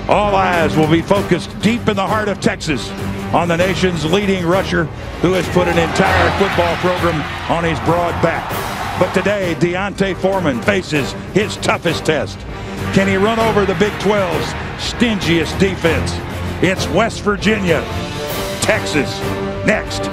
All eyes will be focused deep in the heart of Texas on the nation's leading rusher who has put an entire football program on his broad back. But today, D'Onta Foreman faces his toughest test. Can he run over the Big 12's stingiest defense? It's West Virginia, Texas, next.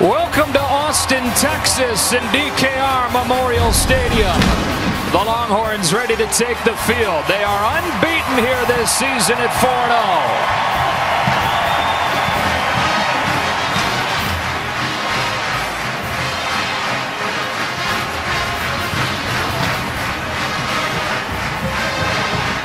Welcome to Austin, Texas, in DKR Memorial Stadium. The Longhorns ready to take the field. They are unbeaten here this season at 4-0.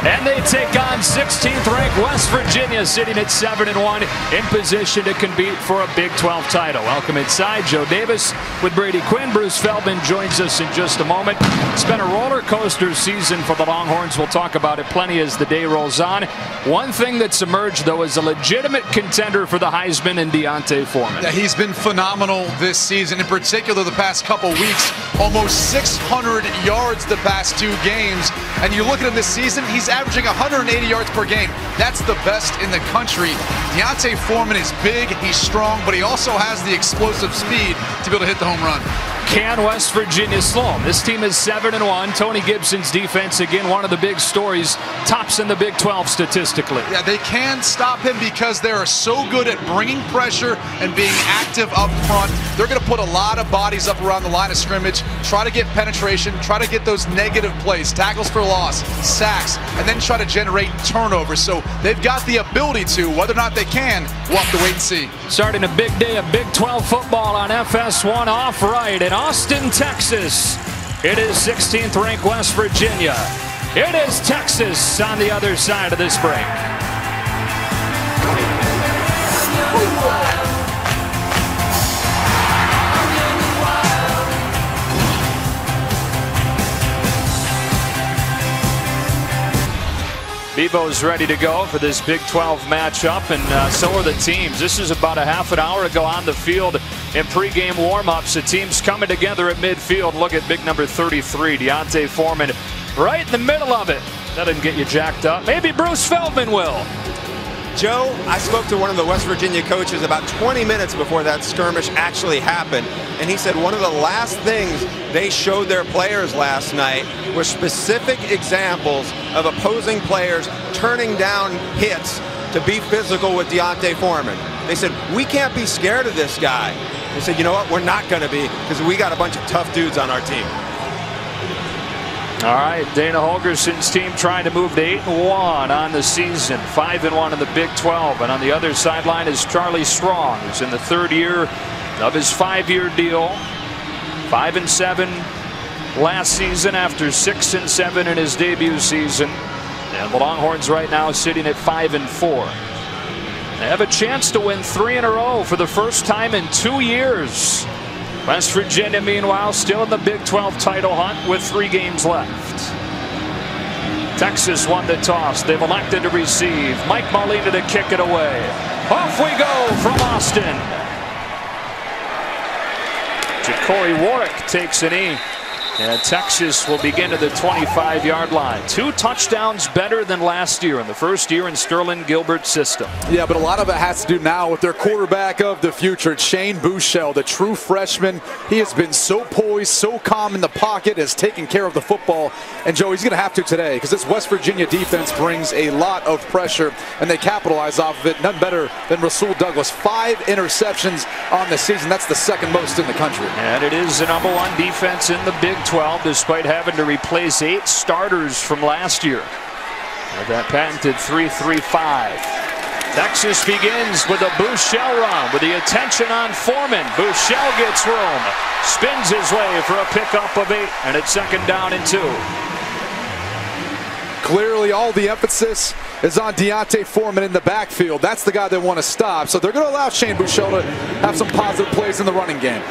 And they take on 16th ranked West Virginia, sitting at 7-1, in position to compete for a Big 12 title. Welcome inside. Joe Davis with Brady Quinn. Bruce Feldman joins us in just a moment. It's been a roller coaster season for the Longhorns. We'll talk about it plenty as the day rolls on. One thing that's emerged, though, is a legitimate contender for the Heisman in D'Onta Foreman. Yeah, he's been phenomenal this season, in particular the past couple weeks. Almost 600 yards the past 2 games. And you look at him this season, he's averaging 180 yards per game. That's the best in the country. D'Onta Foreman is big, he's strong, but he also has the explosive speed to be able to hit the home run. Can West Virginia slow him? This team is 7-1. Tony Gibson's defense, again, one of the big stories, tops in the Big 12 statistically. Yeah, they can stop him because they are so good at bringing pressure and being active up front. They're going to put a lot of bodies up around the line of scrimmage, try to get penetration, try to get those negative plays, tackles for loss, sacks, and then try to generate turnovers. So they've got the ability to. Whether or not they can, we'll have to wait and see. Starting a big day of Big 12 football on FS1 off right in Austin, Texas. It is 16th ranked West Virginia. It is Texas on the other side of this break. Bevo's ready to go for this Big 12 matchup, and so are the teams. This is about a half an hour ago on the field in pregame warm-ups. The team's coming together at midfield. Look at big number 33, D'Onta Foreman, right in the middle of it. That didn't get you jacked up. Maybe Bruce Feldman will. Joe, I spoke to one of the West Virginia coaches about 20 minutes before that skirmish actually happened, and he said one of the last things they showed their players last night were specific examples of opposing players turning down hits to be physical with D'Onta Foreman. They said, we can't be scared of this guy. They said, you know what, we're not going to be, because we got a bunch of tough dudes on our team. All right, Dana Holgerson's team trying to move to 8-1 on the season, 5-1 in the Big 12. And on the other sideline is Charlie Strong, who's in the 3rd year of his 5-year deal. 5-7 last season after 6-7 in his debut season. And the Longhorns right now sitting at 5-4. They have a chance to win 3 in a row for the first time in 2 years. West Virginia, meanwhile, still in the Big 12 title hunt with 3 games left. Texas won the toss. They've elected to receive. Mike Molina to kick it away. Off we go from Austin. Ja'Cory Warwick takes a knee. And Texas will begin at the 25-yard line. 2 touchdowns better than last year in the first year in Sterling Gilbert's system. Yeah, but a lot of it has to do now with their quarterback of the future, Shane Buechele, the true freshman. He has been so poised, so calm in the pocket, has taken care of the football. And, Joe, he's going to have to today because this West Virginia defense brings a lot of pressure, and they capitalize off of it. None better than Rasul Douglas. 5 interceptions on the season. That's the 2nd most in the country. And it is the #1 defense in the Big 12, despite having to replace 8 starters from last year. With that patented 3-3-5. Texas begins with a Buechele run with the attention on Foreman. Buechele gets room, spins his way for a pickup of 8, and it's 2nd down and 2. Clearly, all the emphasis is on D'Onta Foreman in the backfield. That's the guy they want to stop. So they're going to allow Shane Buechele to have some positive plays in the running game.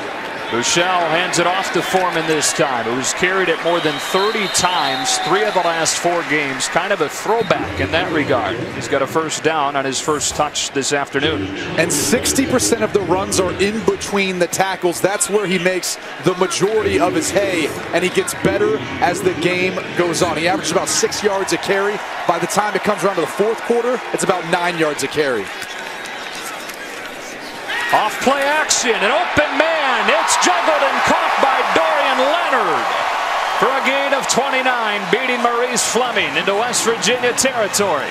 Buechele hands it off to Foreman this time, who's carried it more than 30 times, 3 of the last 4 games. Kind of a throwback in that regard. He's got a first down on his first touch this afternoon. And 60% of the runs are in between the tackles. That's where he makes the majority of his hay, and he gets better as the game goes on. He averages about 6 yards a carry. By the time it comes around to the fourth quarter, it's about 9 yards a carry. Off play action, an open man. It's juggled and caught by Dorian Leonard for a gain of 29, beating Maurice Fleming into West Virginia territory.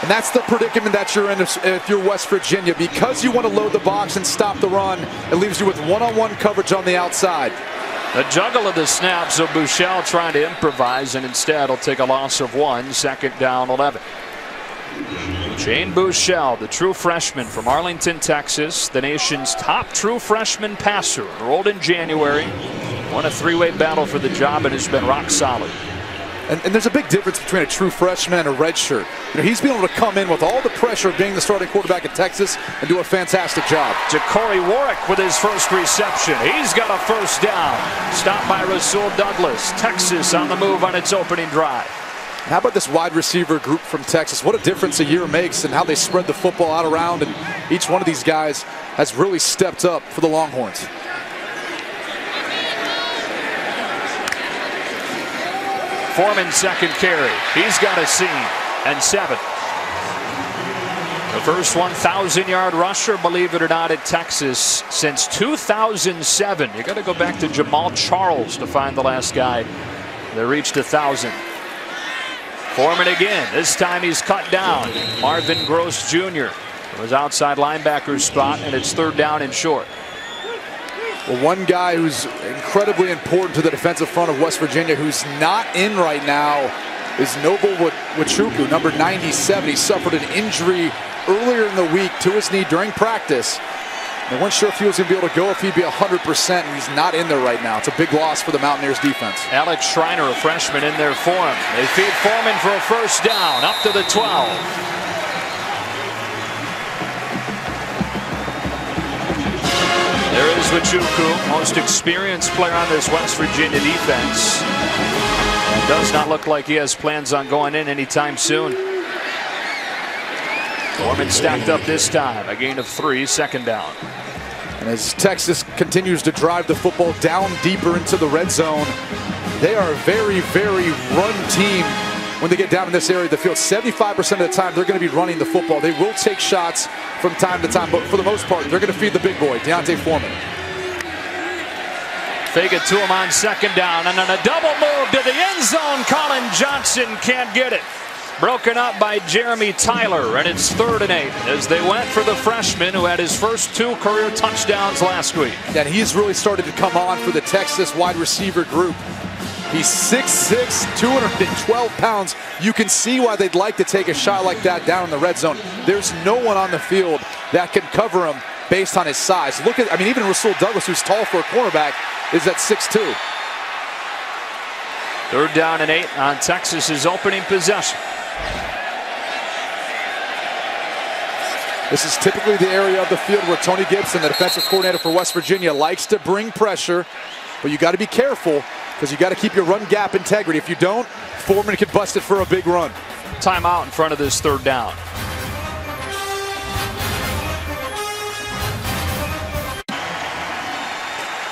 And that's the predicament that you're in if you're West Virginia. Because you want to load the box and stop the run, it leaves you with one-on-one coverage on the outside. The juggle of the snap, so Buechele trying to improvise, and instead will take a loss of 1, 2nd down 11. Shane Buechele, the true freshman from Arlington, Texas, the nation's top true freshman passer, enrolled in January, won a 3-way battle for the job and has been rock solid. And there's a big difference between a true freshman and a redshirt. You know, he's been able to come in with all the pressure of being the starting quarterback at Texas and do a fantastic job. Ja'Cory Warwick with his first reception. He's got a first down. Stopped by Rasul Douglas. Texas on the move on its opening drive. How about this wide receiver group from Texas? What a difference a year makes and how they spread the football out around. And each one of these guys has really stepped up for the Longhorns. Foreman's second carry. He's got a seam and 7. The first 1,000-yard rusher, believe it or not, at Texas since 2007. You got to go back to Jamal Charles to find the last guy that reached 1,000. Foreman again. This time he's cut down. Marvin Gross Jr. was outside linebacker spot, and it's 3rd down and short. Well, one guy who's incredibly important to the defensive front of West Virginia who's not in right now is Noble Nwachukwu, number 97. He suffered an injury earlier in the week to his knee during practice. They weren't sure if he was going to be able to go, if he'd be 100%, and he's not in there right now. It's a big loss for the Mountaineers defense. Alex Schreiner, a freshman, in there for him. They feed Foreman for a first down, up to the 12. There is Nwachukwu, most experienced player on this West Virginia defense. It does not look like he has plans on going in anytime soon. Foreman stacked up this time, a gain of 3, 2nd down. And as Texas continues to drive the football down deeper into the red zone, they are a very, very run team when they get down in this area of the field. 75% of the time, they're going to be running the football. They will take shots from time to time, but for the most part, they're going to feed the big boy, D'Onta Foreman. Fake it to him on 2nd down, and then a double move to the end zone. Colin Johnson can't get it. Broken up by Jeremy Tyler, and it's 3rd and 8 as they went for the freshman who had his first 2 career touchdowns last week. And he's really started to come on for the Texas wide receiver group. He's 6'6", 212 pounds. You can see why they'd like to take a shot like that down in the red zone. There's no one on the field that can cover him based on his size. Look at, I mean, even Rasul Douglas, who's tall for a cornerback, is at 6'2". 3rd down and 8 on Texas's opening possession. This is typically the area of the field where Tony Gibson, the defensive coordinator for West Virginia, likes to bring pressure, but you got to be careful because you got to keep your run gap integrity. If you don't, Foreman could bust it for a big run. Timeout in front of this 3rd down.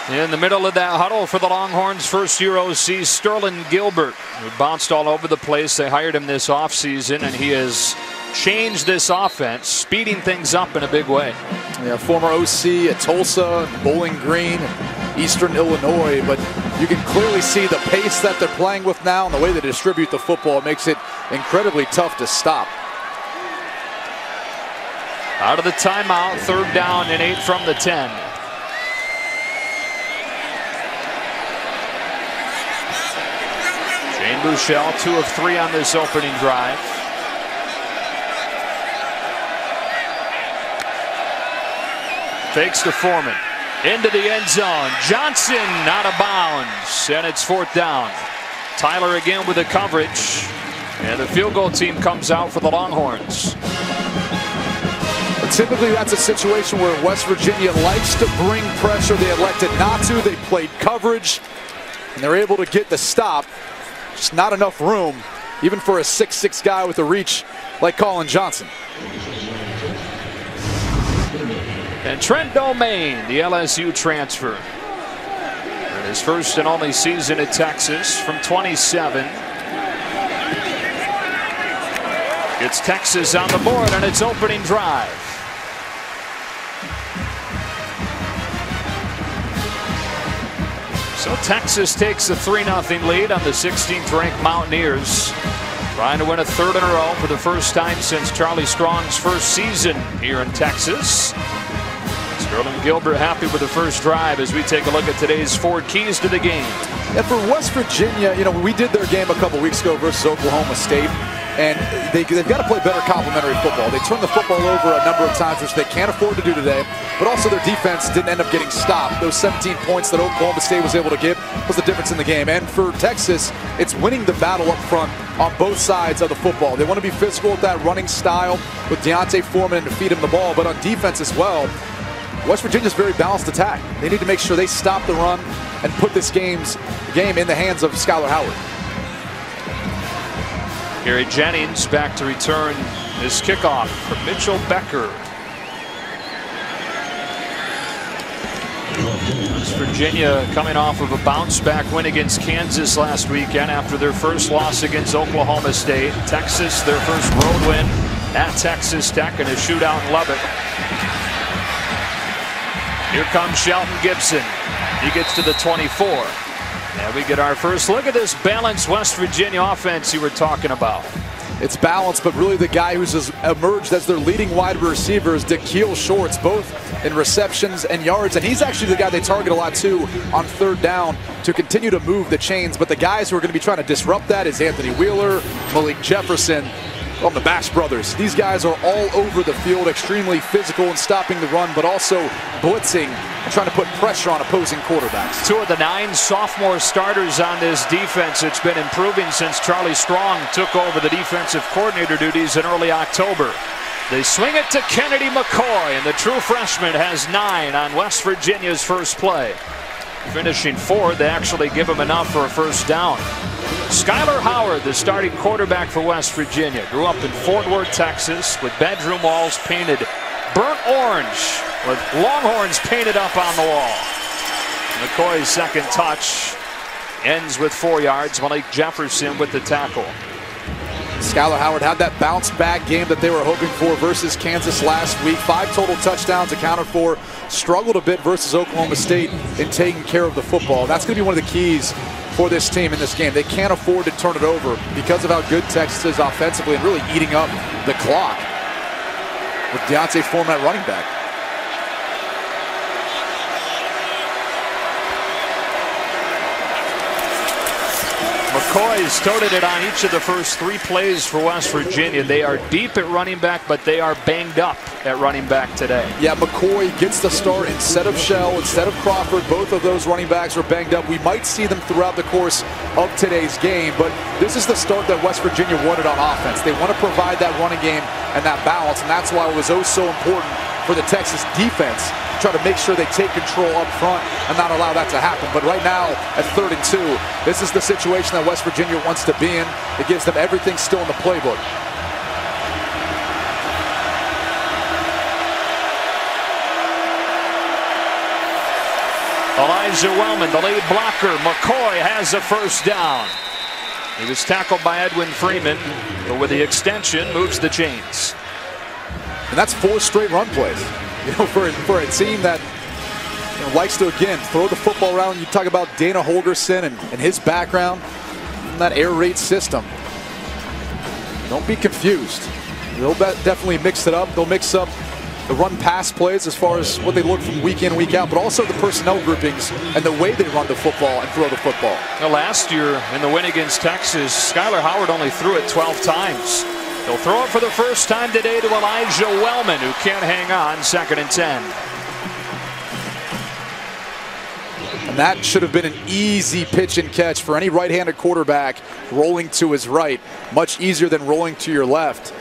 In the middle of that huddle for the Longhorns, first-year OC Sterling Gilbert, who bounced all over the place. They hired him this offseason, and he has changed this offense, speeding things up in a big way. Yeah, former OC at Tulsa, Bowling Green, Eastern Illinois, but you can clearly see the pace that they're playing with now and the way they distribute the football. It makes it incredibly tough to stop. Out of the timeout, 3rd down and 8 from the 10. Shane Buechele, 2 of 3 on this opening drive. Fakes to Foreman. Into the end zone. Johnson out of bounds. And it's 4th down. Tyler again with the coverage. And the field goal team comes out for the Longhorns. typically that's a situation where West Virginia likes to bring pressure. They elected not to. They played coverage, and they're able to get the stop. Just not enough room, even for a 6'6" guy with a reach like Colin Johnson. And Trent Domain, the LSU transfer. In his first and only season at Texas from 27. It's Texas on the board on its opening drive. So Texas takes a 3-0 lead on the 16th ranked Mountaineers. Trying to win a third in a row for the first time since Charlie Strong's first season here in Texas. Sterling Gilbert happy with the first drive as we take a look at today's 4 keys to the game. And for West Virginia, you know, we did their game a couple weeks ago versus Oklahoma State. And they've got to play better complementary football. They turned the football over a number of times, which they can't afford to do today. But also their defense didn't end up getting stopped. Those 17 points that Oklahoma State was able to give was the difference in the game. And for Texas, it's winning the battle up front on both sides of the football. They want to be physical with that running style with Deontay Foreman and to feed him the ball. But on defense as well, West Virginia's very balanced attack. They need to make sure they stop the run and put this game in the hands of Skylar Howard. Gary Jennings back to return this kickoff from Mitchell Becker. West Virginia coming off of a bounce-back win against Kansas last weekend after their first loss against Oklahoma State. Texas, their first road win at Texas Tech in a shootout in Lubbock. Here comes Shelton Gibson. He gets to the 24. And we get our first look at this balanced West Virginia offense you were talking about. It's balanced, but really the guy who's emerged as their leading wide receiver is Dakeil Shorts, both in receptions and yards. And he's actually the guy they target a lot too on third down to continue to move the chains. But the guys who are going to be trying to disrupt that is Anthony Wheeler, Malik Jefferson, the Bash brothers. These guys are all over the field, extremely physical in stopping the run, but also blitzing and trying to put pressure on opposing quarterbacks. 2 of the 9 sophomore starters on this defense. It's been improving since Charlie Strong took over the defensive coordinator duties in early October. They swing it to Kennedy McCoy, and the true freshman has 9 on West Virginia's first play. Finishing 4th, they actually give him enough for a first down. Skylar Howard, the starting quarterback for West Virginia, grew up in Fort Worth, Texas, with bedroom walls painted burnt orange with Longhorns painted up on the wall. McCoy's second touch ends with 4 yards. Malik Jefferson with the tackle. Skylar Howard had that bounce back game that they were hoping for versus Kansas last week. 5 total touchdowns accounted for. Struggled a bit versus Oklahoma State in taking care of the football. That's going to be one of the keys for this team in this game. They can't afford to turn it over because of how good Texas is offensively and really eating up the clock with Deontay Foreman at running back. McCoy's toted it on each of the first 3 plays for West Virginia. They are deep at running back, but they are banged up at running back today. Yeah, McCoy gets the start instead of Shell, instead of Crawford. Both of those running backs are banged up. We might see them throughout the course of today's game, but this is the start that West Virginia wanted on offense. They want to provide that running game and that balance, and that's why it was so important for the Texas defense to try to make sure they take control up front and not allow that to happen. But right now, at 3rd and 2, this is the situation that West Virginia wants to be in. It gives them everything still in the playbook. Elijah Wellman, the lead blocker. McCoy has a first down. He was tackled by Edwin Freeman, but with the extension, moves the chains. And that's 4 straight run plays. You know, for a team that likes to, again, throw the football around. You talk about Dana Holgorsen and his background in that air raid system. Don't be confused. They'll definitely mix it up. They'll mix up the run-pass plays as far as what they look from week in, week out, but also the personnel groupings and the way they run the football and throw the football. Now, last year in the win against Texas, Skylar Howard only threw it 12 times. He'll throw it for the first time today to Elijah Wellman, who can't hang on. 2nd and 10. And that should have been an easy pitch and catch for any right-handed quarterback rolling to his right. Much easier than rolling to your left.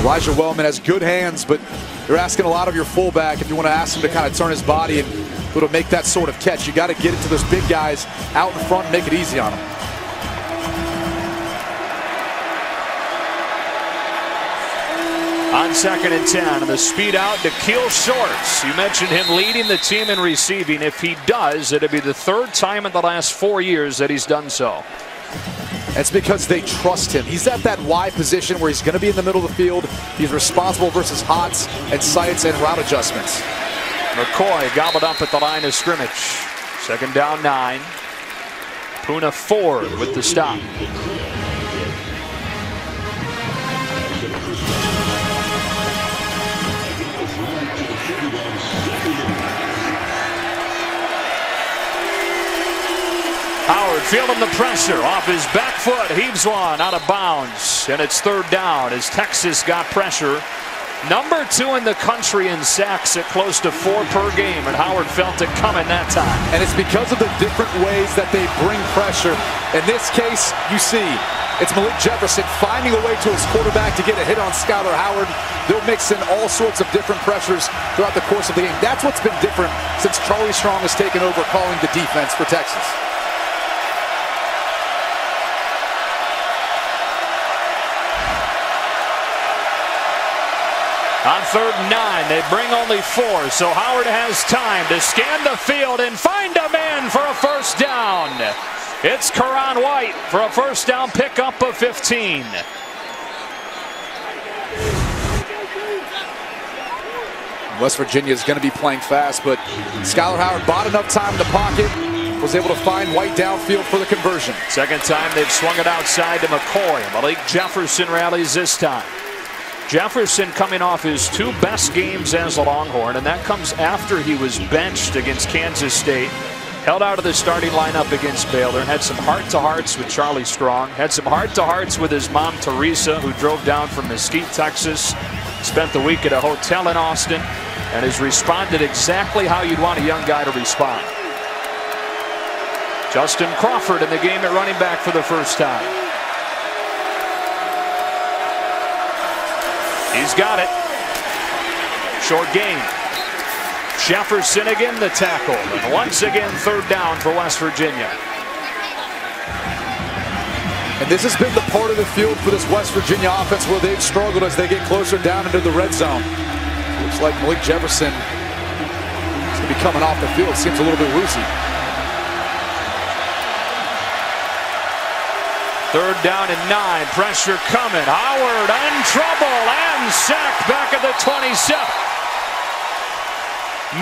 Elijah Wellman has good hands, but you're asking a lot of your fullback if you want to ask him to kind of turn his body and be able to make that sort of catch. You got to get it to those big guys out in front and make it easy on them. On 2nd and 10, and the speed out to Keel Shorts. You mentioned him leading the team in receiving. If he does, it'll be the 3rd time in the last 4 years that he's done so. It's because they trust him. He's at that Y position where he's going to be in the middle of the field. He's responsible versus hots and sights and route adjustments. McCoy gobbled up at the line of scrimmage. 2nd down 9. Puna Ford with the stop. Howard feeling the pressure off his back foot, heaves one out of bounds, and it's 3rd down as Texas got pressure. Number 2 in the country in sacks at close to 4 per game, and Howard felt it coming that time. And it's because of the different ways that they bring pressure. In this case, you see, it's Malik Jefferson finding a way to his quarterback to get a hit on Skylar Howard. They'll mix in all sorts of different pressures throughout the course of the game. That's what's been different since Charlie Strong has taken over calling the defense for Texas. On 3rd and 9, they bring only 4, so Howard has time to scan the field and find a man for a 1st down. It's Karan White for a 1st down pickup of 15. West Virginia is going to be playing fast, but Skylar Howard bought enough time in the pocket, was able to find White downfield for the conversion. 2nd time they've swung it outside to McCoy. Malik Jefferson rallies this time. Jefferson coming off his 2 best games as a Longhorn, and that comes after he was benched against Kansas State, held out of the starting lineup against Baylor, and had some heart-to-hearts with Charlie Strong, had some heart-to-hearts with his mom, Teresa, who drove down from Mesquite, Texas, spent the week at a hotel in Austin, and has responded exactly how you'd want a young guy to respond. Justin Crawford in the game at running back for the 1st time. He's got it. Short gain. Jefferson again the tackle. And once again 3rd down for West Virginia. And this has been the part of the field for this West Virginia offense where they've struggled as they get closer down into the red zone. Looks like Malik Jefferson is going to be coming off the field. Seems a little bit woozy. 3rd down and 9. Pressure coming. Howard in trouble and sacked back at the 27.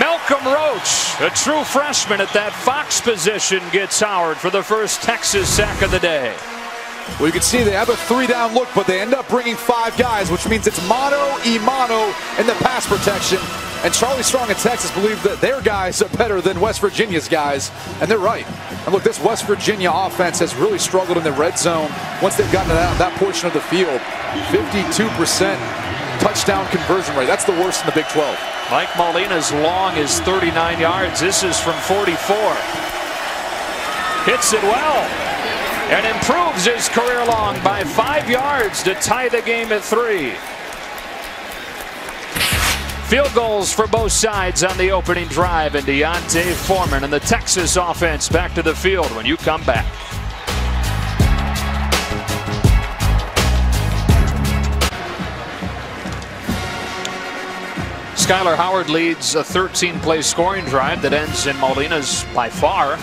Malcolm Roach, a true freshman at that Fox position, gets Howard for the 1st Texas sack of the day. Well, you can see they have a 3-down look, but they end up bringing 5 guys, which means it's mano-a-mano in the pass protection. And Charlie Strong and Texas believe that their guys are better than West Virginia's guys, and they're right. And look, this West Virginia offense has really struggled in the red zone once they've gotten to that portion of the field. 52% touchdown conversion rate. That's the worst in the Big 12. Mike Molina's long is 39 yards. This is from 44. Hits it well and improves his career long by 5 yards to tie the game at 3. Field goals for both sides on the opening drive, and Deontay Foreman and the Texas offense back to the field when you come back. Skylar Howard leads a 13-play scoring drive that ends in Molina's by far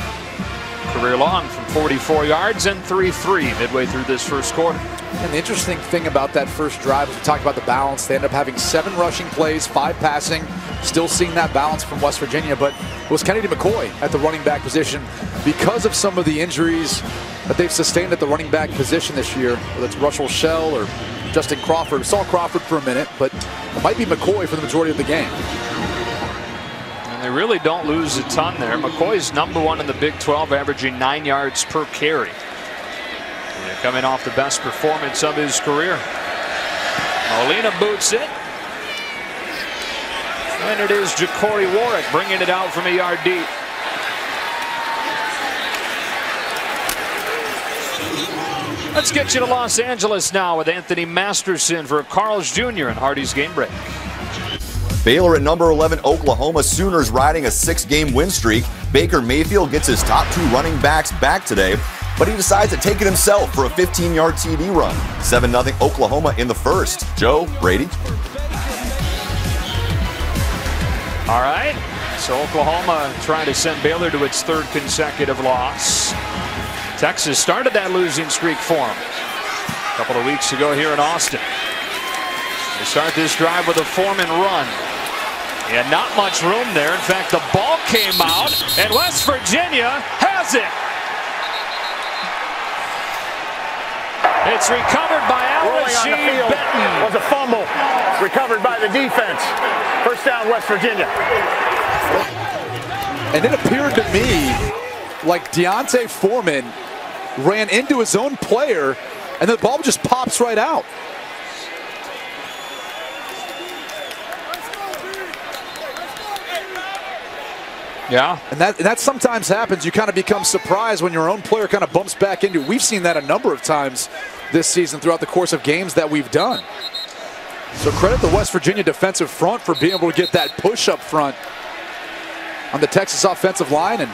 career long from 44 yards and 3-3 midway through this 1st quarter. And the interesting thing about that first drive, as we talked about the balance, they ended up having 7 rushing plays, 5 passing. Still seeing that balance from West Virginia, but it was Kennedy McCoy at the running back position because of some of the injuries that they've sustained at the running back position this year, whether it's Russell Shell or Justin Crawford. We saw Crawford for a minute, but it might be McCoy for the majority of the game. And they really don't lose a ton there. McCoy's number 1 in the Big 12, averaging 9 yards per carry. Coming off the best performance of his career. Molina boots it. And it is Ja'Cory Warwick bringing it out from a yard deep. Let's get you to Los Angeles now with Anthony Masterson for Carl's Jr. and Hardy's Game Break. Baylor at number 11, Oklahoma Sooners riding a 6-game win streak. Baker Mayfield gets his top 2 running backs back today, but he decides to take it himself for a 15-yard TD run. 7-0 Oklahoma in the first. Joe, Brady. All right, so Oklahoma trying to send Baylor to its 3rd consecutive loss. Texas started that losing streak for them a couple of weeks ago here in Austin. They start this drive with a Foreman run. And not much room there. In fact, the ball came out, and West Virginia has it. It's recovered by Al-Rashid Benton. Was a fumble recovered by the defense. First down, West Virginia. And it appeared to me like Deontay Foreman ran into his own player, and the ball just pops right out. Yeah. And that sometimes happens. You kind of become surprised when your own player kind of bumps back into. We've seen that a number of times this season throughout the course of games that we've done. So credit the West Virginia defensive front for being able to get that push up front on the Texas offensive line, and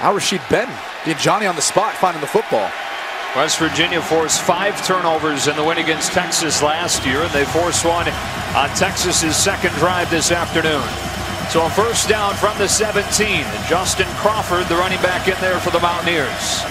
Al-Rashid Benton being Johnny on the spot finding the football. West Virginia forced 5 turnovers in the win against Texas last year, and they forced one on Texas's 2nd drive this afternoon. So a first down from the 17, and Justin Crawford, the running back, in there for the Mountaineers.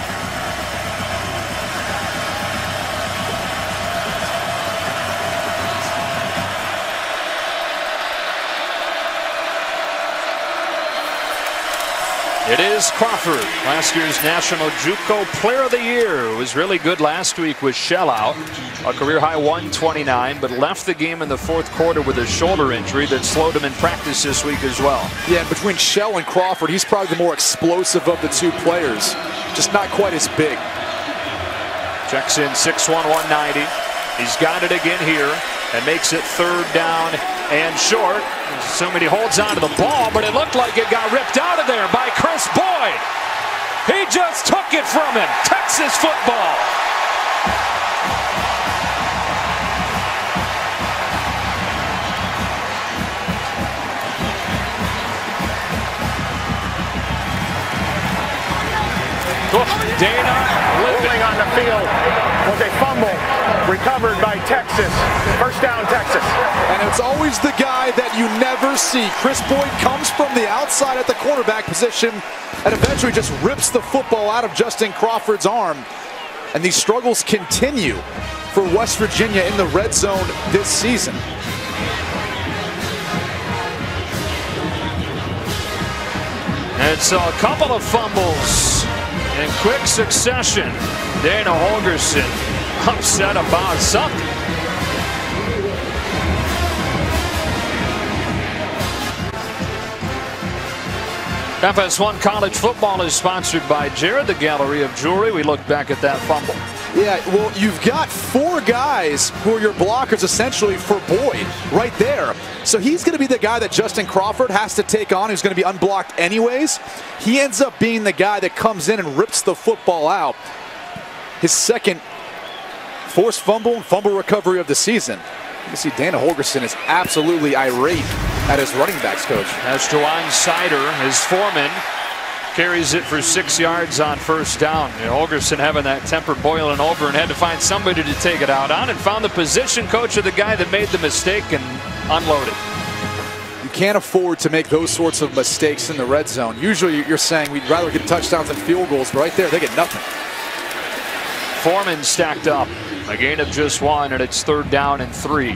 It is Crawford, last year's National JUCO Player of the Year, who was really good last week with Shell out, a career-high 129, but left the game in the 4th quarter with a shoulder injury that slowed him in practice this week as well. Yeah, and between Shell and Crawford, he's probably the more explosive of the 2 players, just not quite as big. Checks in 6'1", 190. He's got it again here and makes it 3rd down and short. Assuming he holds on to the ball, but it looked like it got ripped out of there by Chris Boyd. He just took it from him. Texas football. Dana Rolling on the field was a fumble recovered by Texas. First down, Texas. And it's always the guy that you never see. Chris Boyd comes from the outside at the cornerback position and eventually just rips the football out of Justin Crawford's arm. And these struggles continue for West Virginia in the red zone this season. It's a couple of fumbles in quick succession. Dana Holgerson upset about something. FS1 College Football is sponsored by Jared, the Gallery of Jewelry. We look back at that fumble. Yeah, well, you've got 4 guys who are your blockers essentially for Boyd right there. So he's going to be the guy that Justin Crawford has to take on, who's going to be unblocked anyways. He ends up being the guy that comes in and rips the football out. His 2nd forced fumble and fumble recovery of the season. You can see Dana Holgerson is absolutely irate at his running backs coach. As Jawan Sider, his foreman, carries it for 6 yards on first down. And Holgerson having that temper boiling over and had to find somebody to take it out on, and found the position coach of the guy that made the mistake and unloaded. You can't afford to make those sorts of mistakes in the red zone. Usually you're saying we'd rather get touchdowns than field goals, but right there they get nothing. Foreman stacked up. A gain of just 1, and it's 3rd down and 3.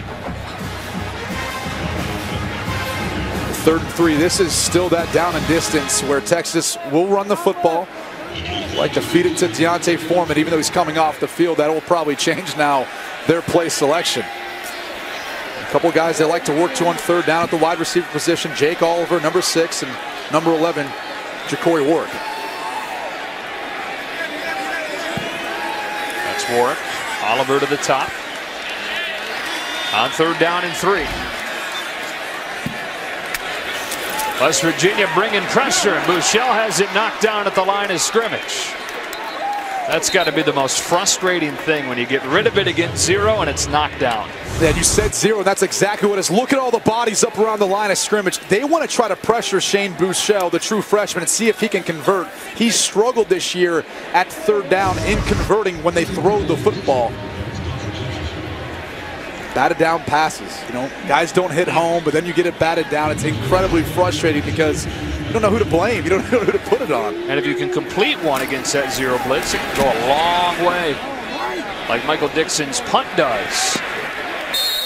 3rd and 3. This is still that down and distance where Texas will run the football. Like to feed it to Deontay Foreman, even though he's coming off the field. That will probably change now their play selection. A couple guys they like to work to on 3rd down at the wide receiver position. Jake Oliver, number 6, and number 11, Ja'Cory Warwick. That's Warwick. Oliver to the top. On 3rd down and 3. West Virginia bringing pressure, and Buechele has it knocked down at the line of scrimmage. That's got to be the most frustrating thing when you get rid of it against zero and it's knocked down. Yeah, you said zero, and that's exactly what it is. Look at all the bodies up around the line of scrimmage. They want to try to pressure Shane Buechele, the true freshman, and see if he can convert. He's struggled this year at third down in converting when they throw the football. Batted down passes. You know, guys don't hit home, but then you get it batted down. It's incredibly frustrating because you don't know who to blame. You don't know who to put it on. And if you can complete one against that zero blitz, it can go a long way, like Michael Dixon's punt does.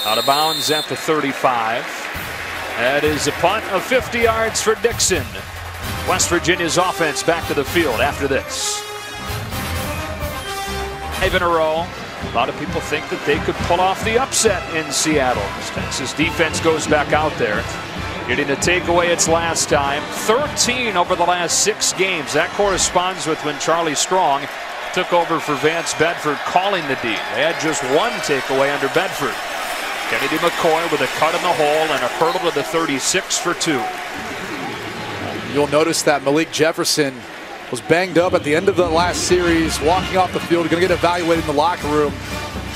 Out of bounds at the 35. That is a punt of 50 yards for Dixon. West Virginia's offense back to the field after this. 5 in a row. A lot of people think that they could pull off the upset in Seattle. Texas defense goes back out there, getting a takeaway its last time. 13 over the last 6 games. That corresponds with when Charlie Strong took over for Vance Bedford calling the D. They had just 1 takeaway under Bedford. Kennedy McCoy with a cut in the hole and a hurdle to the 36 for 2. You'll notice that Malik Jefferson was banged up at the end of the last series, walking off the field, going to get evaluated in the locker room.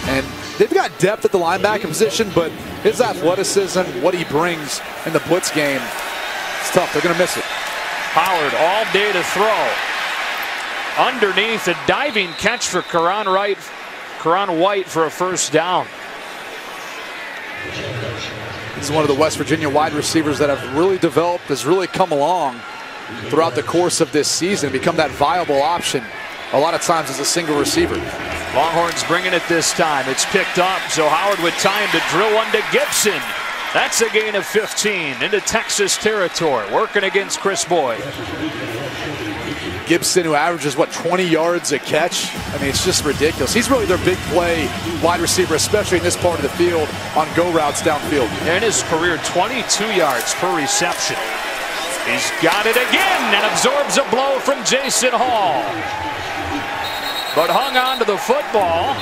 And they've got depth at the linebacker position, but his athleticism, what he brings in the blitz game, it's tough. They're going to miss it. Howard all day to throw. Underneath, a diving catch for Karan White for a first down. He's one of the West Virginia wide receivers that have really developed, has really come along throughout the course of this season, become that viable option a lot of times as a single receiver. Longhorns bringing it this time. It's picked up, so Howard with time to drill one to Gibson. That's a gain of 15 into Texas territory, working against Chris Boyd. Gibson, who averages, what, 20 yards a catch? I mean, it's just ridiculous. He's really their big play wide receiver, especially in this part of the field on go routes downfield. In his career, 22 yards per reception. He's got it again and absorbs a blow from Jason Hall. But hung on to the football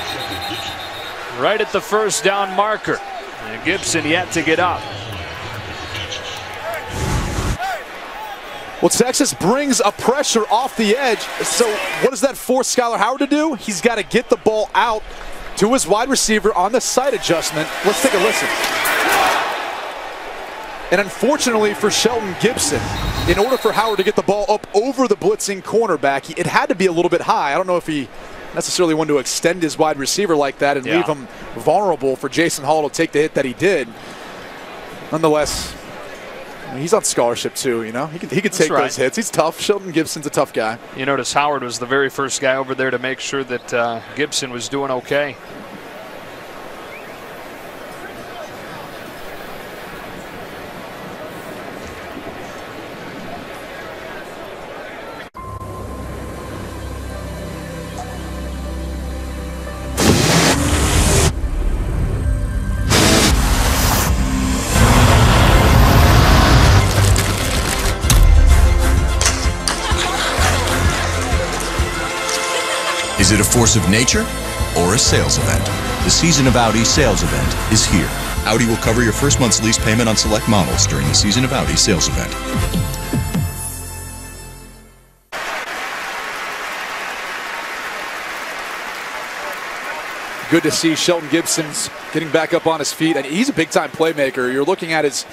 right at the first down marker. And Gibson yet to get up. Well, Texas brings a pressure off the edge. So what does that force Skylar Howard to do? He's got to get the ball out to his wide receiver on the side adjustment. Let's take a listen. And unfortunately for Shelton Gibson, in order for Howard to get the ball up over the blitzing cornerback, it had to be a little bit high. I don't know if he necessarily wanted to extend his wide receiver like that and leave him vulnerable for Jason Hall to take the hit that he did. Nonetheless, I mean, he's on scholarship too, you know. He can take those hits. He's tough. Shelton Gibson's a tough guy. You notice Howard was the very first guy over there to make sure that Gibson was doing okay. Is it a force of nature or a sales event? The Season of Audi sales event is here. Audi will cover your first month's lease payment on select models during the Season of Audi sales event. Good to see Shelton Gibson's getting back up on his feet. And he's a big-time playmaker. You're looking at his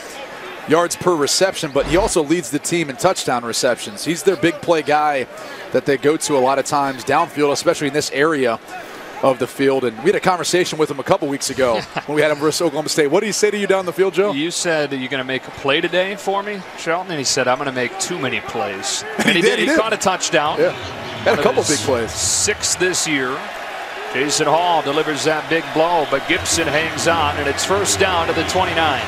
yards per reception, but he also leads the team in touchdown receptions. He's their big play guy that they go to a lot of times downfield, especially in this area of the field. And we had a conversation with him a couple weeks ago when we had him versus Oklahoma State. What did he say to you down the field, Joe? You said, are you going to make a play today for me, Shelton? And he said, I'm going to make too many plays. And he did. He caught a touchdown. Yeah, had a couple big plays. 6th this year. Jason Hall delivers that big blow, but Gibson hangs on, and it's first down to the 29.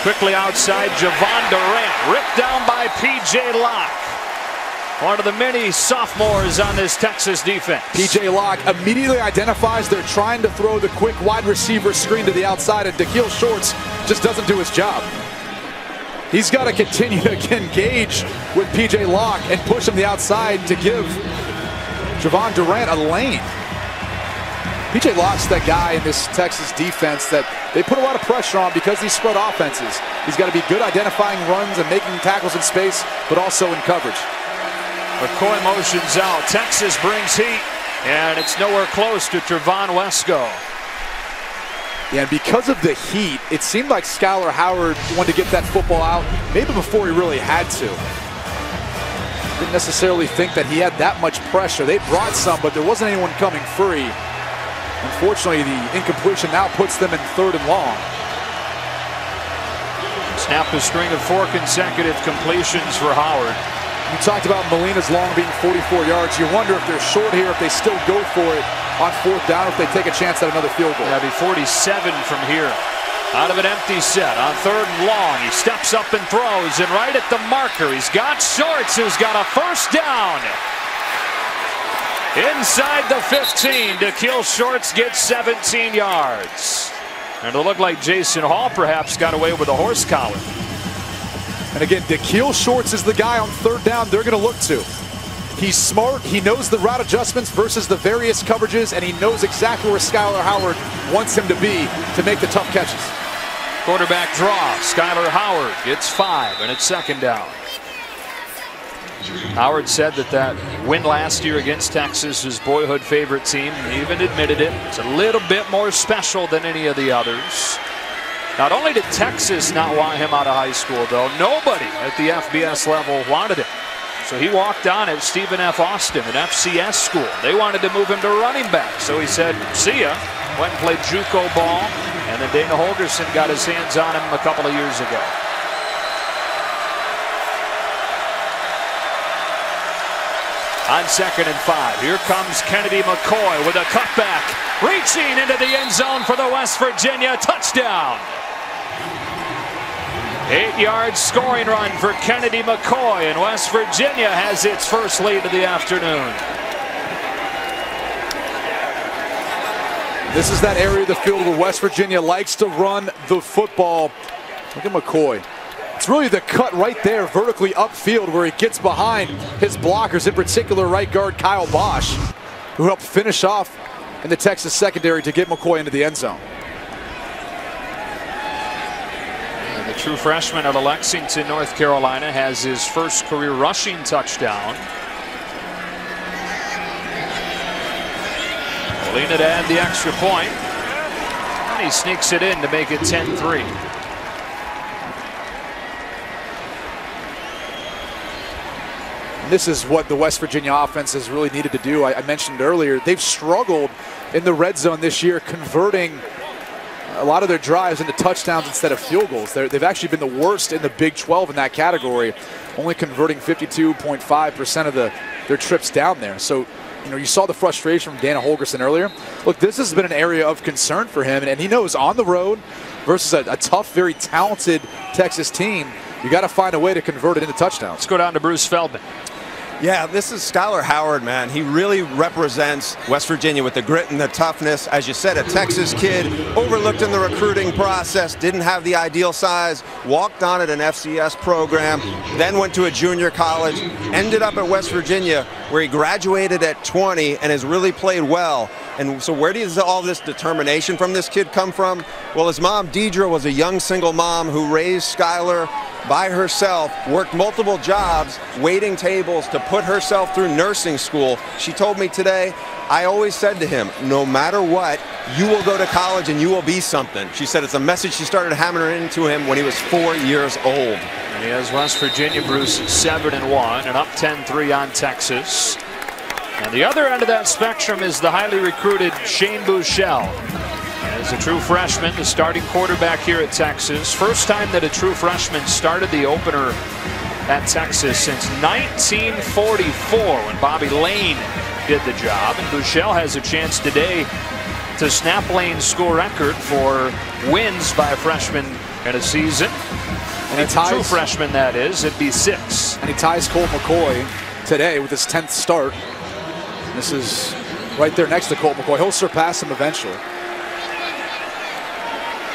Quickly outside, Javon Durant, ripped down by P.J. Locke. One of the many sophomores on this Texas defense. P.J. Locke immediately identifies they're trying to throw the quick wide receiver screen to the outside, and Dakeil Shorts just doesn't do his job. He's got to continue to engage with P.J. Locke and push him the outside to give Javon Durant a lane. P.J. Locke's that guy in this Texas defense that they put a lot of pressure on because these spread offenses. He's got to be good identifying runs and making tackles in space, but also in coverage. McCoy motions out. Texas brings heat, and it's nowhere close to Trevon Wesco. Yeah, and because of the heat, it seemed like Skylar Howard wanted to get that football out, maybe before he really had to. Didn't necessarily think that he had that much pressure. They brought some, but there wasn't anyone coming free. Unfortunately, the incompletion now puts them in 3rd and long. Snapped a string of 4 consecutive completions for Howard. You talked about Molina's long being 44 yards. You wonder if they're short here, if they still go for it on 4th down, if they take a chance at another field goal. That'd be 47 from here. Out of an empty set on 3rd and long. He steps up and throws, and right at the marker, he's got Shorts, who's got a 1st down. Inside the 15, Dakiel Shorts gets 17 yards. And it looked like Jason Hall perhaps got away with a horse collar. And again, Dakiel Shorts is the guy on 3rd down they're going to look to. He's smart, he knows the route adjustments versus the various coverages, and he knows exactly where Skylar Howard wants him to be to make the tough catches. Quarterback draw, Skylar Howard gets 5, and it's 2nd down. Howard said that win last year against Texas, his boyhood favorite team, he even admitted it. It's a little bit more special than any of the others. Not only did Texas not want him out of high school, though, nobody at the FBS level wanted him. So he walked on at Stephen F. Austin, an FCS school. They wanted to move him to running back. So he said, see ya. Went and played JUCO ball. And then Dana Holgerson got his hands on him a couple of years ago. On 2nd and 5, here comes Kennedy McCoy with a cutback. Reaching into the end zone for the West Virginia touchdown. 8-yard scoring run for Kennedy McCoy, and West Virginia has its first lead of the afternoon. This is that area of the field where West Virginia likes to run the football. Look at McCoy. It's really the cut right there, vertically upfield, where he gets behind his blockers, in particular right guard Kyle Bosch, who helped finish off in the Texas secondary to get McCoy into the end zone. And the true freshman out of Lexington, North Carolina, has his first career rushing touchdown. Molina to add the extra point, and he sneaks it in to make it 10-3. This is what the West Virginia offense has really needed to do. I mentioned earlier, they've struggled in the red zone this year, converting a lot of their drives into touchdowns instead of field goals. They've actually been the worst in the Big 12 in that category, only converting 52.5% of their trips down there. So, you saw the frustration from Dana Holgerson earlier. Look, this has been an area of concern for him, and he knows on the road versus a tough, very talented Texas team, you got to find a way to convert it into touchdowns. Let's go down to Bruce Feldman. Yeah, this is Skylar Howard, man. He really represents West Virginia with the grit and the toughness. As you said, a Texas kid, overlooked in the recruiting process, didn't have the ideal size, walked on at an FCS program, then went to a junior college, ended up at West Virginia, where he graduated at 20 and has really played well. And so where does all this determination from this kid come from? Well, his mom, Deidre, was a young single mom who raised Skylar by herself, worked multiple jobs, waiting tables to put herself through nursing school. She told me today, I always said to him, no matter what, you will go to college and you will be something. She said it's a message she started hammering into him when he was 4 years old. And he has West Virginia, Bruce, 7-1 and up 10-3 on Texas. And the other end of that spectrum is the highly recruited Shane Buechele. As a true freshman, the starting quarterback here at Texas. First time that a true freshman started the opener at Texas since 1944 when Bobby Lane did the job. And Buechele has a chance today to snap Lane's school record for wins by a freshman in a season. And it's a true freshman, that is. It'd be 6. And he ties Colt McCoy today with his 10th start. This is right there next to Colt McCoy. He'll surpass him eventually.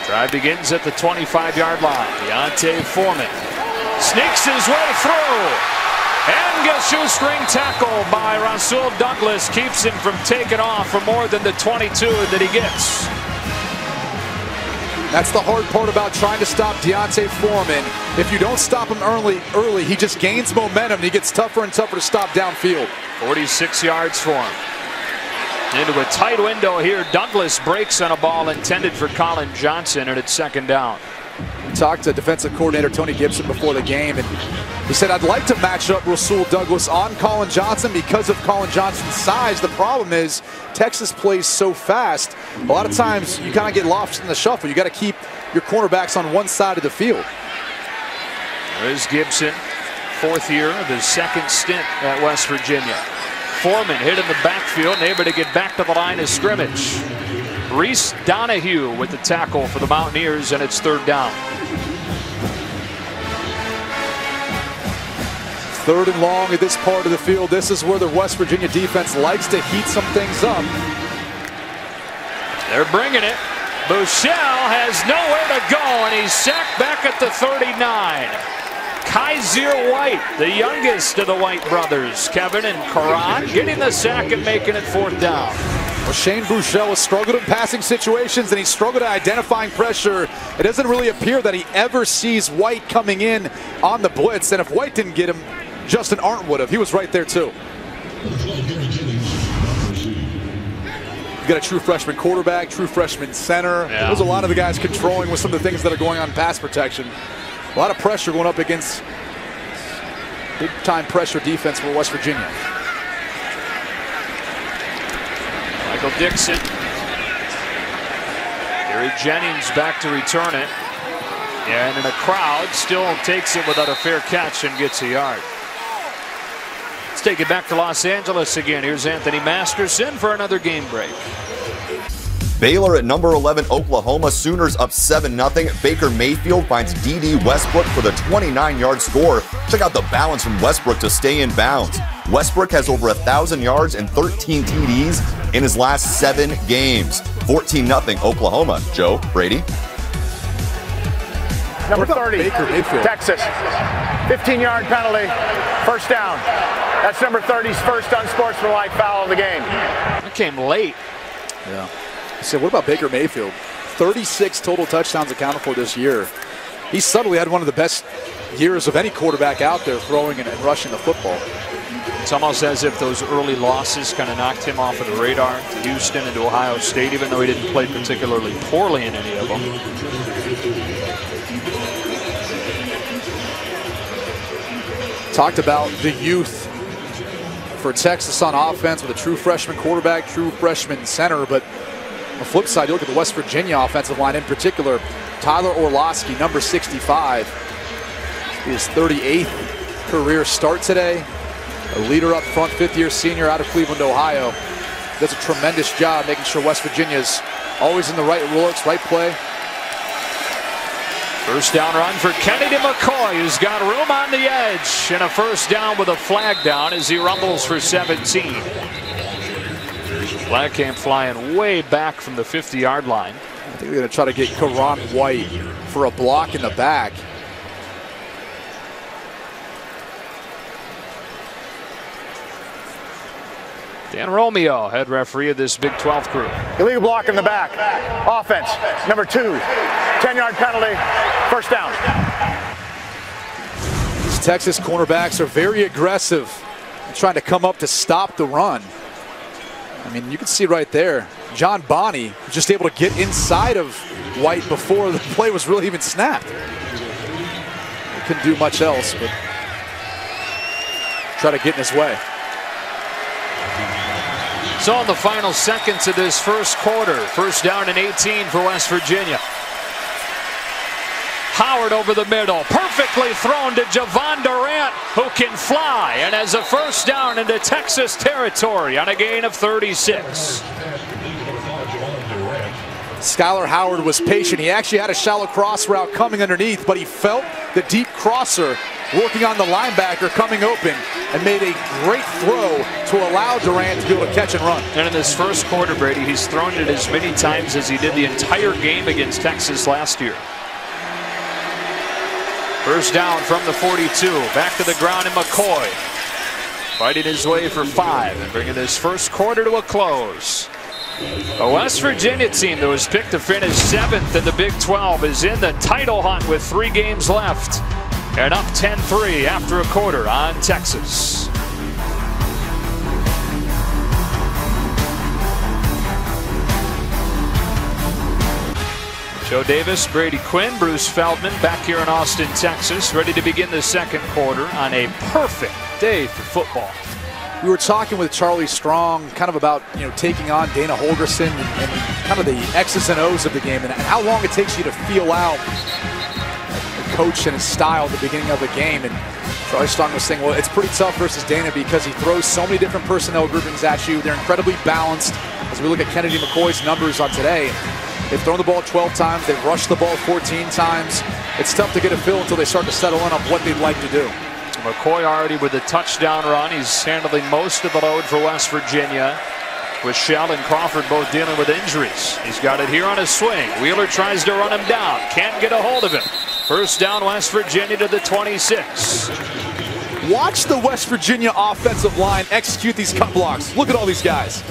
Drive begins at the 25-yard line. Deontay Foreman sneaks his way through. And a shoestring tackle by Rasul Douglas keeps him from taking off for more than the 22 that he gets. That's the hard part about trying to stop D'Onta Foreman. If you don't stop him early, he just gains momentum and he gets tougher and tougher to stop downfield. 46 yards for him. Into a tight window here. Douglas breaks on a ball intended for Colin Johnson, and it's second down. We talked to defensive coordinator Tony Gibson before the game, and he said, I'd like to match up Rasul Douglas on Colin Johnson because of Colin Johnson's size. The problem is Texas plays so fast. A lot of times you kind of get lost in the shuffle. You got to keep your cornerbacks on one side of the field. There's Gibson, fourth year of his second stint at West Virginia. Foreman hit in the backfield and able to get back to the line of scrimmage. Reese Donahue with the tackle for the Mountaineers, and it's third down. Third and long at this part of the field. This is where the West Virginia defense likes to heat some things up. They're bringing it. Buechele has nowhere to go, and he's sacked back at the 39. Kaiser White, the youngest of the White brothers, Kevin and Karan, getting the sack and making it fourth down. Well, Shane Buechele has struggled in passing situations, and he's struggled at identifying pressure. It doesn't really appear that he ever sees White coming in on the blitz, and if White didn't get him, Justin Arndt would have. He was right there too. You got a true freshman quarterback, true freshman center. Yeah. There's a lot of the guys controlling with some of the things that are going on in pass protection. A lot of pressure going up against big-time pressure defense for West Virginia. Michael Dixon. Gary Jennings back to return it. And in a crowd, still takes it without a fair catch and gets a yard. Let's take it back to Los Angeles again. Here's Anthony Masterson for another game break. Baylor at number 11, Oklahoma. Sooners up 7-0. Baker Mayfield finds D.D. Westbrook for the 29-yard score. Check out the balance from Westbrook to stay in bounds. Westbrook has over 1,000 yards and 13 TDs in his last 7 games. 14-0 Oklahoma. Joe, Brady. Number 30, Texas. 15-yard penalty, first down. That's number 30's first unsportsmanlike foul of the game. That came late. Yeah. So what about Baker Mayfield? 36 total touchdowns accounted for this year. He subtly had one of the best years of any quarterback out there throwing and rushing the football. It's almost as if those early losses kind of knocked him off of the radar to Houston and to Ohio State, even though he didn't play particularly poorly in any of them. Talked about the youth for Texas on offense with a true freshman quarterback, true freshman center, but on the flip side, you look at the West Virginia offensive line in particular. Tyler Orlowski, number 65, his 38th career start today. A leader up front, fifth-year senior out of Cleveland, Ohio. Does a tremendous job making sure West Virginia's always in the right looks, right play. First down run for Kennedy McCoy, who's got room on the edge. And a first down with a flag down as he rumbles for 17. Flag came flying way back from the 50-yard line. I think they're going to try to get Karan White for a block in the back. Dan Romeo, head referee of this Big 12 crew. Illegal block in the back. Offense, number 2. 10-yard penalty, first down. These Texas cornerbacks are very aggressive, trying to come up to stop the run. I mean, you can see right there, John Bonney was just able to get inside of White before the play was really even snapped. He couldn't do much else, but try to get in his way. So in the final seconds of this first quarter, first down and 18 for West Virginia. Howard over the middle, perfectly thrown to Javon Durant, who can fly, and has a first down into Texas territory on a gain of 36. Skylar Howard was patient. He actually had a shallow cross route coming underneath, but he felt the deep crosser working on the linebacker coming open and made a great throw to allow Durant to be able to catch and run. And in this first quarter, Brady, he's thrown it as many times as he did the entire game against Texas last year. First down from the 42, back to the ground, and McCoy fighting his way for 5 and bringing this first quarter to a close. A West Virginia team that was picked to finish 7th in the Big 12 is in the title hunt with 3 games left and up 10-3 after a quarter on Texas. Joe Davis, Brady Quinn, Bruce Feldman back here in Austin, Texas, ready to begin the second quarter on a perfect day for football. We were talking with Charlie Strong kind of about, taking on Dana Holgorsen and kind of the X's and O's of the game and how long it takes you to feel out the coach and his style at the beginning of a game. And Charlie Strong was saying, well, it's pretty tough versus Dana because he throws so many different personnel groupings at you. They're incredibly balanced. As we look at Kennedy McCoy's numbers on today, they've thrown the ball 12 times. They've rushed the ball 14 times. It's tough to get a feel until they start to settle in on what they'd like to do. McCoy already with a touchdown run. He's handling most of the load for West Virginia, with Shell and Crawford both dealing with injuries. He's got it here on a swing. Wheeler tries to run him down. Can't get a hold of him. First down, West Virginia to the 26. Watch the West Virginia offensive line execute these cut blocks. Look at all these guys.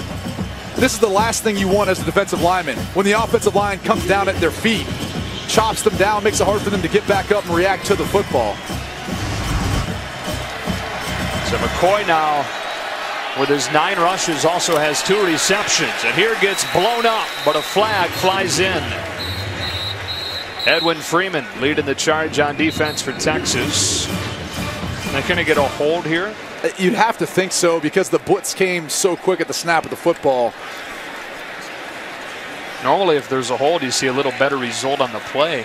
This is the last thing you want as a defensive lineman. When the offensive line comes down at their feet, chops them down, makes it hard for them to get back up and react to the football. So McCoy now, with his 9 rushes, also has 2 receptions. And here gets blown up, but a flag flies in. Edwin Freeman leading the charge on defense for Texas. They're going to get a hold here. You'd have to think so because the blitz came so quick at the snap of the football. Normally, if there's a hold, you see a little better result on the play.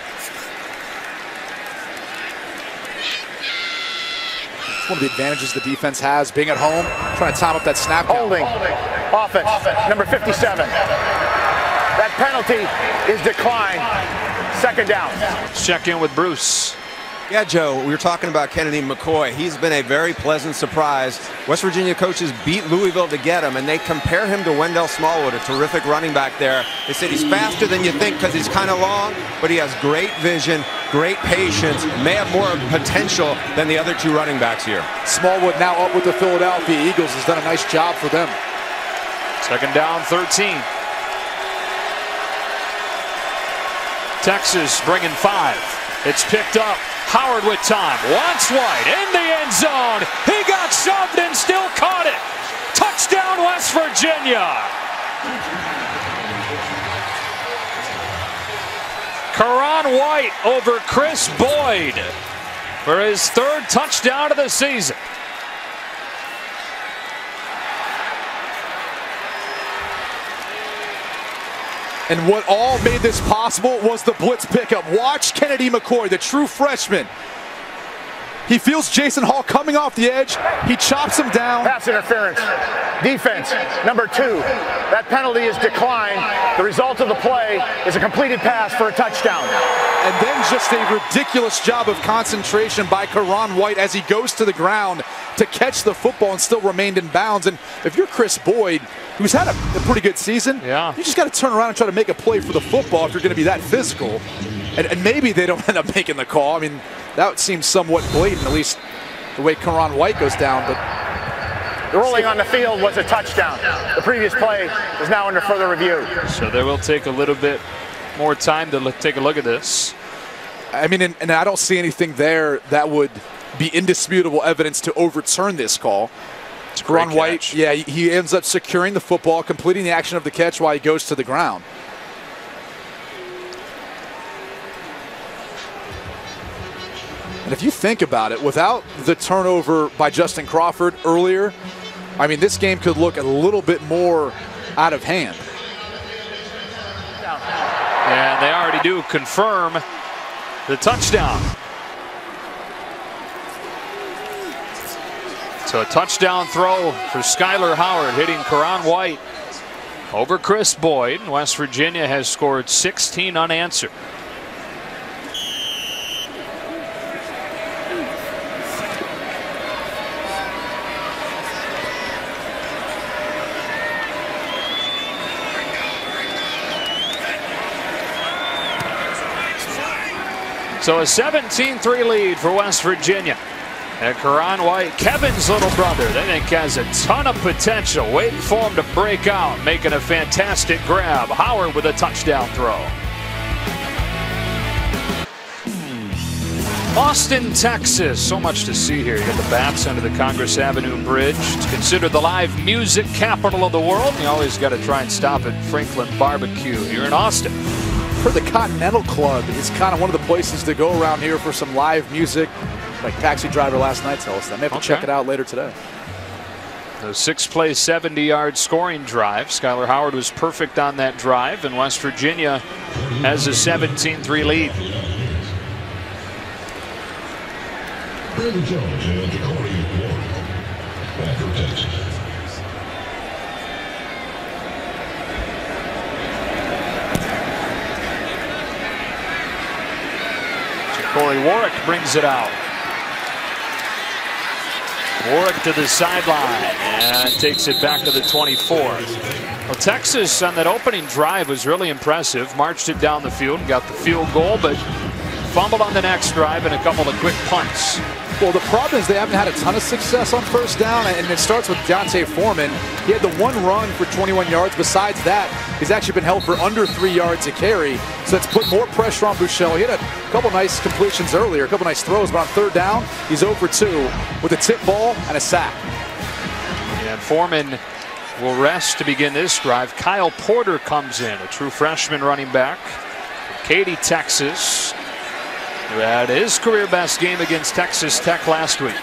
One of the advantages the defense has, being at home, trying to time up that snap count. Holding. Offense, number 57. That penalty is declined. Second down. Let's check in with Bruce. Yeah, Joe, we were talking about Kennedy McCoy. He's been a very pleasant surprise. West Virginia coaches beat Louisville to get him, and they compare him to Wendell Smallwood, a terrific running back there. They said he's faster than you think because he's kind of long, but he has great vision, great patience, may have more potential than the other 2 running backs here. Smallwood now up with the Philadelphia Eagles has done a nice job for them. Second down, 13. Texas bringing 5. It's picked up. Howard with time. Wants White in the end zone. He got shoved and still caught it. Touchdown, West Virginia. Karan White over Chris Boyd for his 3rd touchdown of the season. And what all made this possible was the blitz pickup. Watch Kennedy McCoy, the true freshman. He feels Jason Hall coming off the edge. He chops him down. Pass interference. Defense, number 2. That penalty is declined. The result of the play is a completed pass for a touchdown. And then just a ridiculous job of concentration by Karan White as he goes to the ground to catch the football and still remained in bounds. And if you're Chris Boyd, who's had a pretty good season, you just got to turn around and try to make a play for the football if you're going to be that physical. And maybe they don't end up making the call. I mean, that seems somewhat blatant, at least the way Karan White goes down. But the ruling on the field was a touchdown. The previous play is now under further review. So they will take a little bit more time to take a look at this. I mean, and I don't see anything there that would be indisputable evidence to overturn this call. Karan White, he ends up securing the football, completing the action of the catch while he goes to the ground. And if you think about it, without the turnover by Justin Crawford earlier, I mean, this game could look a little bit more out of hand. And they already do confirm the touchdown. So a touchdown throw for Skyler Howard, hitting Karan White over Chris Boyd. West Virginia has scored 16 unanswered. So a 17-3 lead for West Virginia. And Karan White, Kevin's little brother, they think has a ton of potential. Waiting for him to break out, making a fantastic grab. Howard with a touchdown throw. Austin, Texas. So much to see here. You got the bats under the Congress Avenue Bridge. It's considered the live music capital of the world. You always got to try and stop at Franklin Barbecue here in Austin. For the Continental Club, it's kind of one of the places to go around here for some live music. Like Taxi Driver last night tells us. I may have to check it out later today. The 6-play, 70-yard scoring drive. Skylar Howard was perfect on that drive, and West Virginia has a 17-3 lead. Brandon Jones and Corey Ward, Backer, Texas. Corey Warwick brings it out. Warwick to the sideline and takes it back to the 24. Well, Texas on that opening drive was really impressive. Marched it down the field, got the field goal, but fumbled on the next drive and a couple of quick punts. Well, the problem is they haven't had a ton of success on first down, and it starts with D'Onta Foreman. He had the one run for 21 yards. Besides that, he's actually been held for under 3 yards a carry, so that's put more pressure on Buechele. He had a couple nice completions earlier, a couple nice throws, but on third down, he's 0 for 2 with a tip ball and a sack. And Foreman will rest to begin this drive. Kyle Porter comes in, a true freshman running back from Katy, Texas, who had his career best game against Texas Tech last week.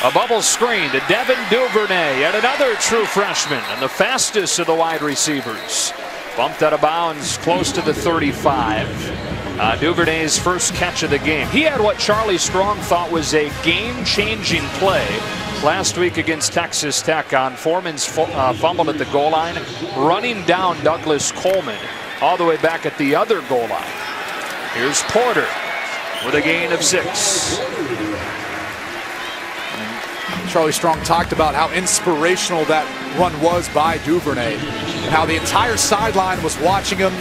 A bubble screen to Devin Duvernay, yet another true freshman and the fastest of the wide receivers. Bumped out of bounds close to the 35. Duvernay's first catch of the game. He had what Charlie Strong thought was a game-changing play last week against Texas Tech on Foreman's fumble at the goal line, running down Douglas Coleman all the way back at the other goal line. Here's Porter with a gain of 6. Charlie Strong talked about how inspirational that run was by Duvernay and how the entire sideline was watching him,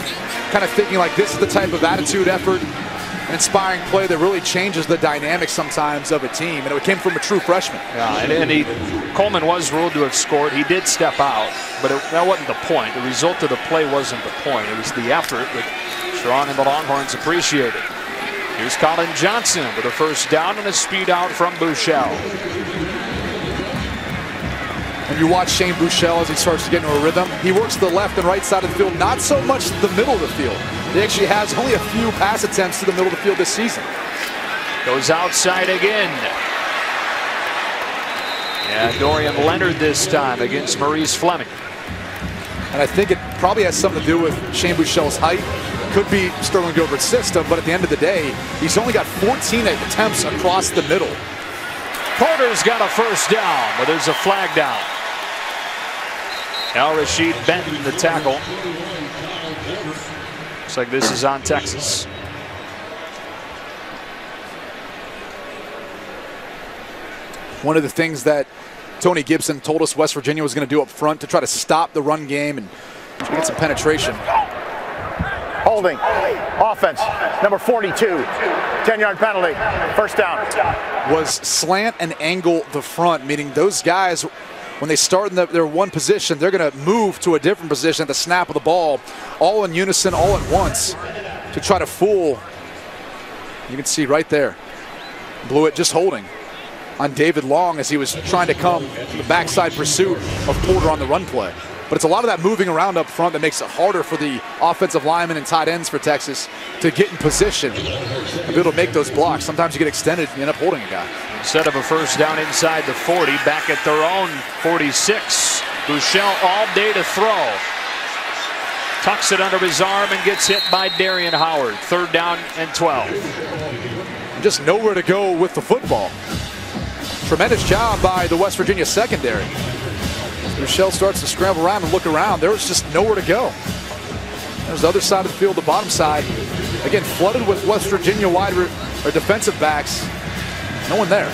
kind of thinking like this is the type of attitude, effort, and inspiring play that really changes the dynamic sometimes of a team, and it came from a true freshman. Yeah, and Coleman was ruled to have scored. He did step out, but that wasn't the point. The result of the play wasn't the point. It was the effort that Strong and the Longhorns appreciated. Here's Colin Johnson with a first down and a speed out from Buechele. When you watch Shane Buechele as he starts to get into a rhythm, he works the left and right side of the field, not so much the middle of the field. He actually has only a few pass attempts to the middle of the field this season. Goes outside again. And Dorian Leonard this time against Maurice Fleming. And I think it probably has something to do with Shane Buechele's height. Could be Sterling Gilbert's system, but at the end of the day, he's only got 14 attempts across the middle. Porter's got a first down, but there's a flag down. Al-Rashid Benton, the tackle. Looks like this is on Texas. One of the things that Tony Gibson told us West Virginia was going to do up front to try to stop the run game and get some penetration. Holding. Offense. Number 42. 10-yard penalty. First down. Was slant and angle the front, meaning those guys, when they start in their one position, they're going to move to a different position at the snap of the ball, all in unison, all at once, to try to fool. You can see right there. Blew it just holding on David Long as he was trying to come to the backside pursuit of Porter on the run play. But it's a lot of that moving around up front that makes it harder for the offensive linemen and tight ends for Texas to get in position and be able to make those blocks. Sometimes you get extended and you end up holding a guy. Instead of a first down inside the 40, back at their own 46. Buechele all day to throw. Tucks it under his arm and gets hit by Darian Howard. Third down and 12. Just nowhere to go with the football. Tremendous job by the West Virginia secondary. Buechele starts to scramble around and look around. There was just nowhere to go. There's the other side of the field, the bottom side. Again, flooded with West Virginia defensive backs. No one there.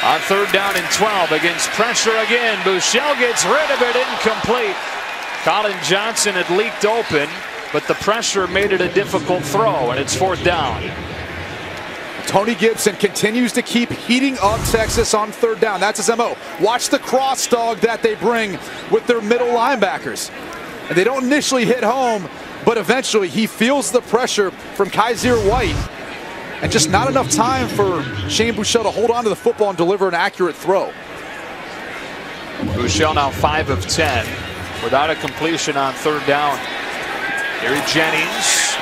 On 3rd down and 12 against pressure again. Buechele gets rid of it, incomplete. Colin Johnson had leaked open, but the pressure made it a difficult throw, and it's 4th down. Tony Gibson continues to keep heating up Texas on 3rd down. That's his MO. Watch the cross dog that they bring with their middle linebackers. And they don't initially hit home, but eventually he feels the pressure from Kaiser White. And just not enough time for Shane Buechele to hold on to the football and deliver an accurate throw. Buechele now 5 of 10 without a completion on 3rd down. Gary Jennings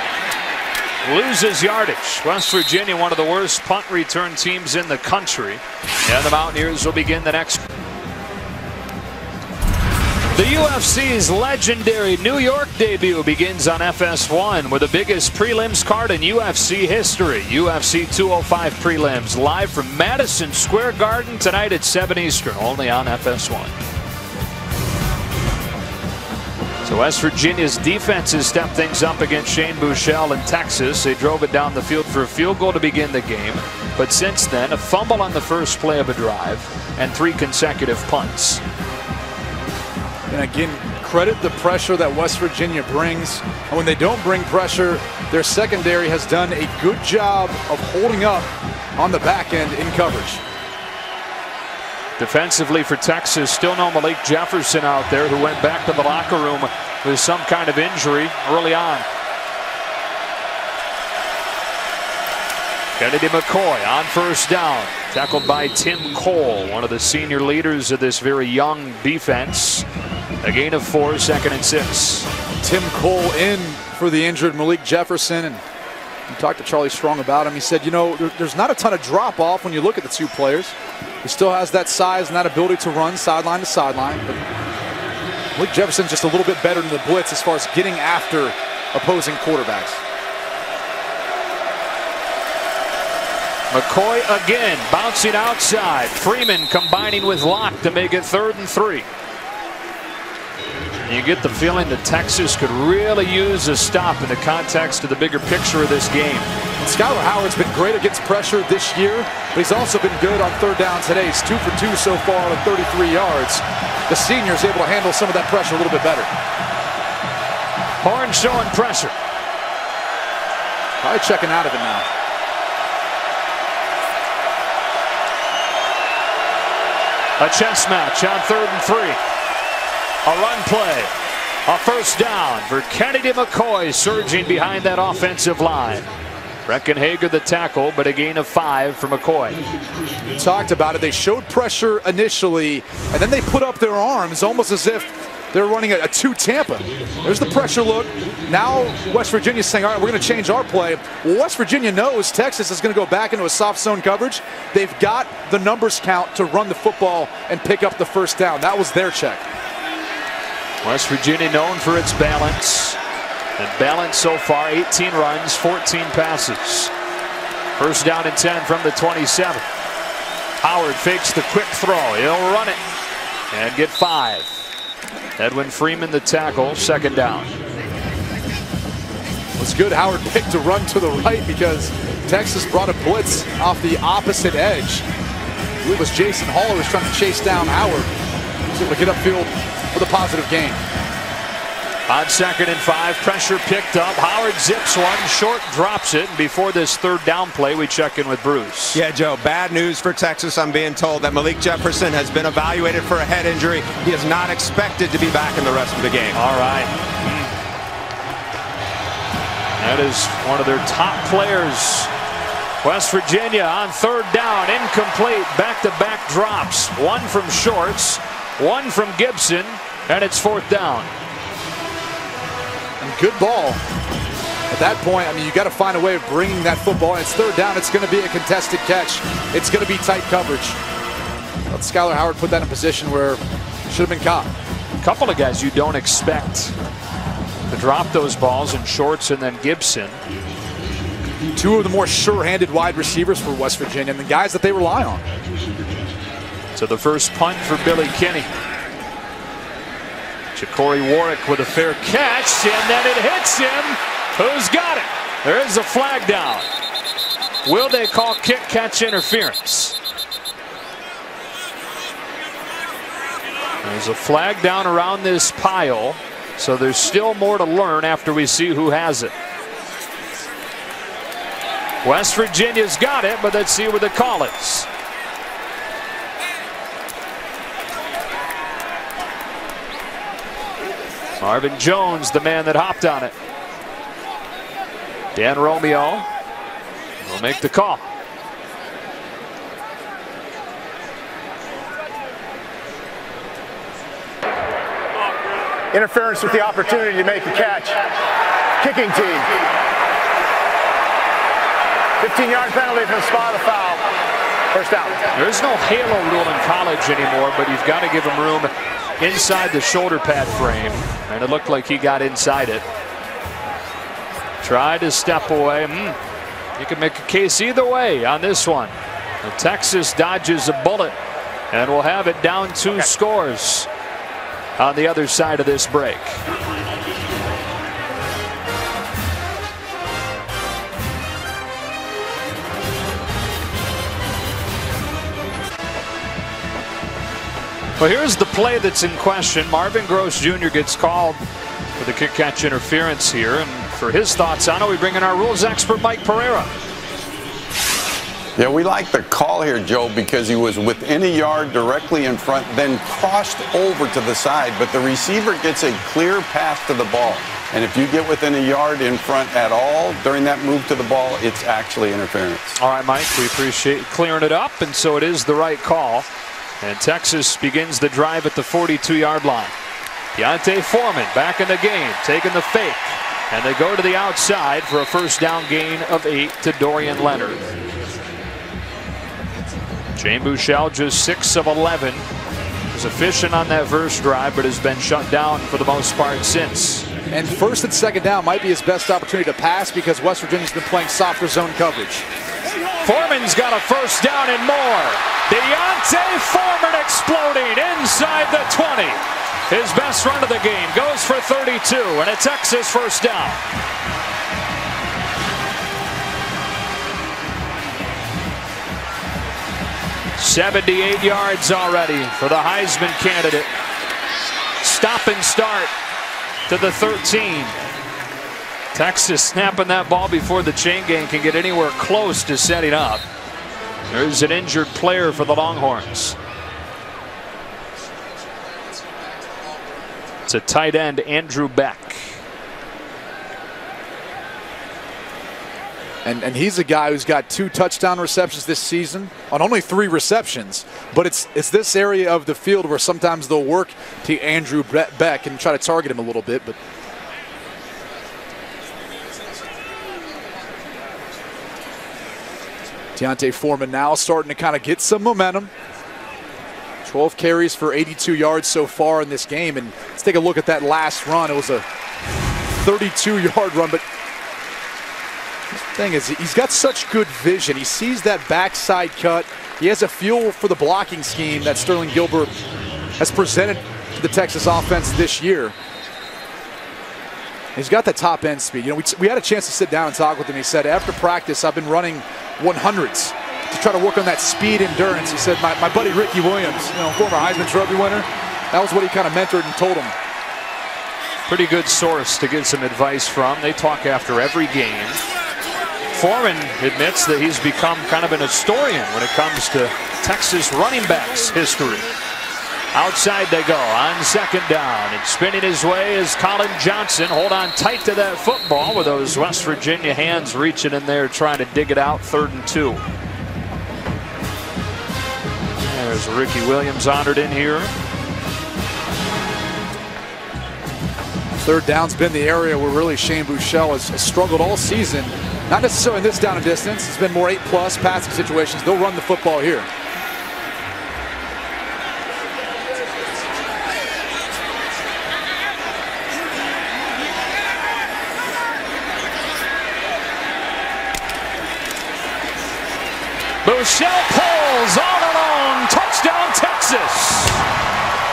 loses yardage. West Virginia, one of the worst punt return teams in the country. And the Mountaineers will begin the next. The UFC's legendary New York debut begins on FS1 with the biggest prelims card in UFC history. UFC 205 prelims live from Madison Square Garden tonight at 7 Eastern, only on FS1. So West Virginia's defense has stepped things up against Shane Buechele in Texas. They drove it down the field for a field goal to begin the game. But since then, a fumble on the first play of a drive and 3 consecutive punts. And again, credit the pressure that West Virginia brings. And when they don't bring pressure, their secondary has done a good job of holding up on the back end in coverage. Defensively for Texas, still no Malik Jefferson out there, who went back to the locker room with some kind of injury early on. Kennedy McCoy on 1st down, tackled by Tim Cole, one of the senior leaders of this very young defense. A gain of 4, 2nd and 6. Tim Cole in for the injured Malik Jefferson. And we talked to Charlie Strong about him. He said, you know, there's not a ton of drop off when you look at the 2 players. He still has that size and that ability to run sideline to sideline. But Malik Jefferson's just a little bit better than the blitz as far as getting after opposing quarterbacks. McCoy again bouncing outside. Freeman combining with Locke to make it 3rd and 3. You get the feeling that Texas could really use a stop in the context of the bigger picture of this game. Skylar Howard's been great against pressure this year, but he's also been good on 3rd down today. He's 2 for 2 so far on 33 yards. The senior's able to handle some of that pressure a little bit better. Horn showing pressure. Probably checking out of it now. A chess match on 3rd and 3. A run play, a 1st down for Kennedy McCoy, surging behind that offensive line. Breckenhager the tackle, but a gain of 5 for McCoy. We talked about it. They showed pressure initially, and then they put up their arms almost as if they're running a 2 Tampa. There's the pressure look. Now West Virginia's saying, all right, we're going to change our play. Well, West Virginia knows Texas is going to go back into a soft zone coverage. They've got the numbers count to run the football and pick up the 1st down. That was their check. West Virginia known for its balance. And balance so far, 18 runs, 14 passes. 1st down and 10 from the 27. Howard fakes the quick throw. He'll run it and get 5. Edwin Freeman the tackle, 2nd down. It's good Howard picked to run to the right because Texas brought a blitz off the opposite edge. I believe it was Jason Hall who was trying to chase down Howard. He was able to get upfield with a positive gain. On 2nd and 5, pressure picked up. Howard zips one, short drops it. And before this 3rd down play, we check in with Bruce. Yeah, Joe, bad news for Texas. I'm being told that Malik Jefferson has been evaluated for a head injury. He is not expected to be back in the rest of the game. All right. That is one of their top players. West Virginia on 3rd down, incomplete, back-to-back drops. One from Shorts, one from Gibson, and it's 4th down. And good ball. At that point, I mean, you got to find a way of bringing that football. It's 3rd down. It's going to be a contested catch. It's going to be tight coverage. Let Skylar Howard put that in a position where it should have been caught. A couple of guys you don't expect to drop those balls in Shorts and then Gibson. 2 of the more sure-handed wide receivers for West Virginia and the guys that they rely on. So the first punt for Billy Kinney. Ja'Cory Warwick with a fair catch, and then it hits him. Who's got it? There is a flag down. Will they call kick catch interference? There's a flag down around this pile, so there's still more to learn after we see who has it. West Virginia's got it, but let's see what the call is. Marvin Jones, the man that hopped on it. Dan Romeo will make the call. Interference with the opportunity to make a catch. Kicking team. 15-yard penalty from the spot of the foul. First down. There's no halo rule in college anymore, but you've got to give him room inside the shoulder pad frame. And it looked like he got inside it. Tried to step away. You can make a case either way on this one. And Texas dodges a bullet, and we'll have it down 2 scores on the other side of this break. Well, here's the play that's in question. Marvin Gross Jr. gets called for the kick-catch interference here, and for his thoughts on it, we bring in our rules expert, Mike Pereira. Yeah, we like the call here, Joe, because he was within a yard directly in front, then crossed over to the side, but the receiver gets a clear path to the ball. And if you get within a yard in front at all during that move to the ball, it's actually interference. All right, Mike, we appreciate clearing it up, and so it is the right call. And Texas begins the drive at the 42-yard line. Deontay Foreman back in the game, taking the fake. And they go to the outside for a first down gain of 8 to Dorian Leonard. Shane Buechele just 6 of 11. Was efficient on that first drive, but has been shut down for the most part since. And first and second down might be his best opportunity to pass because West Virginia's been playing softer zone coverage. Foreman's got a first down and more. Deontay Foreman exploding inside the 20. His best run of the game goes for 32 and a Texas first down. "78 yards already for the Heisman candidate. Stop and start to the 13. Texas snapping that ball before the chain gang can get anywhere close to setting up. There's an injured player for the Longhorns. It's a tight end, Andrew Beck. And he's a guy who's got 2 touchdown receptions this season on only 3 receptions. But it's this area of the field where sometimes they'll work to Andrew Beck and try to target him a little bit. But Deontay Foreman now starting to kind of get some momentum. 12 carries for 82 yards so far in this game. And let's take a look at that last run. It was a 32-yard run, but the thing is, he's got such good vision. He sees that backside cut. He has a feel for the blocking scheme that Sterling Gilbert has presented to the Texas offense this year. He's got the top end speed. You know, we had a chance to sit down and talk with him. He said, after practice, I've been running 100s to try to work on that speed endurance. He said, my buddy Ricky Williams, you know, former Heisman Trophy winner, that was what he kind of mentored and told him. Pretty good source to get some advice from. They talk after every game. Foreman admits that he's become kind of an historian when it comes to Texas running backs history. Outside they go on second down, and spinning his way is Colin Johnson. Hold on tight to that football with those West Virginia hands reaching in there trying to dig it out. 3rd and 2. There's Ricky Williams honored in here. 3rd down's been the area where really Shane Buechele has struggled all season. Not necessarily in this down and distance. It's been more 8+ passing situations. They'll run the football here. Buechele pulls all alone. Touchdown, Texas.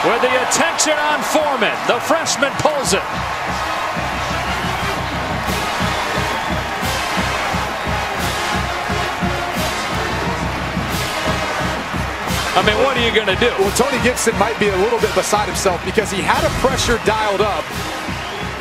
With the attention on Foreman, the freshman pulls it. I mean, what are you going to do? Well, Tony Gibson might be a little bit beside himself because he had a pressure dialed up.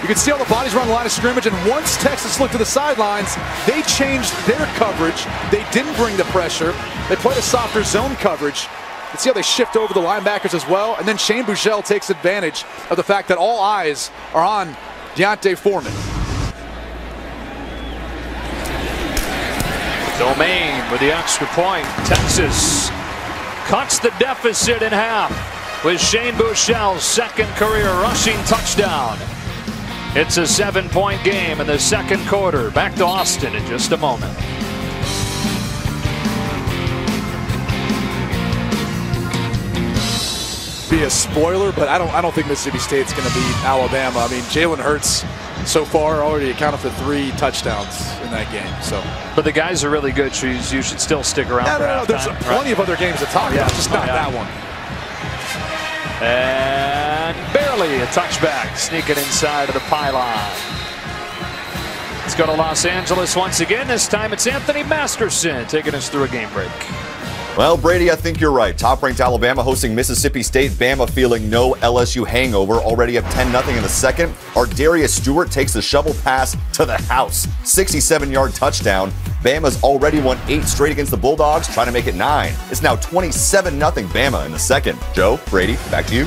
You can see all the bodies around the line of scrimmage, and once Texas looked to the sidelines, they changed their coverage. They didn't bring the pressure. They played a softer zone coverage. You can see how they shift over the linebackers as well. And then Shane Buechele takes advantage of the fact that all eyes are on D'Onta Foreman. Domain with the extra point. Texas cuts the deficit in half with Shane Buechele's second career rushing touchdown. It's a 7-point game in the second quarter. Back to Austin in just a moment. Be a spoiler, but I don't think Mississippi State's going to beat Alabama. I mean, Jalen Hurts so far already accounted for 3 touchdowns in that game. So, but the guys are really good. You should still stick around. No, there's plenty of other games to talk about, just not that one. And barely a touchback, sneaking inside of the pylon. Let's go to Los Angeles once again. This time it's Anthony Masterson taking us through a game break. Well, Brady, I think you're right. Top-ranked Alabama hosting Mississippi State. Bama feeling no LSU hangover. Already up 10-0 in the second. Ardarius Stewart takes the shovel pass to the house. 67-yard touchdown. Bama's already won 8 straight against the Bulldogs, trying to make it 9. It's now 27-0 Bama in the second. Joe, Brady, back to you.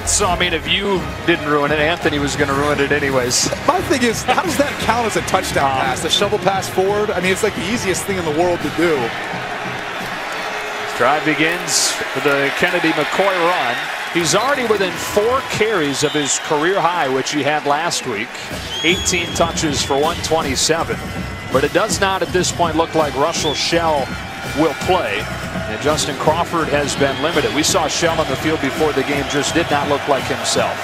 So, I mean, if you didn't ruin it, Anthony was going to ruin it anyways. My thing is, how does that count as a touchdown pass? The shovel pass forward? I mean, it's like the easiest thing in the world to do. Drive begins with the Kennedy McCoy run. He's already within 4 carries of his career high, which he had last week. 18 touches for 127. But it does not at this point look like Russell Shell will play. And Justin Crawford has been limited. We saw Shell on the field before the game, just did not look like himself.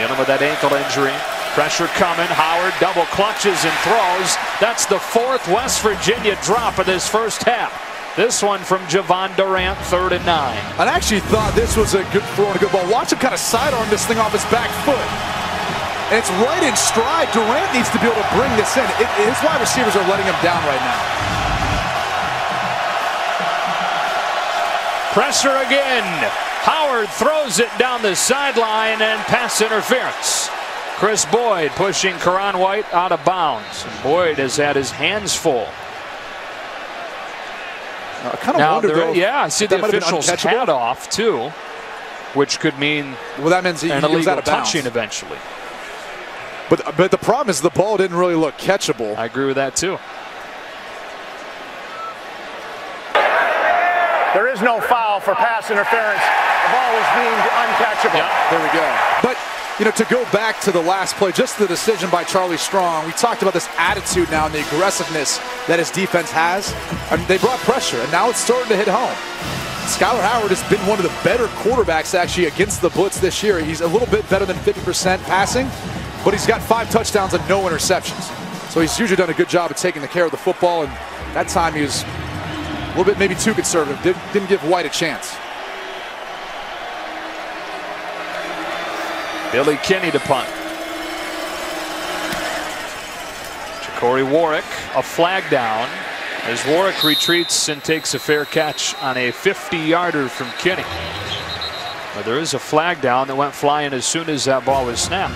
Dealing with that ankle injury. Pressure coming. Howard double clutches and throws. That's the 4th West Virginia drop of this first half. This one from Javon Durant, 3rd and 9. I actually thought this was a good throw and a good ball. Watch him kind of sidearm this thing off his back foot. And it's right in stride. Durant needs to be able to bring this in. His wide receivers are letting him down right now. Pressure again. Howard throws it down the sideline and pass interference. Chris Boyd pushing Karan White out of bounds. Boyd has had his hands full. I kind of wonder, though, yeah, I see the official's hat off, too, which could mean that means he an was illegal out of bounds. touching eventually. But the problem is the ball didn't really look catchable. I agree with that, too. There is no foul for pass interference. The ball was deemed uncatchable. Yeah. There we go. But, you know, to go back to the last play, just the decision by Charlie Strong, we talked about this attitude now and the aggressiveness that his defense has. I mean, they brought pressure, and now it's starting to hit home. Skylar Howard has been one of the better quarterbacks, actually, against the blitz this year. He's a little bit better than 50% passing, but he's got 5 touchdowns and no interceptions. So he's usually done a good job of taking the care of the football, and that time he was a little bit maybe too conservative. Didn't give White a chance. Billy Kinney to punt. Ja'Cory Warwick, a flag down as Warwick retreats and takes a fair catch on a 50-yarder from Kinney. But there is a flag down that went flying as soon as that ball was snapped.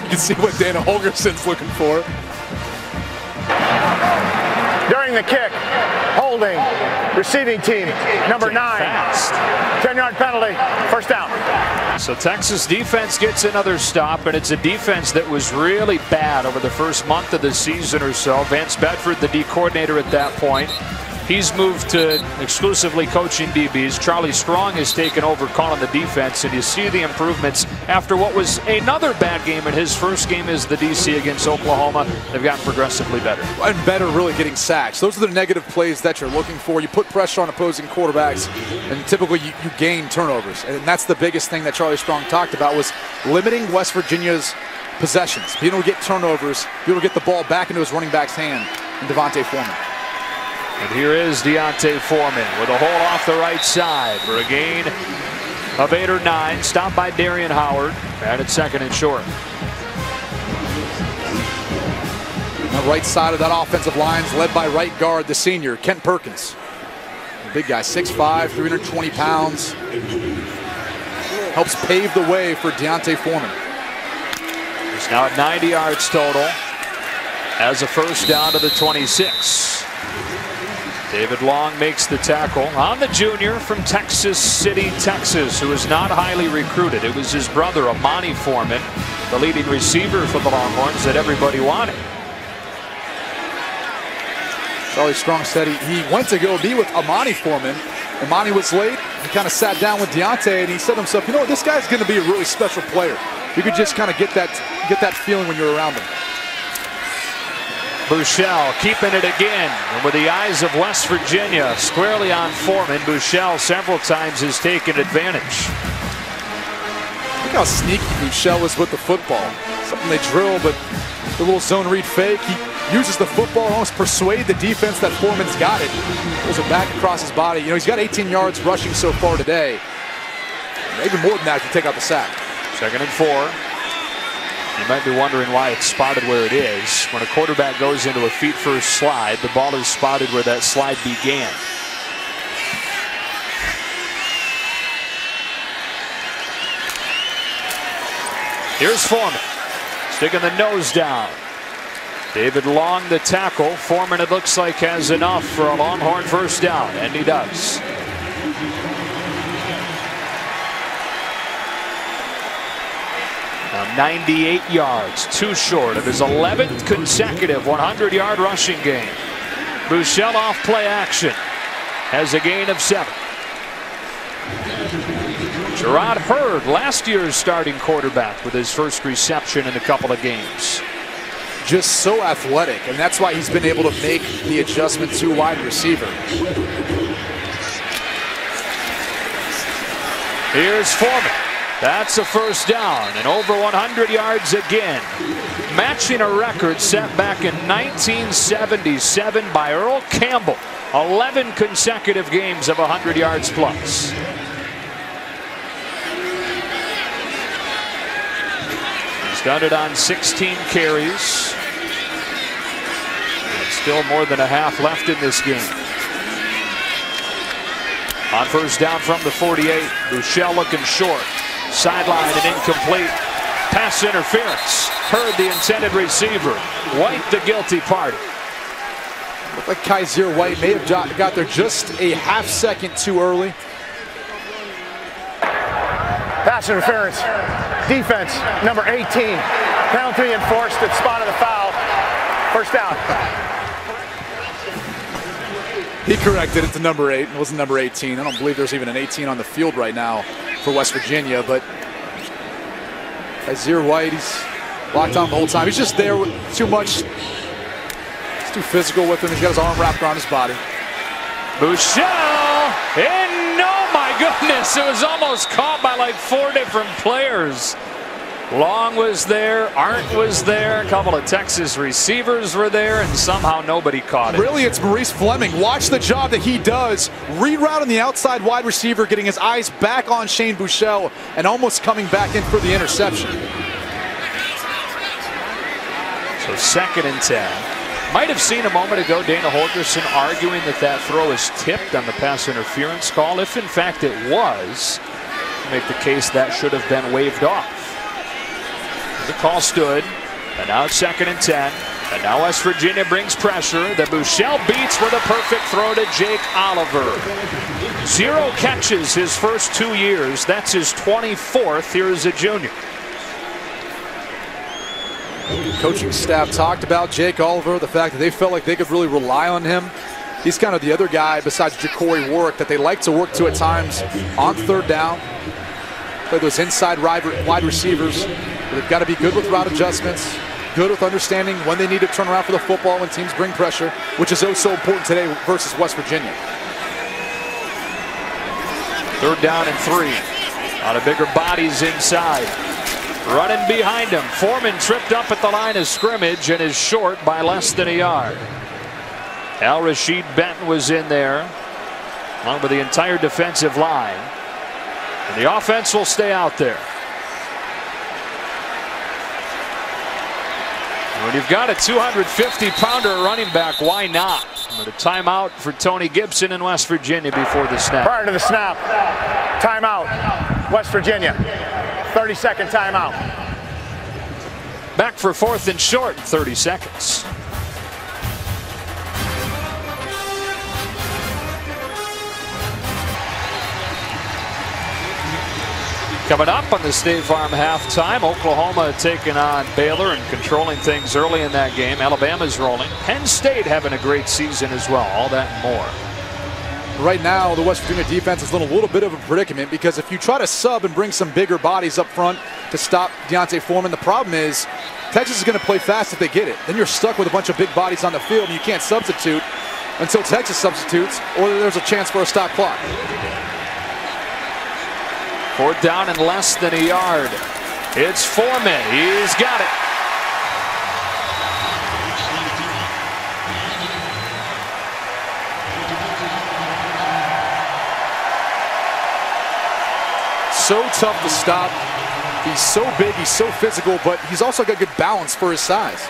You can see what Dana Holgerson's looking for. During the kick, holding, receiving team, number 9. 10-yard penalty, first down. So Texas defense gets another stop, and it's a defense that was really bad over the first month of the season or so. Vance Bedford, the D coordinator at that point, he's moved to exclusively coaching DBs. Charlie Strong has taken over calling the defense, and you see the improvements after what was another bad game in his first game as the DC against Oklahoma. They've gotten progressively better. And better really getting sacks. Those are the negative plays that you're looking for. You put pressure on opposing quarterbacks, and typically you gain turnovers. And that's the biggest thing that Charlie Strong talked about, was limiting West Virginia's possessions. Being able to get turnovers, being able to get the ball back into his running back's hand in D'Onta Foreman. And here is D'Onta Foreman with a hole off the right side for a gain of 8 or 9. Stopped by Darian Howard. And it's 2nd and short. On the right side of that offensive line is led by right guard, the senior, Kent Perkins. The big guy, 6'5", 320 pounds. Helps pave the way for D'Onta Foreman. He's now at 90 yards total. Has a first down to the 26. David Long makes the tackle on the junior from Texas City, Texas, who is not highly recruited. It was his brother, Amani Foreman, the leading receiver for the Longhorns that everybody wanted. Charlie Strong said he went to go be with Amani Foreman. Amani was late. He kind of sat down with D'Onta and he said to himself, you know what, this guy's going to be a really special player. You could just kind of get that feeling when you're around him. Buechele keeping it again, and with the eyes of West Virginia squarely on Foreman, Buechele several times has taken advantage. Look how sneaky Buechele is with the football. Something they drill, but the little zone read fake. He uses the football, almost persuade the defense that Foreman's got it. Pulls it back across his body. You know, he's got 18 yards rushing so far today. Maybe more than that if you take out the sack. 2nd and 4. You might be wondering why it's spotted where it is. When a quarterback goes into a feet-first slide, the ball is spotted where that slide began. Here's Foreman, sticking the nose down. David Long, the tackle. Foreman, it looks like, has enough for a Longhorn first down, and he does. Now 98 yards, too short of his 11th consecutive 100-yard rushing game. Buechele off play action, has a gain of 7. Gerard Hurd, last year's starting quarterback, with his first reception in a couple of games. Just so athletic, and that's why he's been able to make the adjustment to wide receiver. Here's Foreman. That's a first down, and over 100 yards again. Matching a record set back in 1977 by Earl Campbell. 11 consecutive games of 100 yards plus. He's done it on 16 carries. And still more than a half left in this game. On first down from the 48, Buechele looking short. Sideline and incomplete. Pass interference. Hurd, the intended receiver. White, the guilty party. Looked like Kaiser White may have got there just a half second too early. Pass interference. Defense, number 18. Penalty enforced at spot of the foul. First down. He corrected it to number 8. It wasn't number 18. I don't believe there's even an 18 on the field right now for West Virginia, but Kaiser White, he's locked on the whole time. He's just there with too much. He's too physical with him. He's got his arm wrapped around his body. Buechele, and oh my goodness, it was almost caught by like 4 different players. Long was there, Arndt was there, a couple of Texas receivers were there, and somehow nobody caught it. Really, it's Maurice Fleming. Watch the job that he does. Reroute on the outside wide receiver, getting his eyes back on Shane Buechele, and almost coming back in for the interception. So 2nd and 10. Might have seen a moment ago Dana Holgerson arguing that that throw is tipped on the pass interference call. If in fact it was, make the case that should have been waved off. The call stood, and now it's 2nd and 10. And now West Virginia brings pressure. The Buechele beats with a perfect throw to Jake Oliver. 0 catches his first 2 years. That's his 24th here as a junior. Coaching staff talked about Jake Oliver, the fact that they felt like they could really rely on him. He's kind of the other guy besides Ja'Cory Warwick that they like to work to at times on 3rd down. Play those inside wide receivers. They've got to be good with route adjustments, good with understanding when they need to turn around for the football when teams bring pressure, which is oh so important today versus West Virginia. 3rd down and 3. A lot of bigger bodies inside. Running behind him. Foreman tripped up at the line of scrimmage and is short by less than a yard. Al-Rashid Benton was in there, along with the entire defensive line. And the offense will stay out there. When you've got a 250-pounder running back, why not? But a timeout for Tony Gibson in West Virginia before the snap. Prior to the snap, timeout, West Virginia. 30-second timeout. Back for 4th and short in 30 seconds. Coming up on the State Farm halftime, Oklahoma taking on Baylor and controlling things early in that game. Alabama's rolling. Penn State having a great season as well. All that and more. Right now, the West Virginia defense is in a little bit of a predicament because if you try to sub and bring some bigger bodies up front to stop D'Onta Foreman, the problem is Texas is going to play fast if they get it. Then you're stuck with a bunch of big bodies on the field and you can't substitute until Texas substitutes or there's a chance for a stop clock. 4th down and less than a yard. It's Foreman. He's got it. So tough to stop. He's so big, he's so physical, but he's also got good balance for his size.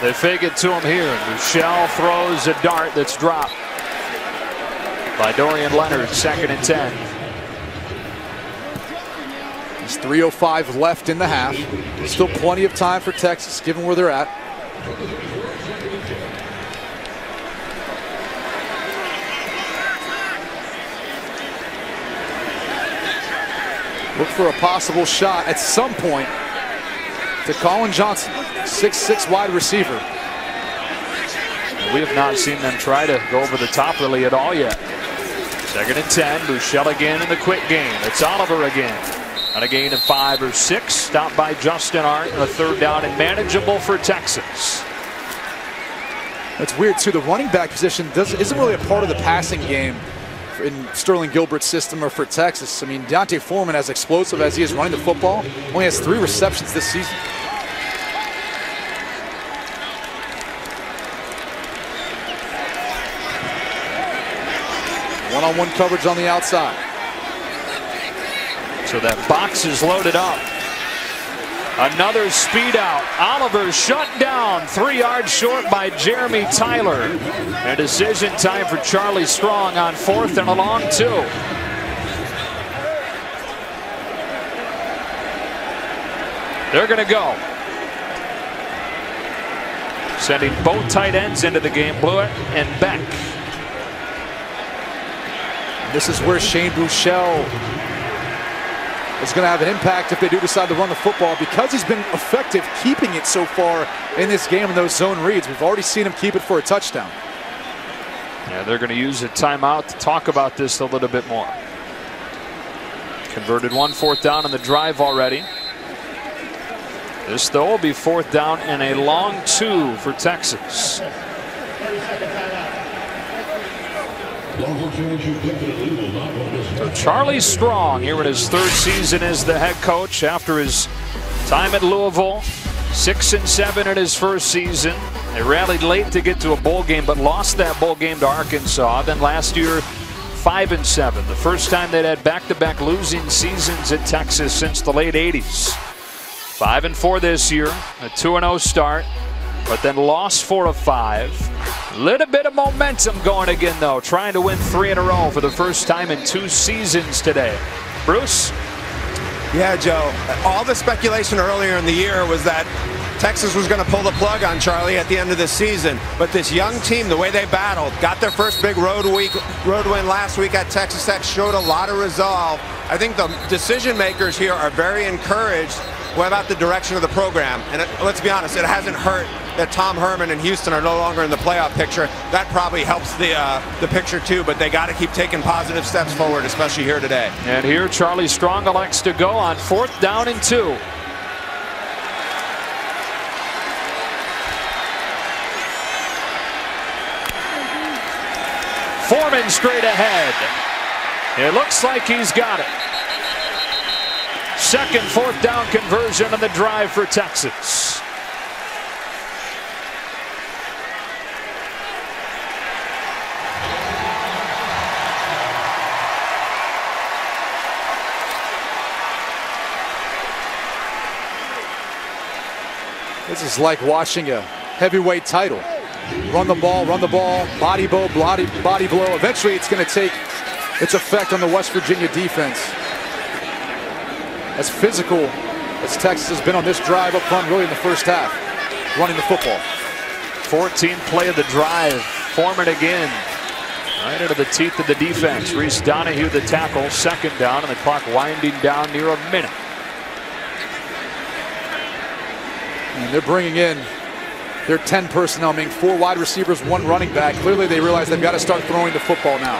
They fake it to him here. Michelle throws a dart that's dropped by Dorian Leonard. 2nd and 10. There's 3:05 left in the half. Still plenty of time for Texas, given where they're at. Look for a possible shot at some point to Colin Johnson, 6'6" wide receiver. We have not seen them try to go over the top really at all yet. 2nd and 10. Bouchel again in the quick game. It's Oliver again. On a gain of 5 or 6. Stopped by Justin Art. And a 3rd down and manageable for Texas. That's weird too. The running back position isn't really a part of the passing game in Sterling Gilbert's system or for Texas. I mean, D'Onta Foreman, as explosive as he is running the football, only has 3 receptions this season. One-on-one coverage on the outside. So that box is loaded up. Another speed out. Oliver shut down 3 yards short by Jeremy Tyler. A decision time for Charlie Strong on 4th and a long 2. They're going to go. Sending both tight ends into the game, Blewett and Beck. This is where Shane Bouchel is going to have an impact if they do decide to run the football, because he's been effective keeping it so far in this game in those zone reads. We've already seen him keep it for a touchdown. Yeah, they're going to use a timeout to talk about this a little bit more. Converted 1 4th down on the drive already. This, though, will be 4th down and a long 2 for Texas. So Charlie Strong here in his 3rd season as the head coach after his time at Louisville. 6 and 7 in his 1st season. They rallied late to get to a bowl game, but lost that bowl game to Arkansas. Then last year, 5 and 7. The first time they'd had back-to-back losing seasons at Texas since the late 80s. 5 and 4 this year, a 2-0 start, but then lost 4 of 5. Little bit of momentum going again, though, trying to win 3 in a row for the first time in 2 seasons today. Bruce? Yeah, Joe. All the speculation earlier in the year was that Texas was going to pull the plug on Charlie at the end of the season. But this young team, the way they battled, got their first big road win last week at Texas Tech, showed a lot of resolve. I think the decision makers here are very encouraged about the direction of the program. And let's be honest, it hasn't hurt that Tom Herman and Houston are no longer in the playoff picture. That probably helps the picture too, but they got to keep taking positive steps forward, especially here today. And here Charlie Strong elects to go on 4th down and 2. Foreman straight ahead. It looks like he's got it. 2nd 4th down conversion on the drive for Texas. This is like watching a heavyweight title. Run the ball, body blow, body blow. Eventually it's going to take its effect on the West Virginia defense. As physical as Texas has been on this drive up front, really in the first half, running the football. 14th play of the drive. Foreman again. Right into the teeth of the defense. Reese Donahue the tackle. 2nd down, and the clock winding down near a minute. And they're bringing in their 10 personnel, meaning 4 wide receivers, 1 running back. Clearly they realize they've got to start throwing the football now.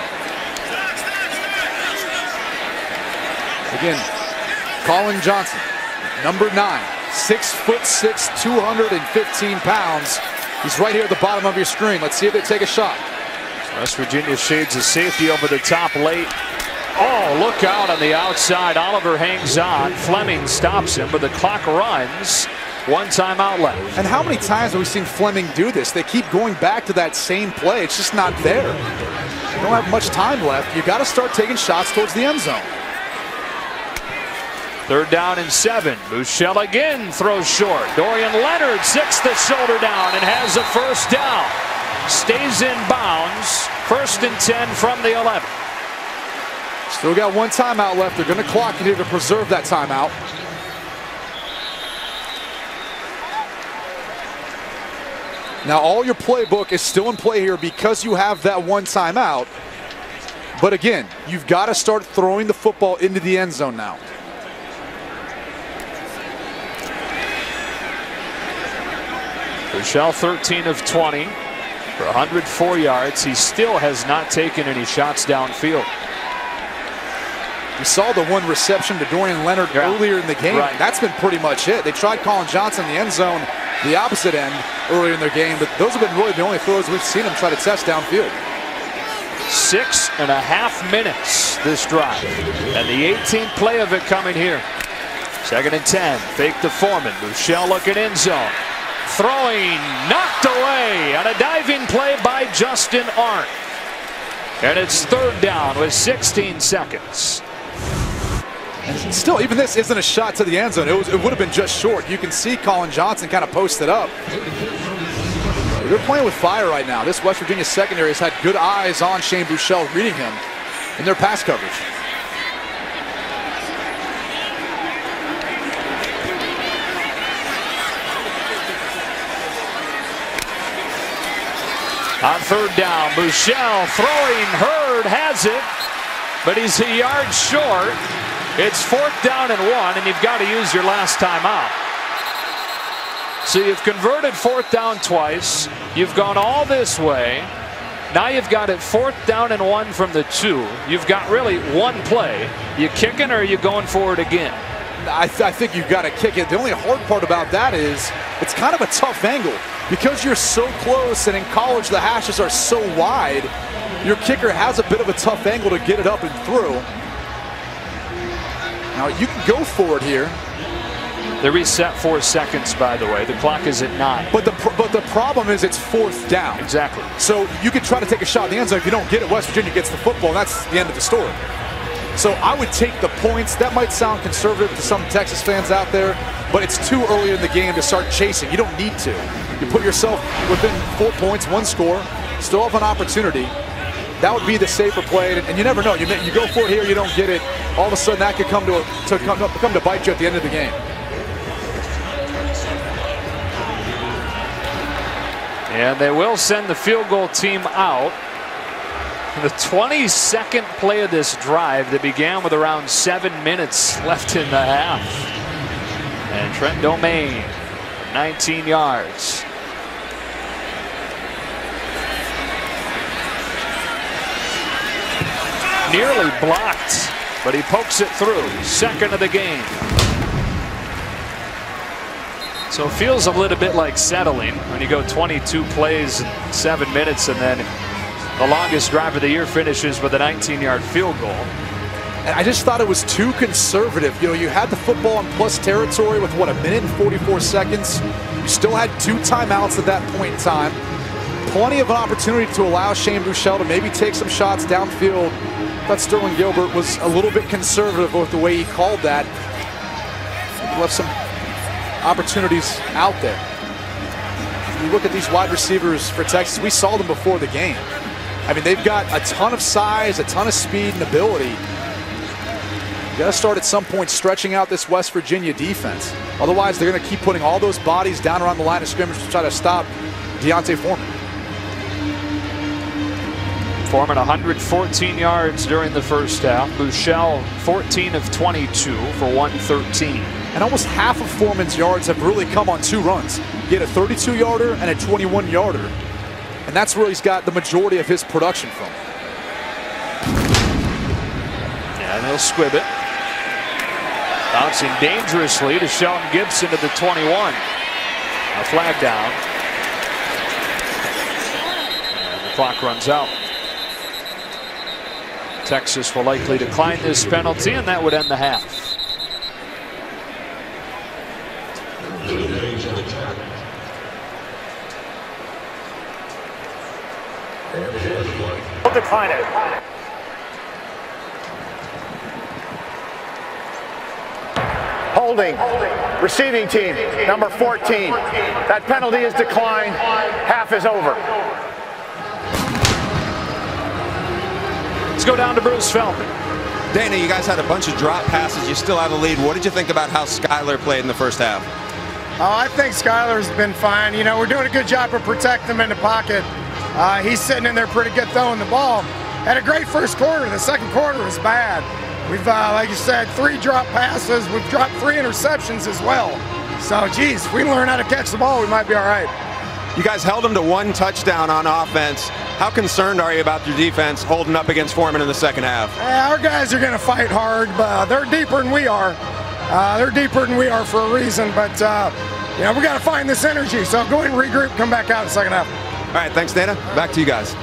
Again, Colin Johnson, number 9, 6'6", 215 pounds. He's right here at the bottom of your screen. Let's see if they take a shot. West Virginia shades a safety over the top late. Oh, look out on the outside. Oliver hangs on. Fleming stops him, but the clock runs. 1 timeout left. And how many times have we seen Fleming do this? They keep going back to that same play. It's just not there. You don't have much time left. You got to start taking shots towards the end zone. 3rd down and 7. Buechele again throws short. Dorian Leonard 6th the shoulder down and has a 1st down. Stays in bounds. 1st and 10 from the 11. Still got 1 timeout left. They're going to clock it here to preserve that timeout. Now all your playbook is still in play here because you have that 1 timeout. But again, you've got to start throwing the football into the end zone now. Buechele 13 of 20 for 104 yards. He still has not taken any shots downfield. We saw the 1 reception to Dorian Leonard earlier in the game. Right. That's been pretty much it. They tried Colin Johnson in the end zone, the opposite end, earlier in their game, but those have been really the only throws we've seen them try to test downfield. 6.5 minutes this drive, and the 18th play of it coming here. 2nd and 10. Fake to Foreman. Buechele looking end zone. Throwing, knocked away on a diving play by Justin Arndt. And it's 3rd down with 16 seconds. And still, even this isn't a shot to the end zone. It would have been just short. You can see Colin Johnson kind of posted up. They're playing with fire right now. This West Virginia secondary has had good eyes on Shane Buechele, reading him in their pass coverage. On 3rd down, Buechele throwing. Hurd has it, but he's a yard short. It's 4th down and 1, and you've got to use your last timeout. So you've converted 4th down twice. You've gone all this way. Now you've got it 4th down and 1 from the 2. You've got really 1 play. You kicking or are you going for it again? I think you've got to kick it. The only hard part about that is it's kind of a tough angle. Because you're so close, and in college the hashes are so wide, your kicker has a bit of a tough angle to get it up and through. Now you can go for it here. They reset 4 seconds, by the way. The clock is at 9. But the problem is it's 4th down. Exactly. So you could try to take a shot in the end zone. If you don't get it, West Virginia gets the football, and that's the end of the story. So I would take the points. That might sound conservative to some Texas fans out there, but it's too early in the game to start chasing. You don't need to. You put yourself within 4 points, 1 score, still have an opportunity. That would be the safer play, and you never know. You go for it here, you don't get it. All of a sudden, that could come to bite you at the end of the game. And they will send the field goal team out. The 22nd play of this drive that began with around 7 minutes left in the half. And Trent Domain, 19 yards. Nearly blocked, but he pokes it through. 2nd of the game. So it feels a little bit like settling when you go 22 plays in 7 minutes, and then the longest drive of the year finishes with a 19-yard field goal. And I just thought it was too conservative. You know, you had the football in plus territory with, what, 1 minute and 44 seconds. You still had 2 timeouts at that point in time. Plenty of an opportunity to allow Shane Buechele to maybe take some shots downfield. I thought Sterling Gilbert was a little bit conservative with the way he called that. He left some opportunities out there. You look at these wide receivers for Texas, we saw them before the game. I mean, they've got a ton of size, a ton of speed and ability. You got to start at some point stretching out this West Virginia defense. Otherwise, they're going to keep putting all those bodies down around the line of scrimmage to try to stop D'Onta Foreman. Foreman 114 yards during the first half. Buechele 14 of 22 for 113. And almost half of Foreman's yards have really come on 2 runs. He had a 32-yarder and a 21-yarder. And that's where he's got the majority of his production from. And he'll squib it. Bouncing dangerously to Shelton Gibson to the 21. A flag down. And the clock runs out. Texas will likely decline this penalty, and that would end the half. We'll decline it. Holding. Receiving team, number 14. That penalty is declined. Half is over. Let's go down to Bruce Feldman. Dana, you guys had a bunch of drop passes. You still have the lead. What did you think about how Skyler played in the first half? Oh, I think Skyler's been fine. You know, we're doing a good job of protecting him in the pocket. He's sitting in there pretty good throwing the ball. Had a great first quarter. The second quarter was bad. We've, like you said, 3 drop passes. We've dropped 3 interceptions as well. So, geez, if we learn how to catch the ball, we might be all right. You guys held them to 1 touchdown on offense. How concerned are you about your defense holding up against Foreman in the second half? Our guys are going to fight hard, but they're deeper than we are. They're deeper than we are for a reason, but, you know, we got to find this energy. So go ahead and regroup, come back out in the second half. All right, thanks, Dana. Back to you guys.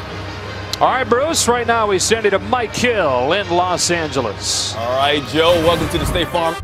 All right, Bruce, right now we send it to Mike Hill in Los Angeles. All right, Joe, welcome to the State Farm.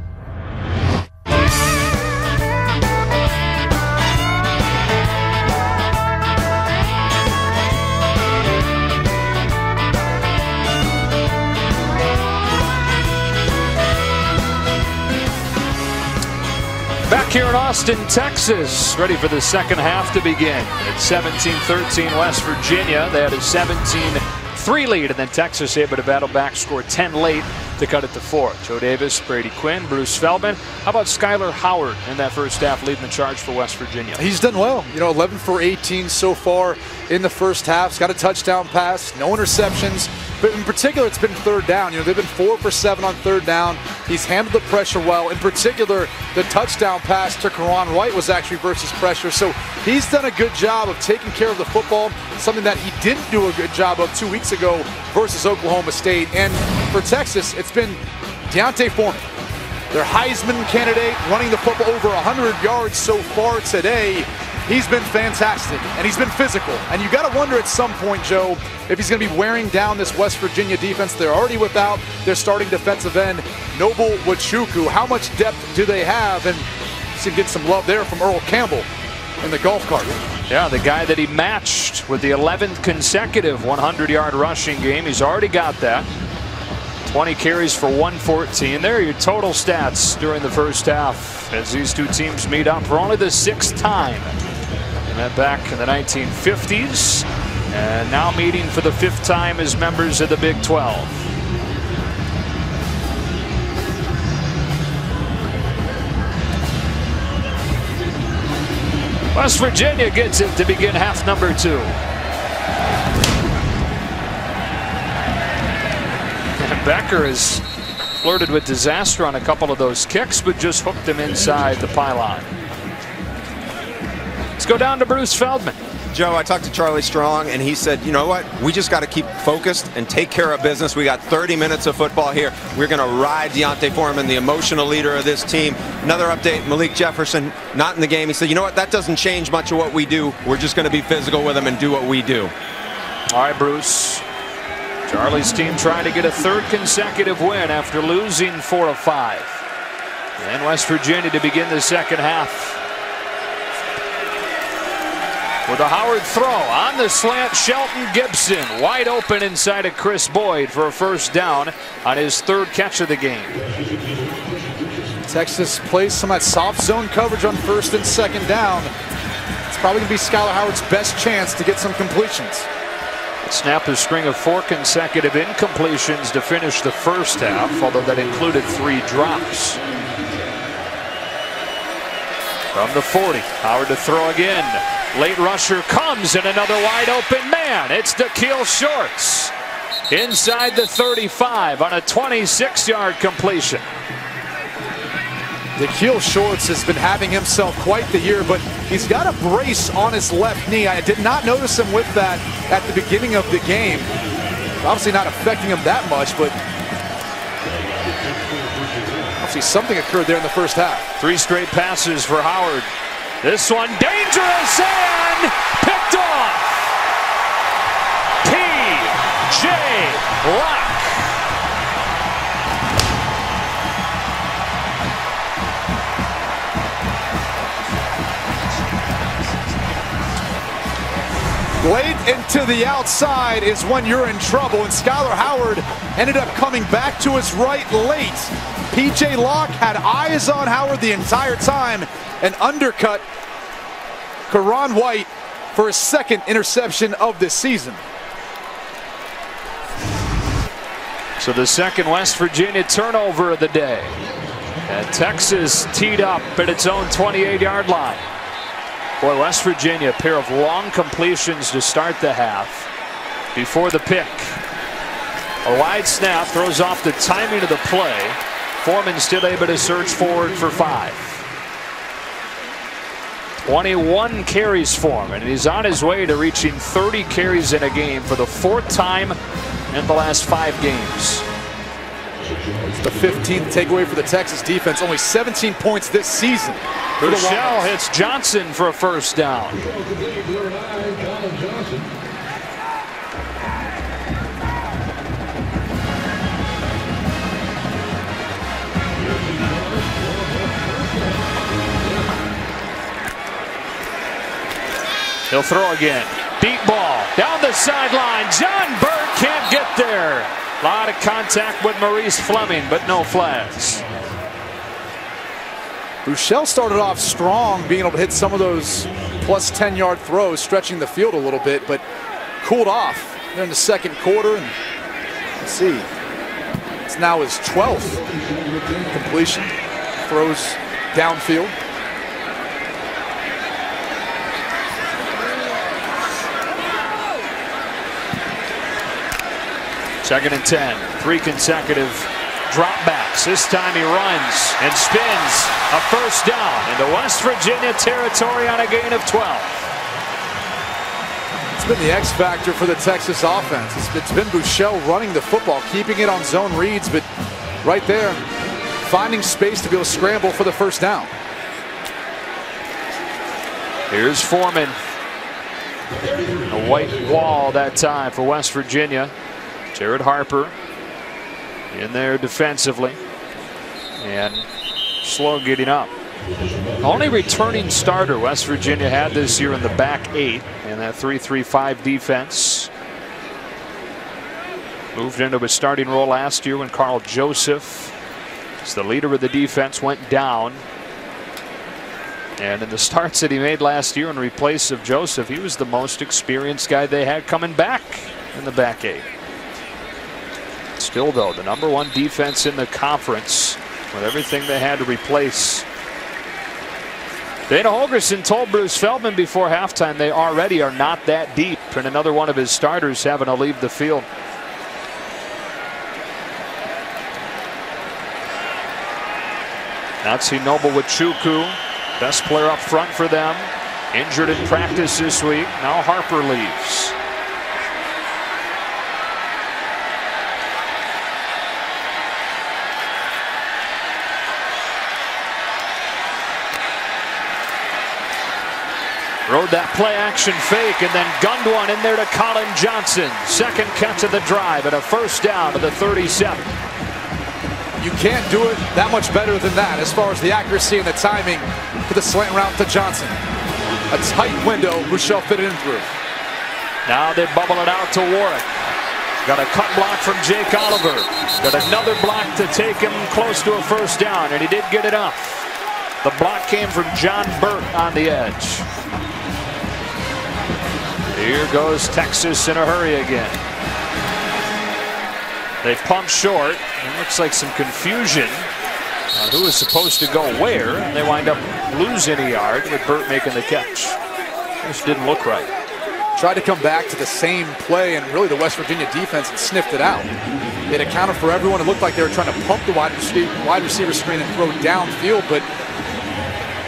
Back here in Austin, Texas, ready for the second half to begin. It's 17-13 West Virginia. They had a 17-3 lead, and then Texas able to battle back, score 10 late to cut it to 4. Joe Davis, Brady Quinn, Bruce Feldman. How about Skyler Howard in that first half leading the charge for West Virginia? He's done well. You know, 11 for 18 so far in the first half. He's got a touchdown pass, no interceptions. But in particular, it's been third down. You know, they've been 4 for 7 on third down. He's handled the pressure well. In particular, the touchdown pass to Karan Wright was actually versus pressure. So he's done a good job of taking care of the football, something that he didn't do a good job of 2 weeks ago versus Oklahoma State. And for Texas, it's been D'Onta Foreman, their Heisman candidate, running the football over 100 yards so far today. He's been fantastic, and he's been physical. And you got to wonder at some point, Joe, if he's going to be wearing down this West Virginia defense. They're already without their starting defensive end, Noble Wachuku. How much depth do they have? And see him get some love there from Earl Campbell in the golf cart. Yeah, the guy that he matched with the 11th consecutive 100-yard rushing game. He's already got that. 20 carries for 114. There are your total stats during the first half as these two teams meet up for only the 6th time. Met back in the 1950s, and now meeting for the 5th time as members of the Big 12. West Virginia gets it to begin half number 2. And Becker has flirted with disaster on a couple of those kicks, but just hooked them inside the pylon. Let's go down to Bruce Feldman. Joe, I talked to Charlie Strong, and he said, you know what? We just got to keep focused and take care of business. We got 30 minutes of football here. We're going to ride D'Onta Foreman, the emotional leader of this team. Another update, Malik Jefferson not in the game. He said, you know what? That doesn't change much of what we do. We're just going to be physical with him and do what we do. All right, Bruce. Charlie's team trying to get a 3rd consecutive win after losing 4 of 5. And West Virginia to begin the second half. With a Howard throw on the slant, Shelton Gibson wide open inside of Chris Boyd for a first down on his 3rd catch of the game. Texas plays some of that soft zone coverage on first and second down. It's probably going to be Skylar Howard's best chance to get some completions. Snap a string of 4 consecutive incompletions to finish the first half, although that included 3 drops. From the 40, Howard to throw again. Late rusher comes, and another wide open man. It's Da'Keil Shorts inside the 35 on a 26-yard completion. Da'Keil Shorts has been having himself quite the year, but he's got a brace on his left knee. I did not notice him with that at the beginning of the game. Obviously not affecting him that much, but obviously something occurred there in the first half. 3 straight passes for Howard. This one dangerous and picked off. P.J. Locke. Late into the outside is when you're in trouble, and Skylar Howard ended up coming back to his right late. P.J. Locke had eyes on Howard the entire time and undercut Karan White for his 2nd interception of this season. So the 2nd West Virginia turnover of the day. And Texas teed up at its own 28-yard line. Boy, West Virginia, a pair of long completions to start the half before the pick. A wide snap throws off the timing of the play. Foreman still able to surge forward for 5. 21 carries for him, and he's on his way to reaching 30 carries in a game for the 4th time in the last 5 games. It's the 15th takeaway for the Texas defense. Only 17 points this season. Bushell hits Johnson for a first down. He'll throw again. Deep ball down the sideline. John Bird can't get there. A lot of contact with Maurice Fleming, but no flags. Bushell started off strong, being able to hit some of those plus 10-yard throws, stretching the field a little bit, but cooled off there in the 2nd quarter. And let's see, it's now his 12th completion. Throws downfield. Second and 10. 3 consecutive dropbacks. This time he runs and spins a first down into West Virginia territory on a gain of 12. It's been the X factor for the Texas offense. It's been Bushell running the football, keeping it on zone reads, but right there, finding space to be able to scramble for the first down. Here's Foreman. A white wall that time for West Virginia. Jared Harper in there defensively and slow getting up. Only returning starter West Virginia had this year in the back 8 in that 3-3-5 defense. Moved into a starting role last year when Carl Joseph, as the leader of the defense, went down. And in the starts that he made last year in replace of Joseph, he was the most experienced guy they had coming back in the back 8. Still, though, the #1 defense in the conference with everything they had to replace. Dana Holgorsen told Bruce Feldman before halftime they already are not that deep, and another one of his starters having to leave the field. Natsi Noble-Wachukwu, best player up front for them, injured in practice this week. Now Harper leaves. Rode that play action fake and then gunned one in there to Colin Johnson. 2nd catch of the drive and a first down to the 37. You can't do it that much better than that as far as the accuracy and the timing for the slant route to Johnson. A tight window, Bushell fit it in through. Now they bubble it out to Warwick. Got a cut block from Jake Oliver. Got another block to take him close to a first down, and he did get it up. The block came from John Burt on the edge. Here goes Texas in a hurry again. They pump short. It looks like some confusion on who is supposed to go where, and they wind up losing a yard with Burt making the catch. This didn't look right. Tried to come back to the same play, and really the West Virginia defense had sniffed it out. It accounted for everyone. It looked like they were trying to pump the wide receiver screen and throw downfield, but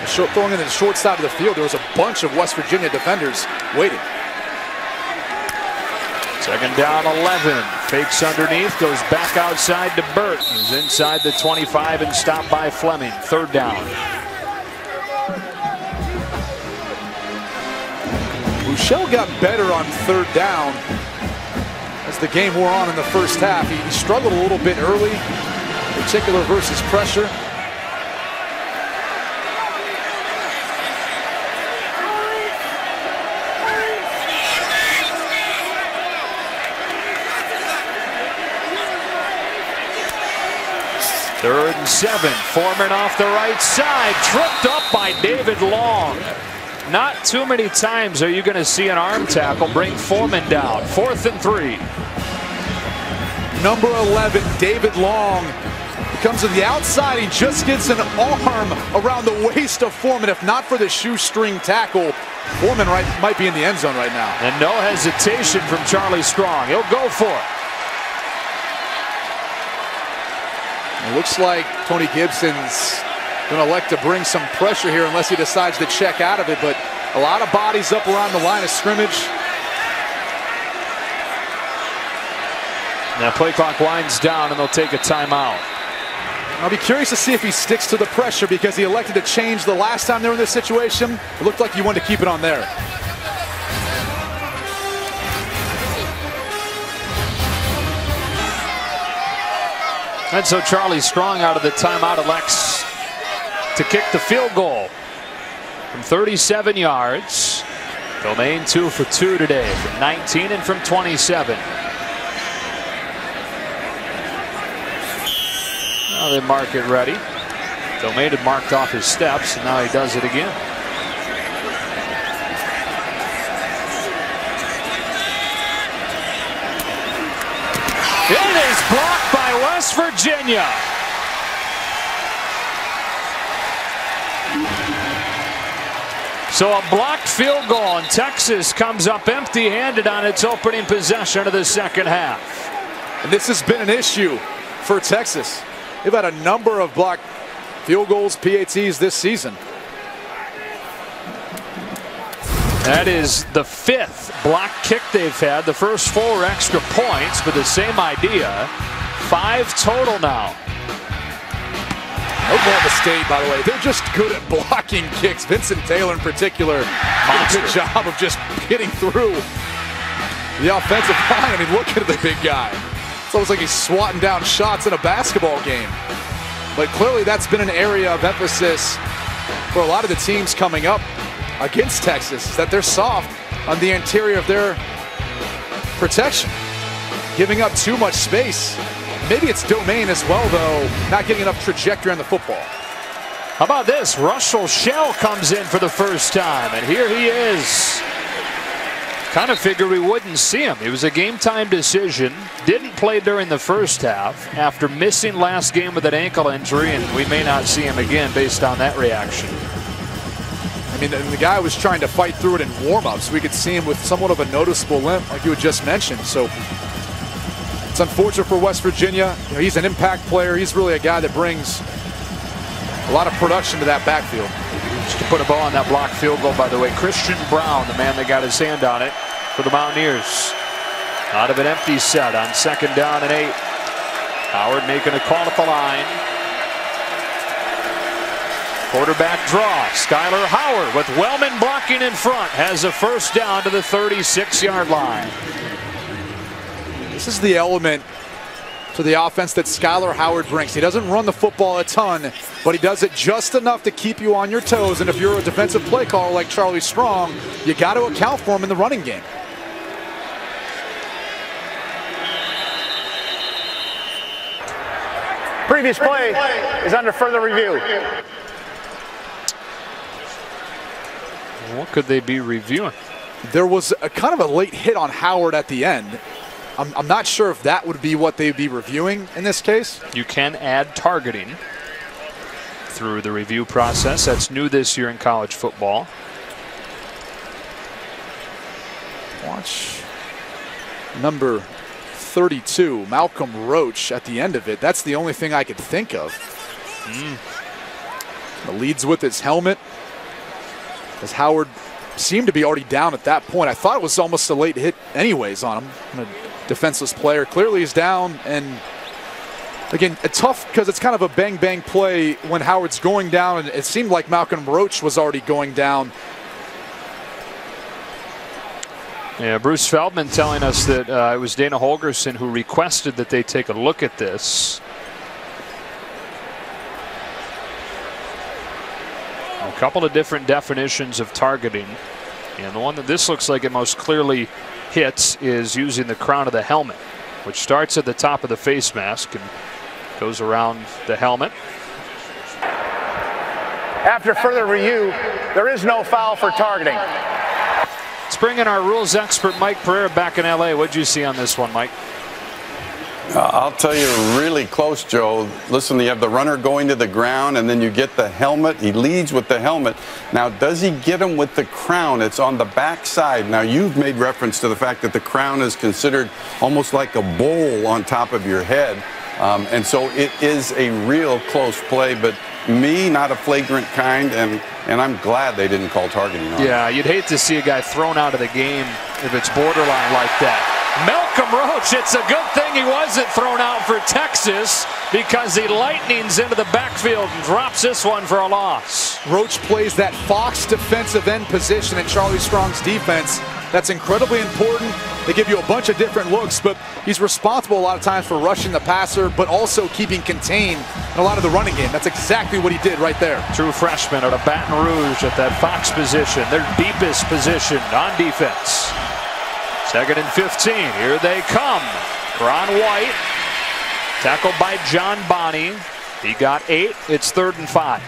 throwing into the short side of the field, there was a bunch of West Virginia defenders waiting. Second down, 11. Fakes underneath, goes back outside to Burt. He's inside the 25 and stopped by Fleming. Third down. Bouchel got better on third down as the game wore on in the first half. He struggled a little bit early, in particular versus pressure. Third and 7. Foreman off the right side, tripped up by David Long. Not too many times are you going to see an arm tackle bring Foreman down. 4th and 3. Number 11, David Long, comes to the outside. He just gets an arm around the waist of Foreman. If not for the shoestring tackle, Foreman might be in the end zone right now. And no hesitation from Charlie Strong. He'll go for it. It looks like Tony Gibson's going to elect to bring some pressure here unless he decides to check out of it, but a lot of bodies up around the line of scrimmage. Now play clock winds down and they'll take a timeout. I'll be curious to see if he sticks to the pressure because he elected to change the last time they were in this situation. It looked like he wanted to keep it on there. And so Charlie Strong out of the timeout elects to kick the field goal from 37 yards. Domain 2 for 2 today from 19 and from 27. Now they mark it ready. Domain had marked off his steps, and now he does it again. It is blocked by West Virginia. So a blocked field goal, and Texas comes up empty-handed on its opening possession of the second half. And this has been an issue for Texas. They've had a number of blocked field goals, PATs this season. That is the 5th block kick they've had. The first 4 extra points, but the same idea. 5 total now. Oklahoma State, by the way, they're just good at blocking kicks. Vincent Taylor in particular did a good job of just getting through the offensive line. I mean, look at the big guy. It's almost like he's swatting down shots in a basketball game. But clearly that's been an area of emphasis for a lot of the teams coming up against Texas, is that they're soft on the interior of their protection, giving up too much space. Maybe it's Domain as well, though, not getting enough trajectory on the football. How about this? Russell Shell comes in for the first time, and here he is. Kind of figured we wouldn't see him. It was a game-time decision. Didn't play during the first half after missing last game with an ankle injury, and we may not see him again based on that reaction. I mean, the guy was trying to fight through it in warm-ups. We could see him with somewhat of a noticeable limp, like you had just mentioned. So it's unfortunate for West Virginia. You know, he's an impact player. He's really a guy that brings a lot of production to that backfield. Just to put a ball on that blocked field goal, by the way, Christian Brown, the man that got his hand on it for the Mountaineers. Out of an empty set on 2nd down and 8. Howard making a call at the line. Quarterback draw. Skyler Howard with Wellman blocking in front has a first down to the 36-yard line. This is the element to the offense that Skyler Howard brings. He doesn't run the football a ton, but he does it just enough to keep you on your toes. And if you're a defensive play caller like Charlie Strong, you got to account for him in the running game. Previous play is under further review. What could they be reviewing? There was a kind of a late hit on Howard at the end. I'm not sure if that would be what they'd be reviewing in this case. You can add targeting through the review process. That's new this year in college football. Watch number 32, Malcolm Roach, at the end of it. That's the only thing I could think of. Leads with his helmet, as Howard seemed to be already down at that point. I thought it was almost a late hit anyways on him. A defenseless player. Clearly he's down, and again, it's tough because it's kind of a bang-bang play when Howard's going down, and it seemed like Malcolm Roach was already going down. Yeah, Bruce Feldman telling us that it was Dana Holgerson who requested that they take a look at this. A couple of different definitions of targeting, and the one that this looks like it most clearly hits is using the crown of the helmet, which starts at the top of the face mask and goes around the helmet. After further review, there is no foul for targeting. Let's bring in our rules expert, Mike Pereira, back in LA. What'd you see on this one, Mike? I'll tell you, really close, Joe. Listen, you have the runner going to the ground, and then you get the helmet. He leads with the helmet. Now, does he get him with the crown? It's on the back side. Now, you've made reference to the fact that the crown is considered almost like a bowl on top of your head. And so it is a real close play, but not a flagrant kind, and I'm glad they didn't call targeting on Yeah, you'd hate to see a guy thrown out of the game if it's borderline like that. Malcolm Roach, it's a good thing he wasn't thrown out for Texas, because he lightnings into the backfield and drops this one for a loss. Roach plays that Fox defensive end position in Charlie Strong's defense. That's incredibly important. They give you a bunch of different looks, but he's responsible a lot of times for rushing the passer, but also keeping contained in a lot of the running game. That's exactly what he did right there. True freshman out of Baton Rouge at that Fox position, their deepest position on defense. 2nd and 15. Here they come. Ron White, tackled by John Bonney. He got 8. It's 3rd and 5.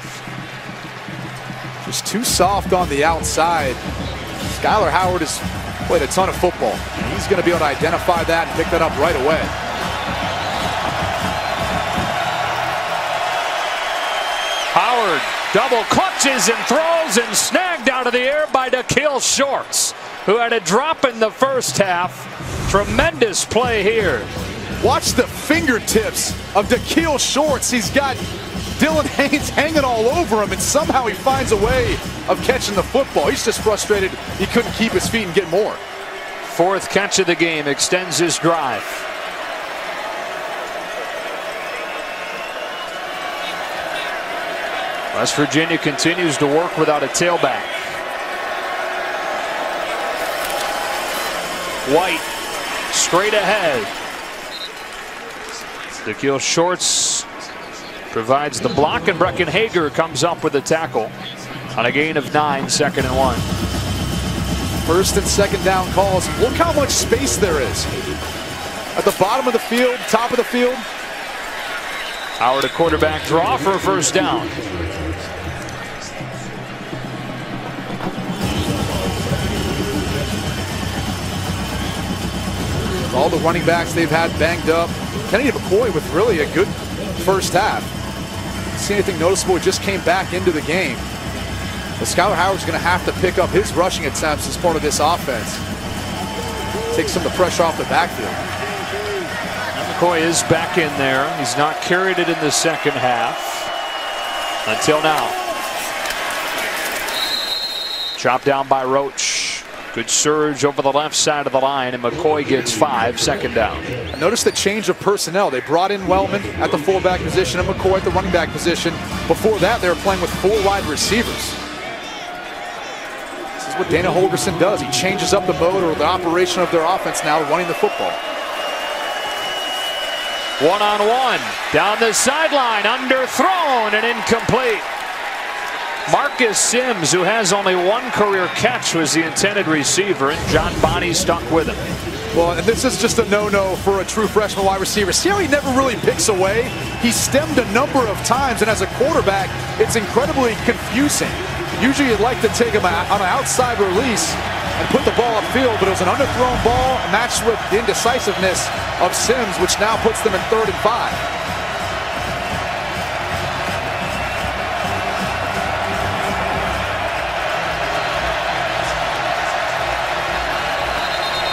Just too soft on the outside. Skyler Howard has played a ton of football. He's going to be able to identify that and pick that up right away. Howard double clutches and throws, and snagged out of the air by Dakiel Shorts, who had a drop in the first half. Tremendous play here. Watch the fingertips of Dakiel Shorts. He's got Dylan Haynes hanging all over him, and somehow he finds a way of catching the football. He's just frustrated he couldn't keep his feet and get more. 4th catch of the game, extends his drive. West Virginia continues to work without a tailback. White straight ahead. Dakiel Shorts provides the block, and Brecken Hager comes up with a tackle on a gain of 9, 2nd and 1. 1st and 2nd down calls. Look how much space there is. At the bottom of the field, top of the field. Howard a quarterback draw for a 1st down. All the running backs they've had banged up. Kennedy McCoy with really a good first half. See anything noticeable? He just came back into the game. But Skyler Howard's going to have to pick up his rushing attempts as part of this offense. Take some of the pressure off the backfield. McCoy is back in there. He's not carried it in the 2nd half until now. Chopped down by Roach. Good surge over the left side of the line, and McCoy gets 5, 2nd down. Notice the change of personnel. They brought in Wellman at the fullback position and McCoy at the running back position. Before that, they were playing with 4 wide receivers. This is what Dana Holgerson does. He changes up the mode or the operation of their offense now, running the football. 1-on-1 down the sideline, underthrown and incomplete. Marcus Sims, who has only one career catch, was the intended receiver, and John Bonney stuck with him. Well, and this is just a no-no for a true freshman wide receiver. See how he never really picks away? He stemmed a number of times, and as a quarterback, it's incredibly confusing. Usually you'd like to take him on an outside release and put the ball upfield, but it was an underthrown ball matched with the indecisiveness of Sims, which now puts them in 3rd and 5.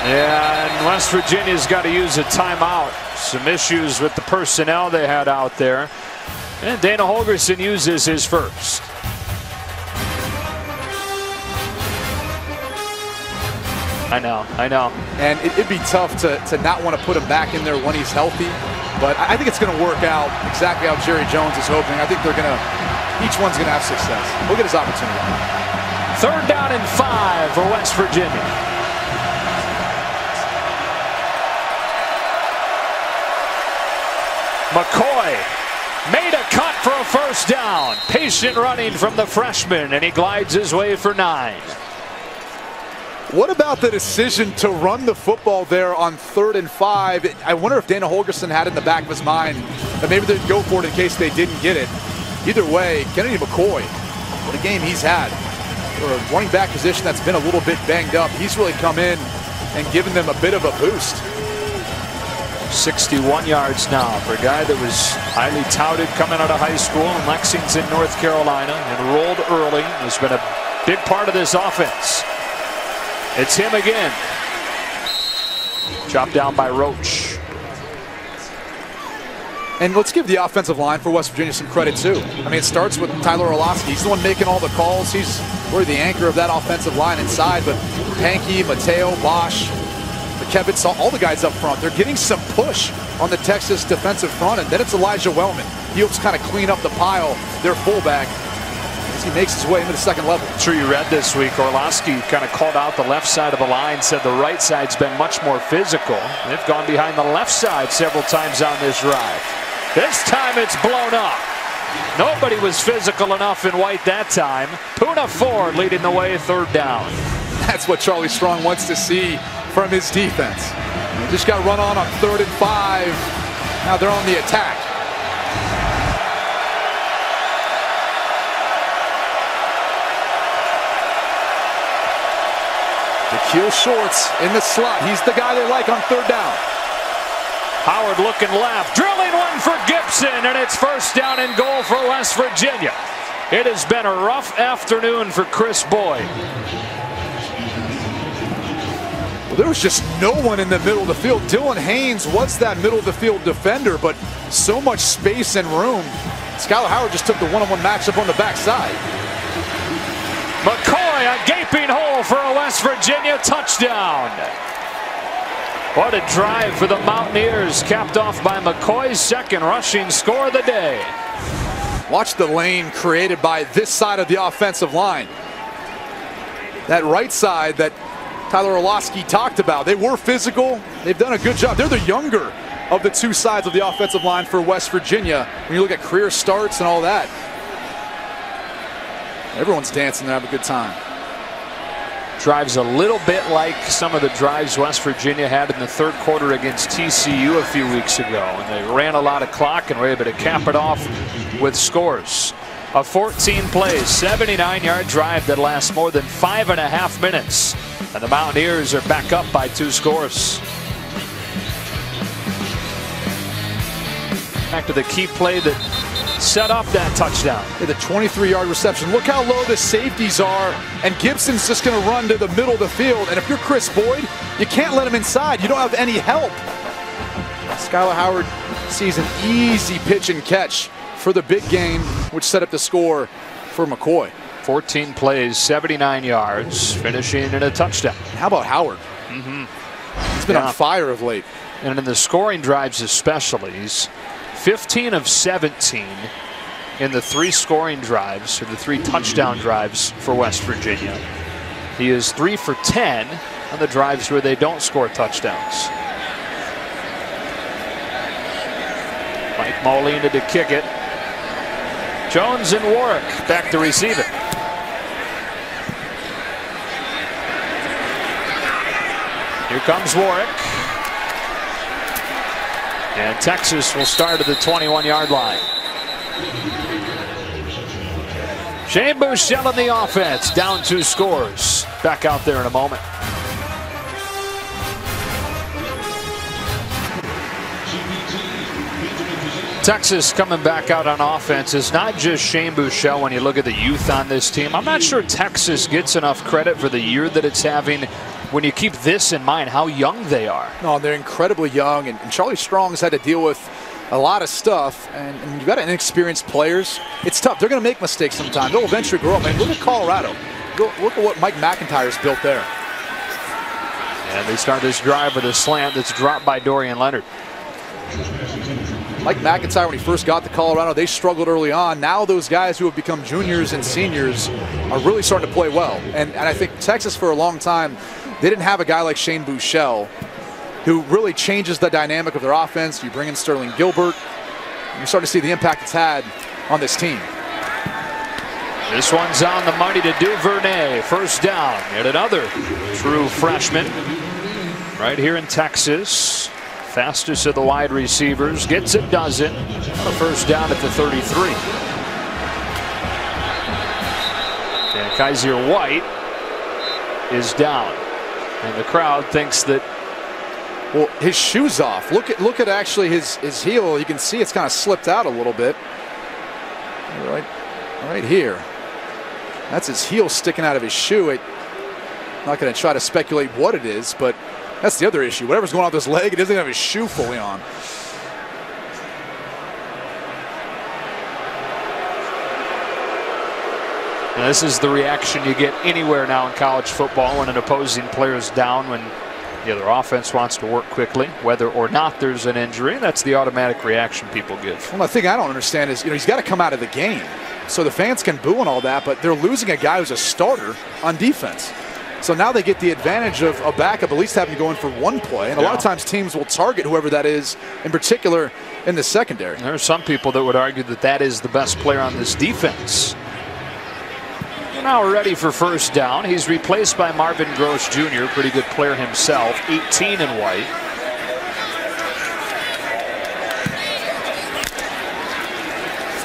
Yeah, and West Virginia's got to use a timeout. Some issues with the personnel they had out there. And Dana Holgorsen uses his first. I know. And it'd be tough to not want to put him back in there when he's healthy. But I think it's going to work out exactly how Jerry Jones is hoping. I think each one's going to have success. Look at his opportunity. 3rd down and 5 for West Virginia. McCoy made a cut for a first down. Patient running from the freshman, and he glides his way for 9. What about the decision to run the football there on 3rd and 5? I wonder if Dana Holgorsen had in the back of his mind that maybe they'd go for it in case they didn't get it. Either way, Kennedy McCoy, what a game he's had. For a running back position that's been a little bit banged up, he's really come in and given them a bit of a boost. 61 yards now for a guy that was highly touted coming out of high school in Lexington, North Carolina, enrolled early, has been a big part of this offense. It's him again. Chopped down by Roach. And let's give the offensive line for West Virginia some credit too. I mean, it starts with Tyler Orlowski. He's the one making all the calls. He's really the anchor of that offensive line inside. But Pankey, Mateo, Bosch, Kevitz, all the guys up front, they're getting some push on the Texas defensive front, and then it's Elijah Wellman. He helps kind of clean up the pile, their fullback, as he makes his way into the 2nd level. I'm sure you read this week, Orlowski kind of called out the left side of the line, said the right side's been much more physical. They've gone behind the left side several times on this drive. This time it's blown up. Nobody was physical enough in white that time. Puna Ford leading the way, 3rd down. That's what Charlie Strong wants to see from his defense. They just got run on 3rd and 5. Now they're on the attack. Nikhil Shorts in the slot. He's the guy they like on 3rd down. Howard looking left, drilling one for Gibson, and it's 1st down and goal for West Virginia. It has been a rough afternoon for Chris Boyd. There was just no one in the middle of the field. Dylan Haynes was that middle of the field defender, but so much space and room. Skylar Howard just took the one-on-one matchup on the backside. McCoy, a gaping hole for a West Virginia touchdown. What a drive for the Mountaineers, capped off by McCoy's 2nd rushing score of the day. Watch the lane created by this side of the offensive line. That right side that Tyler Orlowski talked about. They were physical. They've done a good job. They're the younger of the 2 sides of the offensive line for West Virginia. When you look at career starts and all that, everyone's dancing and having a good time. Drives a little bit like some of the drives West Virginia had in the 3rd quarter against TCU a few weeks ago. And they ran a lot of clock and were able to cap it off with scores. A 14-play, 79-yard drive that lasts more than 5.5 minutes. And the Mountaineers are back up by 2 scores. Back to the key play that set up that touchdown. Yeah, the 23-yard reception. Look how low the safeties are, and Gibson's just going to run to the middle of the field. And if you're Chris Boyd, you can't let him inside. You don't have any help. Skylar Howard sees an easy pitch and catch for the big game, which set up the score for McCoy. 14 plays, 79 yards, finishing in a touchdown. How about Howard? He's been on fire of late. And in the scoring drives especially, he's 15 of 17 in the 3 scoring drives, or the 3 touchdown drives for West Virginia. He is 3 for 10 on the drives where they don't score touchdowns. Mike Molina to kick it. Jones and Warwick back to receive it. Here comes Warwick. And Texas will start at the 21-yard line. Shane Buechele in the offense, down 2 scores. Back out there in a moment. Texas coming back out on offense is not just Shane Buechele when you look at the youth on this team. I'm not sure Texas gets enough credit for the year that it's having when you keep this in mind, how young they are. No, they're incredibly young, and Charlie Strong's had to deal with a lot of stuff, and you've got inexperienced players. It's tough. They're going to make mistakes sometimes. They'll eventually grow up. And look at Colorado. Look at what Mike McIntyre's built there. And they start this drive with a slant that's dropped by Dorian Leonard. Mike McIntyre, when he first got to Colorado, they struggled early on. Now those guys who have become juniors and seniors are really starting to play well. And I think Texas, for a long time, they didn't have a guy like Shane Buechele who really changes the dynamic of their offense. You bring in Sterling Gilbert, and you're starting to see the impact it's had on this team. This one's on the money to Duvernay. First down, and another true freshman right here in Texas. Fastest of the wide receivers, gets a dozen. A first down at the 33. And Kaiser White is down. And the crowd thinks that, well, his shoe's off. Look at actually his heel. You can see it's kind of slipped out a little bit. Right here. That's his heel sticking out of his shoe. I'm not going to try to speculate what it is, but that's the other issue. Whatever's going on with his leg, it doesn't have his shoe fully on. And this is the reaction you get anywhere now in college football when an opposing player is down, when the other offense wants to work quickly, whether or not there's an injury. That's the automatic reaction people give. Well, the thing I don't understand is, he's got to come out of the game. So the fans can boo and all that, but they're losing a guy who's a starter on defense. So now they get the advantage of a backup at least having to go in for one play. And a lot of times teams will target whoever that is, in particular in the secondary. There are some people that would argue that that is the best player on this defense. We're now ready for first down. He's replaced by Marvin Gross Jr., pretty good player himself, 18 in white.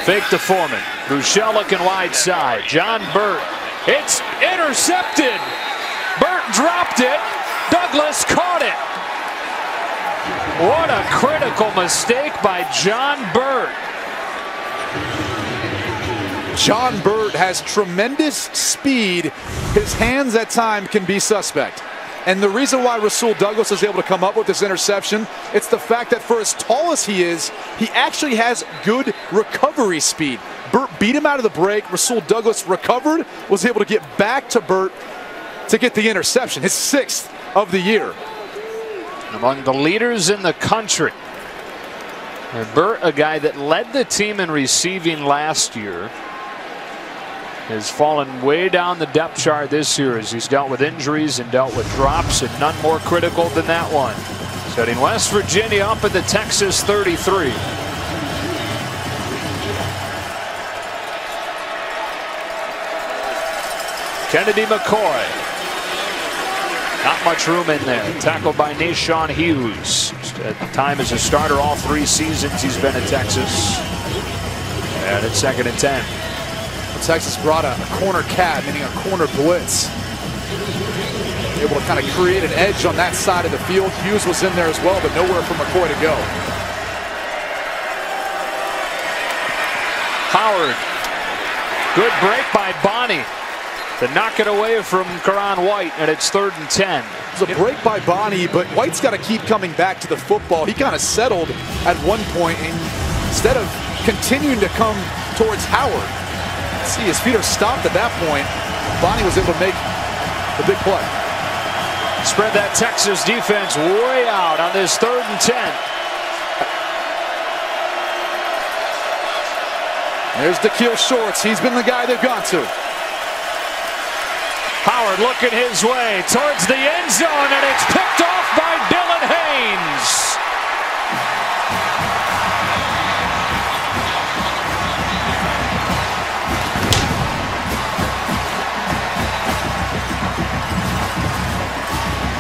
Fake to Foreman. Buechele looking wide side. John Burt. It's intercepted. Burt dropped it. Douglas caught it. What a critical mistake by John Burt. John Burt has tremendous speed. His hands at times can be suspect. And the reason why Rasul Douglas is able to come up with this interception, it's the fact that for as tall as he is, he actually has good recovery speed. Burt beat him out of the break. Rasul Douglas recovered, was able to get back to Burt to get the interception, his 6th of the year. Among the leaders in the country. And Burt, a guy that led the team in receiving last year, has fallen way down the depth chart this year as he's dealt with injuries and dealt with drops, and none more critical than that one. Setting West Virginia up at the Texas 33. Kennedy McCoy. Not much room in there. Tackled by Nashawn Hughes. At the time as a starter all 3 seasons he's been at Texas. And it's 2nd and 10. Texas brought a corner cat, meaning a corner blitz. Able to kind of create an edge on that side of the field. Hughes was in there as well, but nowhere for McCoy to go. Howard. Good break by Bonnie to knock it away from Karan White, and it's 3rd and 10. It's a break by Bonnie, but White's got to keep coming back to the football. He kind of settled at one point, and instead of continuing to come towards Howard, see, his feet are stopped at that point. Bonnie was able to make the big play. Spread that Texas defense way out on this 3rd and 10. There's Dakeil Shorts. He's been the guy they've gone to. Howard looking his way towards the end zone, and it's picked off by Dylan Haynes.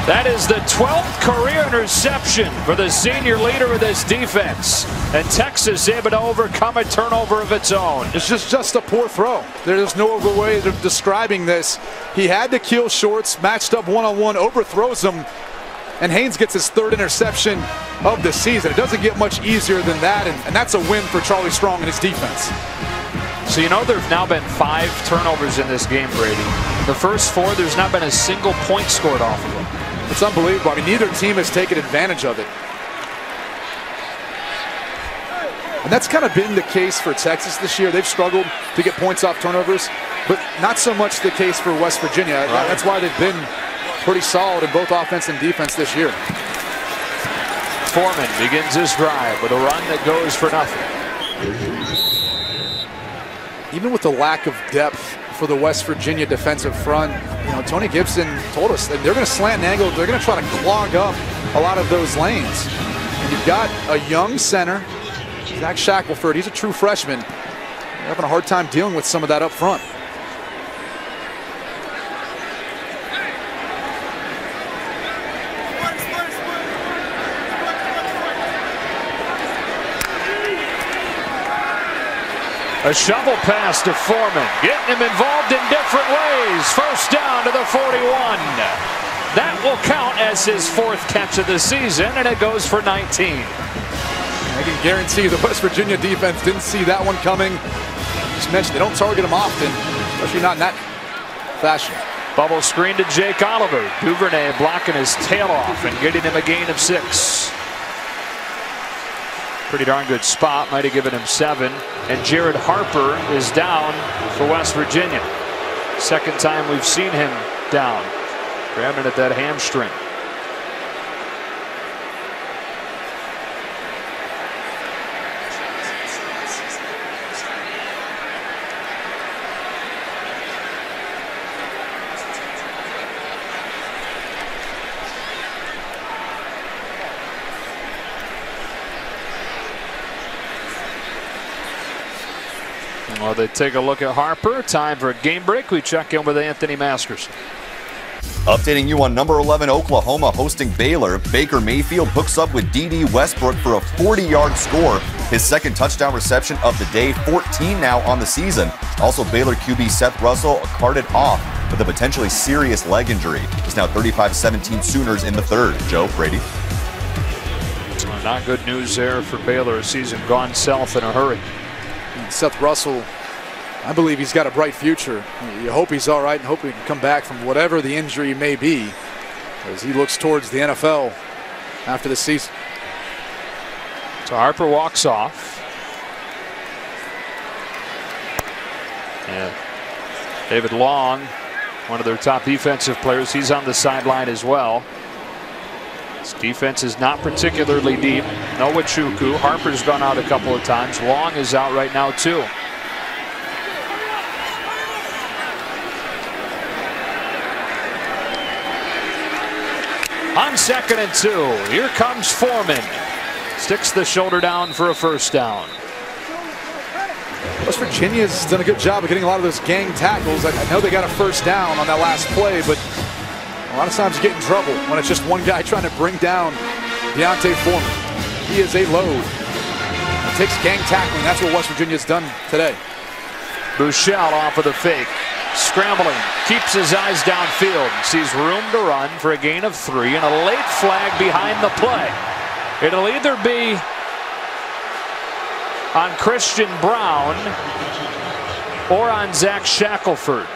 That is the 12th career interception for the senior leader of this defense. And Texas able to overcome a turnover of its own. It's just a poor throw. There's no other way of describing this. He had to kill shorts, matched up one-on-one, overthrows him, and Haynes gets his 3rd interception of the season. It doesn't get much easier than that, and that's a win for Charlie Strong and his defense. So you know there have now been 5 turnovers in this game, Brady. The first 4, there's not been a single point scored off of them. It's unbelievable. I mean, neither team has taken advantage of it. And that's kind of been the case for Texas this year. They've struggled to get points off turnovers, but not so much the case for West Virginia. Right. That's why they've been pretty solid in both offense and defense this year. Foreman begins his drive with a run that goes for nothing. Even with the lack of depth for the West Virginia defensive front, you know, Tony Gibson told us that they're going to slant and angle. They're going to try to clog up a lot of those lanes. And you've got a young center, Zach Shackelford. He's a true freshman. They're having a hard time dealing with some of that up front. A shovel pass to Foreman, getting him involved in different ways. First down to the 41. That will count as his 4th catch of the season, and it goes for 19. I can guarantee the West Virginia defense didn't see that one coming. Just mentioned they don't target him often, especially not in that fashion. Bubble screen to Jake Oliver. Duvernay blocking his tail off and getting him a gain of 6. Pretty darn good spot, might have given him 7. And Jared Harper is down for West Virginia. 2nd time we've seen him down, grabbing at that hamstring. Well, they take a look at Harper. Time for a game break. We check in with Anthony Maskerson. Updating you on number 11 Oklahoma hosting Baylor. Baker Mayfield hooks up with D.D. Westbrook for a 40-yard score. His 2nd touchdown reception of the day, 14 now on the season. Also, Baylor QB Seth Russell carted off with a potentially serious leg injury. It's now 35-17 Sooners in the 3rd. Joe, Brady. Not good news there for Baylor. A season gone south in a hurry. Seth Russell, I believe he's got a bright future. You hope he's all right and hope he can come back from whatever the injury may be as he looks towards the NFL after the season. So Harper walks off. And David Long, one of their top defensive players, he's on the sideline as well. This defense is not particularly deep. No Wachuku. Harper's gone out a couple of times. Long is out right now too. On 2nd and 2, here comes Foreman. Sticks the shoulder down for a 1st down. West Virginia's done a good job of getting a lot of those gang tackles. I know they got a 1st down on that last play, but a lot of times you get in trouble when it's just one guy trying to bring down Deontay Foreman. He is a load. It takes gang tackling. That's what West Virginia's done today. Buechele off of the fake. Scrambling. Keeps his eyes downfield. Sees room to run for a gain of 3 and a late flag behind the play. It'll either be on Christian Brown or on Zach Shackelford.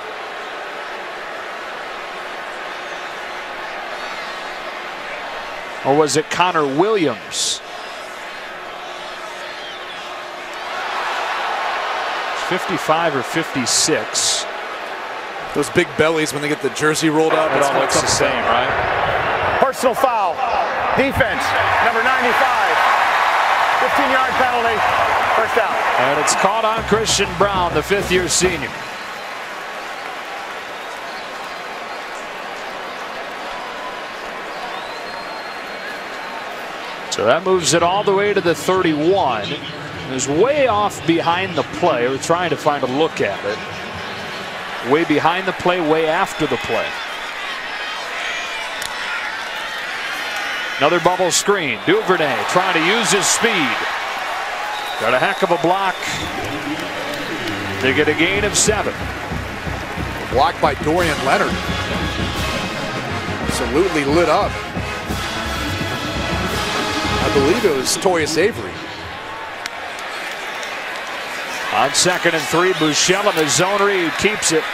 Or was it Connor Williams? 55 or 56. Those big bellies when they get the jersey rolled up. It all looks the same, right? Personal foul. Defense, number 95. 15-yard penalty. 1st down. And it's caught on Christian Brown, the 5th-year senior. So that moves it all the way to the 31. It was way off behind the play. We're trying to find a look at it. Way behind the play, way after the play. Another bubble screen. Duvernay trying to use his speed. Got a heck of a block. They get a gain of 7. Blocked by Dorian Leonard. Absolutely lit up. I believe it was Toyus Avery. On 2nd and 3, Buechele in the zone read keeps it.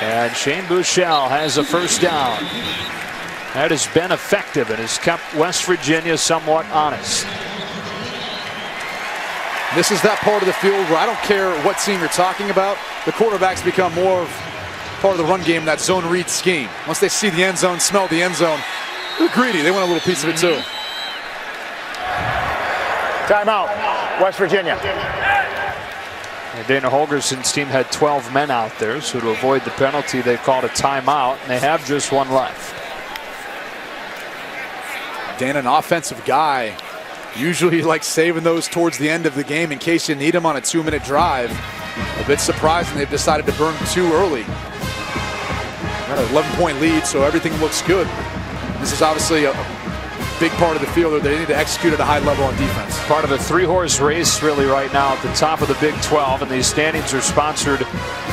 And Shane Buechele has a first down. That has been effective and has kept West Virginia somewhat honest. This is that part of the field where I don't care what team you're talking about. The quarterbacks become more of part of the run game, that zone read scheme. Once they see the end zone, smell the end zone, they're greedy. They want a little piece of it too. Timeout, West Virginia. And Dana Holgerson's team had 12 men out there, so to avoid the penalty, they called a timeout, and they have just one left. Dana, an offensive guy, usually likes saving those towards the end of the game in case you need them on a 2-minute drive. A bit surprising they've decided to burn 2 early. Got an 11-point lead, so everything looks good. This is obviously a big part of the field that they need to execute at a high level on defense. Part of a 3-horse race really right now at the top of the Big 12, and these standings are sponsored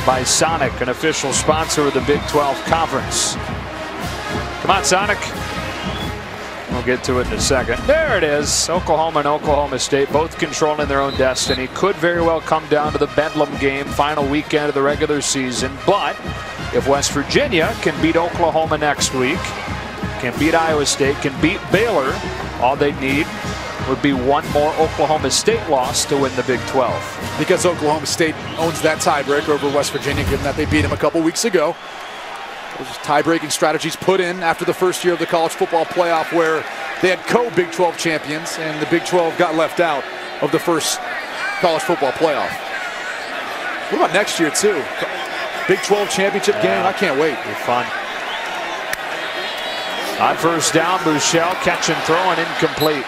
by Sonic, an official sponsor of the Big 12 Conference. Come on, Sonic. We'll get to it in a second. There it is. Oklahoma and Oklahoma State both controlling their own destiny. Could very well come down to the Bedlam game, final weekend of the regular season. But if West Virginia can beat Oklahoma next week, can beat Iowa State, can beat Baylor, all they need would be one more Oklahoma State loss to win the Big 12. Because Oklahoma State owns that tiebreaker over West Virginia, given that they beat them a couple weeks ago. Those tie-breaking strategies put in after the first year of the college football playoff, where they had co-Big 12 champions and the Big 12 got left out of the first college football playoff. What about next year too? Big 12 championship game, I can't wait. It'll be fun. On first down, Buechele catch and throw and incomplete.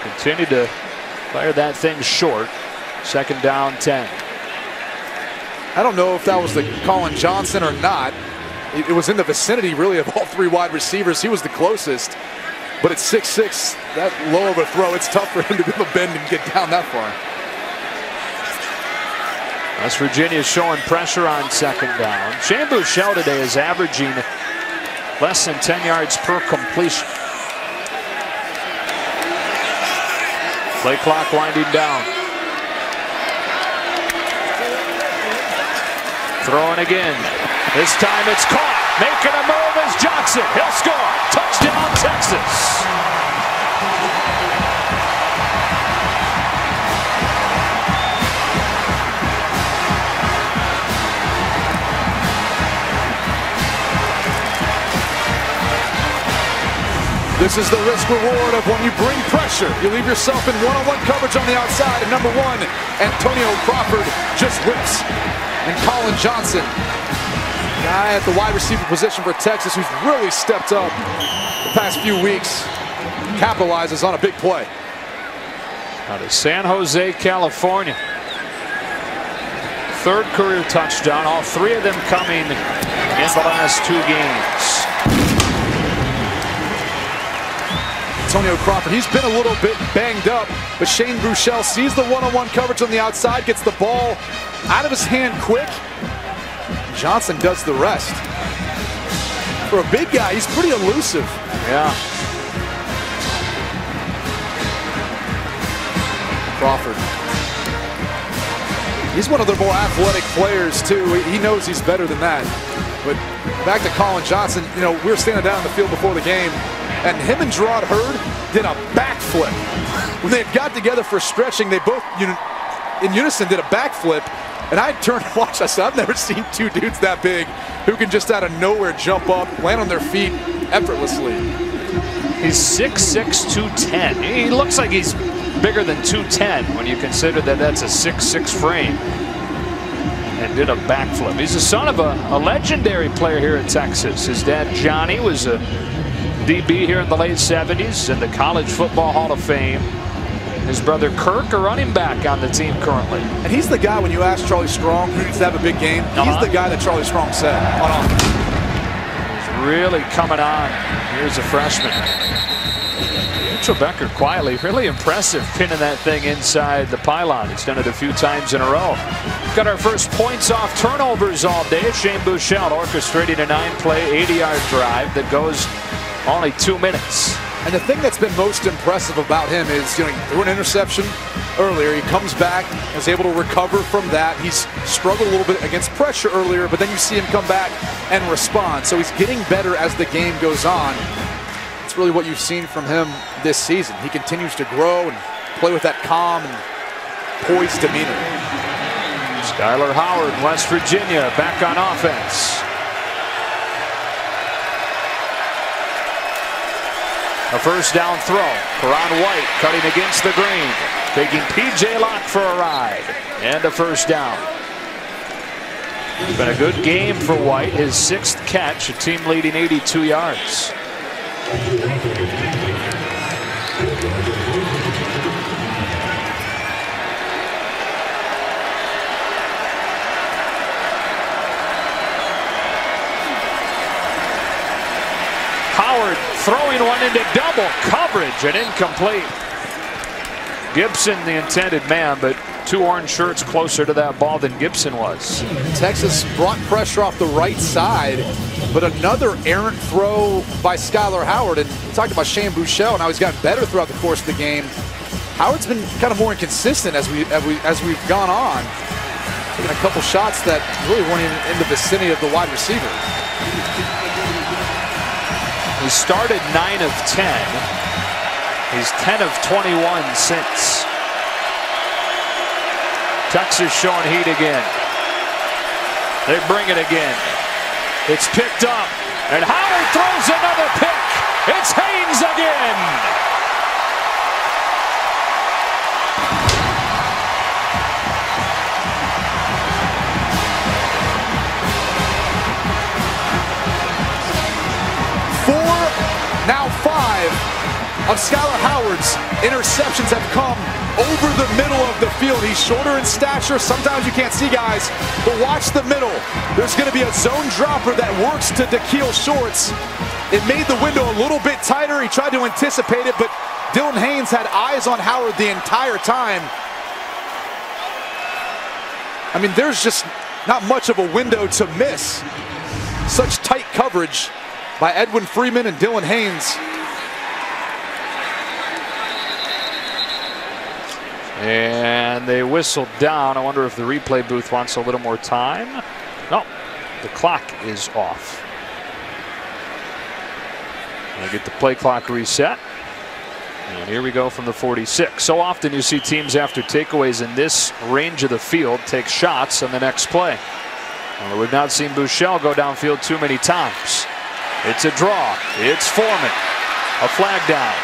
Continue to fire that thing short. 2nd down, 10. I don't know if that was the Colin Johnson or not. It was in the vicinity, really, of all 3 wide receivers. He was the closest. But at 6'6", that low of a throw, it's tough for him to be able to bend and get down that far. West Virginia showing pressure on 2nd down. Shane Buechele today is averaging less than 10 yards per completion. Play clock winding down. Throwing again. This time it's caught. Making a move is Johnson. He'll score. Touchdown, Texas. This is the risk reward of when you bring pressure. You leave yourself in one-on-one coverage on the outside, and number 1, Antonio Crawford just whips. And Colin Johnson, guy at the wide receiver position for Texas, who's really stepped up the past few weeks, capitalizes on a big play. Out of San Jose, California. 3rd career touchdown, all 3 of them coming in the last 2 games. Antonio Crawford, he's been a little bit banged up, but Shane Buechele sees the one-on-one coverage on the outside, gets the ball out of his hand quick. Johnson does the rest. For a big guy, he's pretty elusive. Yeah. Crawford. He's one of their more athletic players, too. He knows he's better than that. But back to Colin Johnson, you know, we were standing down in the field before the game, and him and Gerard Hurd did a backflip. When they had got together for stretching, they both, in unison, did a backflip. And I turned and watched. I said, I've never seen 2 dudes that big who can just out of nowhere jump up, land on their feet effortlessly. He's 6'6", 210. He looks like he's bigger than 210 when you consider that that's a 6'6" frame. And did a backflip. He's the son of a legendary player here in Texas. His dad, Johnny, was a DB here in the late 70s in the College Football Hall of Fame. His brother Kirk, a running back on the team currently. And he's the guy, when you ask Charlie Strong who needs to have a big game, he's the guy that Charlie Strong said on offense. really coming on. Here's a freshman. Mitchell Becker quietly, really impressive, pinning that thing inside the pylon. He's done it a few times in a row. Got our first points off turnovers all day. Shane Buechele orchestrating a 9-play, 80-yard drive that goes only 2 minutes. And the thing that's been most impressive about him is, he threw an interception earlier. He comes back, is able to recover from that. He's struggled a little bit against pressure earlier, but then you see him come back and respond. So he's getting better as the game goes on. It's really what you've seen from him this season. He continues to grow and play with that calm and poised demeanor. Skylar Howard, West Virginia, back on offense. A first down throw. Karan White cutting against the green. Taking P.J. Locke for a ride. And a first down. It's been a good game for White. His 6th catch, a team leading 82 yards. Howard throwing one into double coverage and incomplete. Gibson the intended man, but 2 orange shirts closer to that ball than Gibson was. Texas brought pressure off the right side, but another errant throw by Skylar Howard. And we talked about Shane Buechele and how he's gotten better throughout the course of the game. Howard's been kind of more inconsistent as we've gone on, taking a couple shots that really weren't even in the vicinity of the wide receiver. He started 9 of 10. He's 10 of 21 since. Texas showing heat again. They bring it again. It's picked up, and Howard throws another pick. It's Haynes again. Now 5 of Skylar Howard's interceptions have come over the middle of the field. He's shorter in stature. Sometimes you can't see guys, but watch the middle. There's going to be a zone dropper that works to Da'Keil Shorts. It made the window a little bit tighter. He tried to anticipate it, but Dylan Haynes had eyes on Howard the entire time. I mean, there's just not much of a window to miss. Such tight coverage by Edwin Freeman and Dylan Haynes. And they whistled down. I wonder if the replay booth wants a little more time. No, the clock is off. We'll get the play clock reset. And here we go from the 46. So often you see teams after takeaways in this range of the field take shots on the next play. Well, we've not seen Buechele go downfield too many times. It's a draw. It's Foreman. A flag down.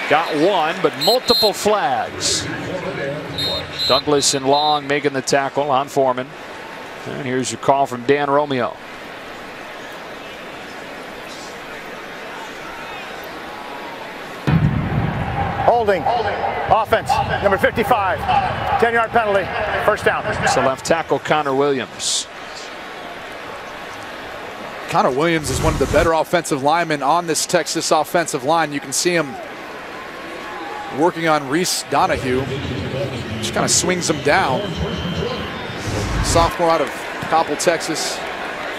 Got one, but multiple flags. Douglas and Long making the tackle on Foreman. And here's your call from Dan Romeo. Holding. Offense. Number 55. 10-yard penalty. First down. It's the left tackle, Connor Williams. Connor Williams is one of the better offensive linemen on this Texas offensive line. You can see him working on Reese Donahue. Just kind of swings him down. Sophomore out of Coppell, Texas.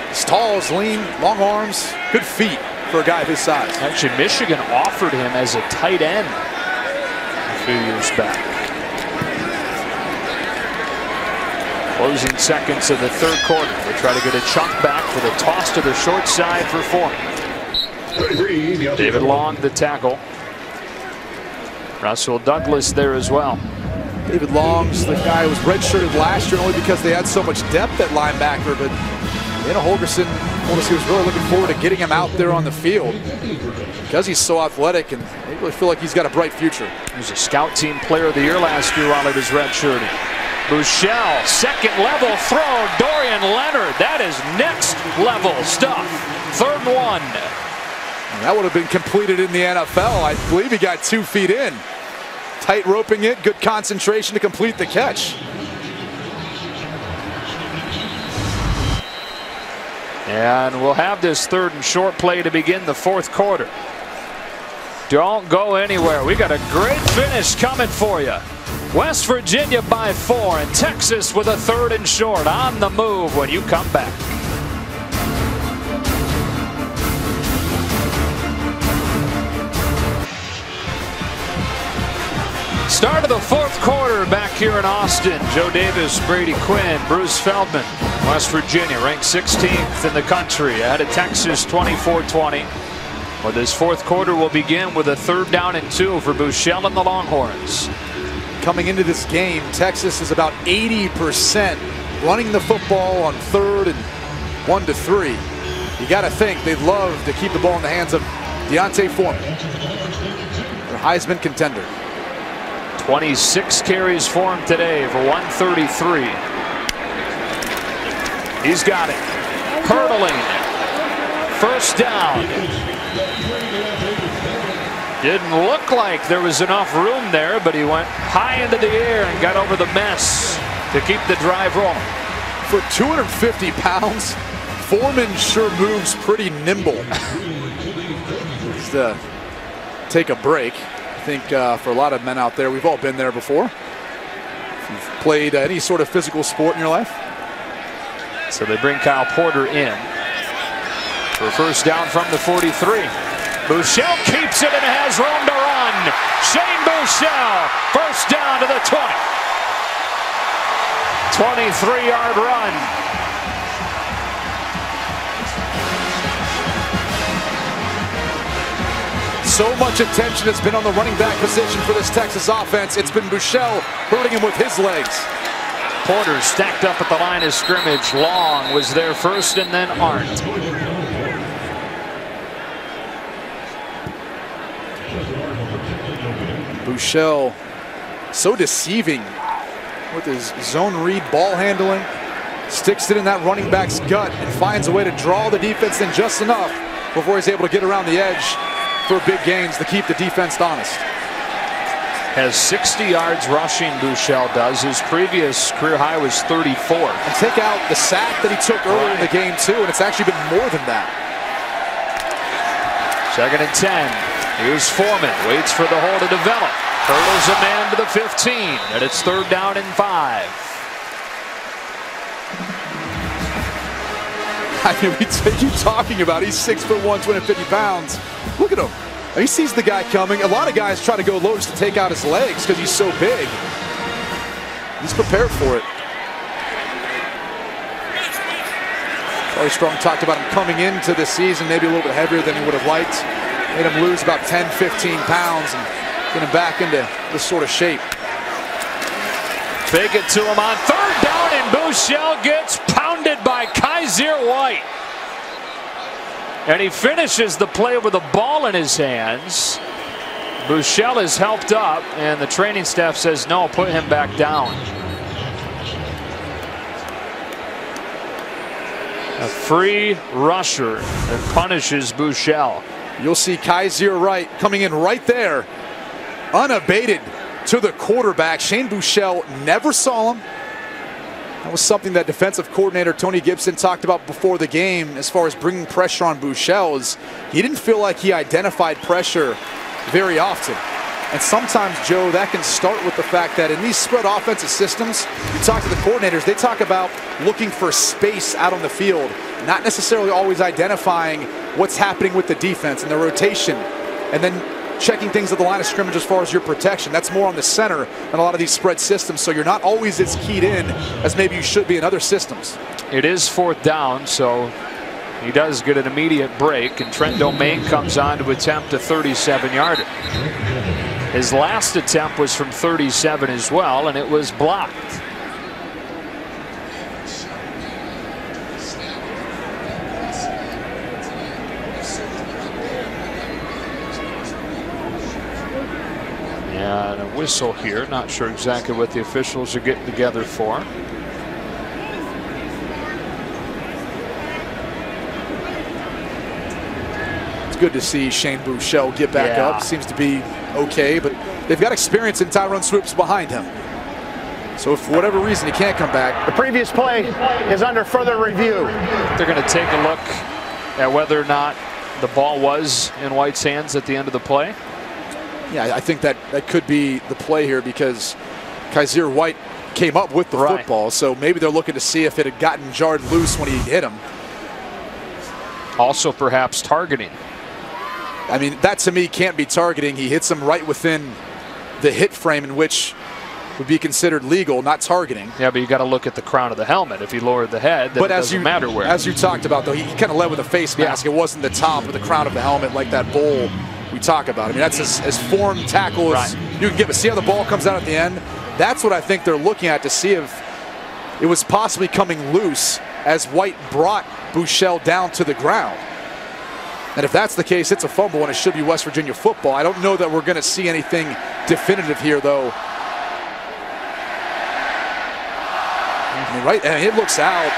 He's tall, he's lean, long arms, good feet for a guy of his size. Actually, Michigan offered him as a tight end a few years back. Closing seconds of the third quarter. They try to get a chunk back for the toss to the short side for Foreman. David Long, the tackle. Russell Douglas there as well. David Long's the guy who was redshirted last year only because they had so much depth at linebacker, but Dana Holgerson told us he was really looking forward to getting him out there on the field because he's so athletic and they really feel like he's got a bright future. He was a scout team player of the year last year while he was redshirting. Buechele, second level throw, Dorian Leonard. That is next level stuff. 3rd and 1. That would have been completed in the NFL. I believe he got 2 feet in. Tight roping it, good concentration to complete the catch. And we'll have this 3rd and short play to begin the 4th quarter. Don't go anywhere. We got a great finish coming for you. West Virginia by 4 and Texas with a 3rd and short on the move when you come back. Start of the 4th quarter back here in Austin. Joe Davis, Brady Quinn, Bruce Feldman. West Virginia ranked 16th in the country ahead of Texas 24-20. Well, this 4th quarter will begin with a 3rd down and 2 for Buechele and the Longhorns. Coming into this game, Texas is about 80% running the football on 3rd and 1 to 3. You got to think they'd love to keep the ball in the hands of D'Onta Foreman, their Heisman contender. 26 carries for him today for 133. He's got it. Hurdling. 1st down. Didn't look like there was enough room there, but he went high into the air and got over the mess to keep the drive rolling. For 250 pounds, Foreman sure moves pretty nimble. Just take a break. I think for a lot of men out there, we've all been there before. If you've played any sort of physical sport in your life. So they bring Kyle Porter in for 1st down from the 43. Buechele keeps it and has room to run. Shane Buechele, 1st down to the 20. 23-yard run. So much attention has been on the running back position for this Texas offense. It's been Buechele hurting him with his legs. Porter stacked up at the line of scrimmage. Long was there first and then Arndt. Buechele so deceiving with his zone read ball handling. Sticks it in that running back's gut and finds a way to draw the defense in just enough before he's able to get around the edge for big gains to keep the defense honest. Has 60 yards rushing, Buechele does. His previous career high was 34. And take out the sack that he took earlier in the game too, and it's actually been more than that. 2nd and 10. Here's Foreman, waits for the hole to develop. Hurdles a man to the 15, and it's 3rd down and 5. I mean, we take you talking about he's 6'1", 250 pounds. Look at him. He sees the guy coming. A lot of guys try to go low just to take out his legs because he's so big. He's prepared for it. Charlie Strong talked about him coming into this season maybe a little bit heavier than he would have liked. Made him lose about 10, 15 pounds and get him back into this sort of shape. Fake it to him on 3rd down, and Buechele gets pounded by Kaiser White. And he finishes the play with the ball in his hands. Buechele is helped up, and the training staff says no, put him back down. A free rusher that punishes Buechele. You'll see Kaiser White coming in right there, unabated to the quarterback. Shane Buechele never saw him. That was something that defensive coordinator Tony Gibson talked about before the game as far as bringing pressure on Buechele. Is he didn't feel like he identified pressure very often. And sometimes, Joe, that can start with the fact that in these spread offensive systems, you talk to the coordinators, they talk about looking for space out on the field, not necessarily always identifying what's happening with the defense and the rotation, and then checking things at the line of scrimmage as far as your protection. That's more on the center in a lot of these spread systems, so you're not always as keyed in as maybe you should be in other systems. It is 4th down, so he does get an immediate break, and Trent Domain comes on to attempt a 37-yarder. His last attempt was from 37 as well, and it was blocked. And a whistle here. Not sure exactly what the officials are getting together for. It's good to see Shane Buechele get back up. Seems to be okay, but they've got experience in Tyrone Swoops behind him. So if for whatever reason he can't come back. The previous play is under further review. They're going to take a look at whether or not the ball was in White's hands at the end of the play. Yeah, I think that could be the play here because Kaiser White came up with the football, so maybe they're looking to see if it had gotten jarred loose when he hit him. Also perhaps targeting. I mean, that to me can't be targeting. He hits him right within the hit frame, in which would be considered legal, not targeting. Yeah, but you got to look at the crown of the helmet. If he lowered the head, then it doesn't matter where. As you talked about, though, he kind of led with a face mask. It wasn't the top of the crown of the helmet like that bowl we talk about. I mean, that's as formed tackle as you can give it. See how the ball comes out at the end? That's what I think they're looking at to see if it was possibly coming loose as White brought Buechele down to the ground. And if that's the case, it's a fumble and it should be West Virginia football. I don't know that we're going to see anything definitive here, though. I mean, right, and it looks out.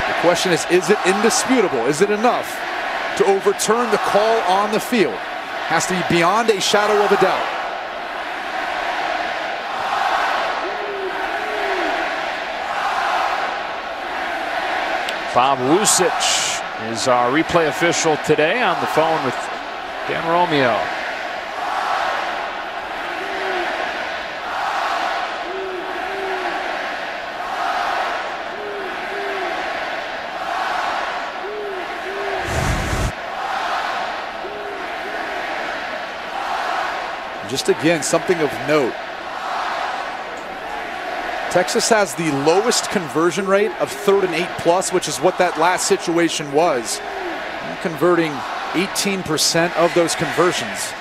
The question is it indisputable? Is it enough to overturn the call on the field? Has to be beyond a shadow of a doubt. Bob Wusic is our replay official today, on the phone with Dan Romeo. Just again, something of note. Texas has the lowest conversion rate of 3rd and 8+, which is what that last situation was. Converting 18% of those conversions.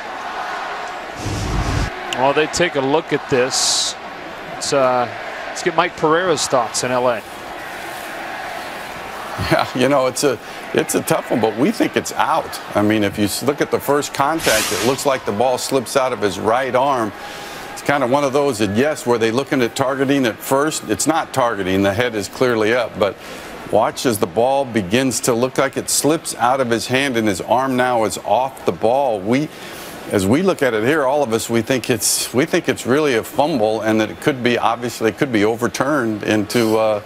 Well, they take a look at this. Let's get Mike Pereira's thoughts in LA. Yeah, you know, it's a tough one, but we think it's out. I mean, if you look at the first contact, it looks like the ball slips out of his right arm. It's kind of one of those that, yes, were they looking at targeting at first? It's not targeting. The head is clearly up, but watch as the ball begins to look like it slips out of his hand and his arm now is off the ball. As we look at it here, all of us, we think it's really a fumble, and that it could be, obviously, it could be overturned into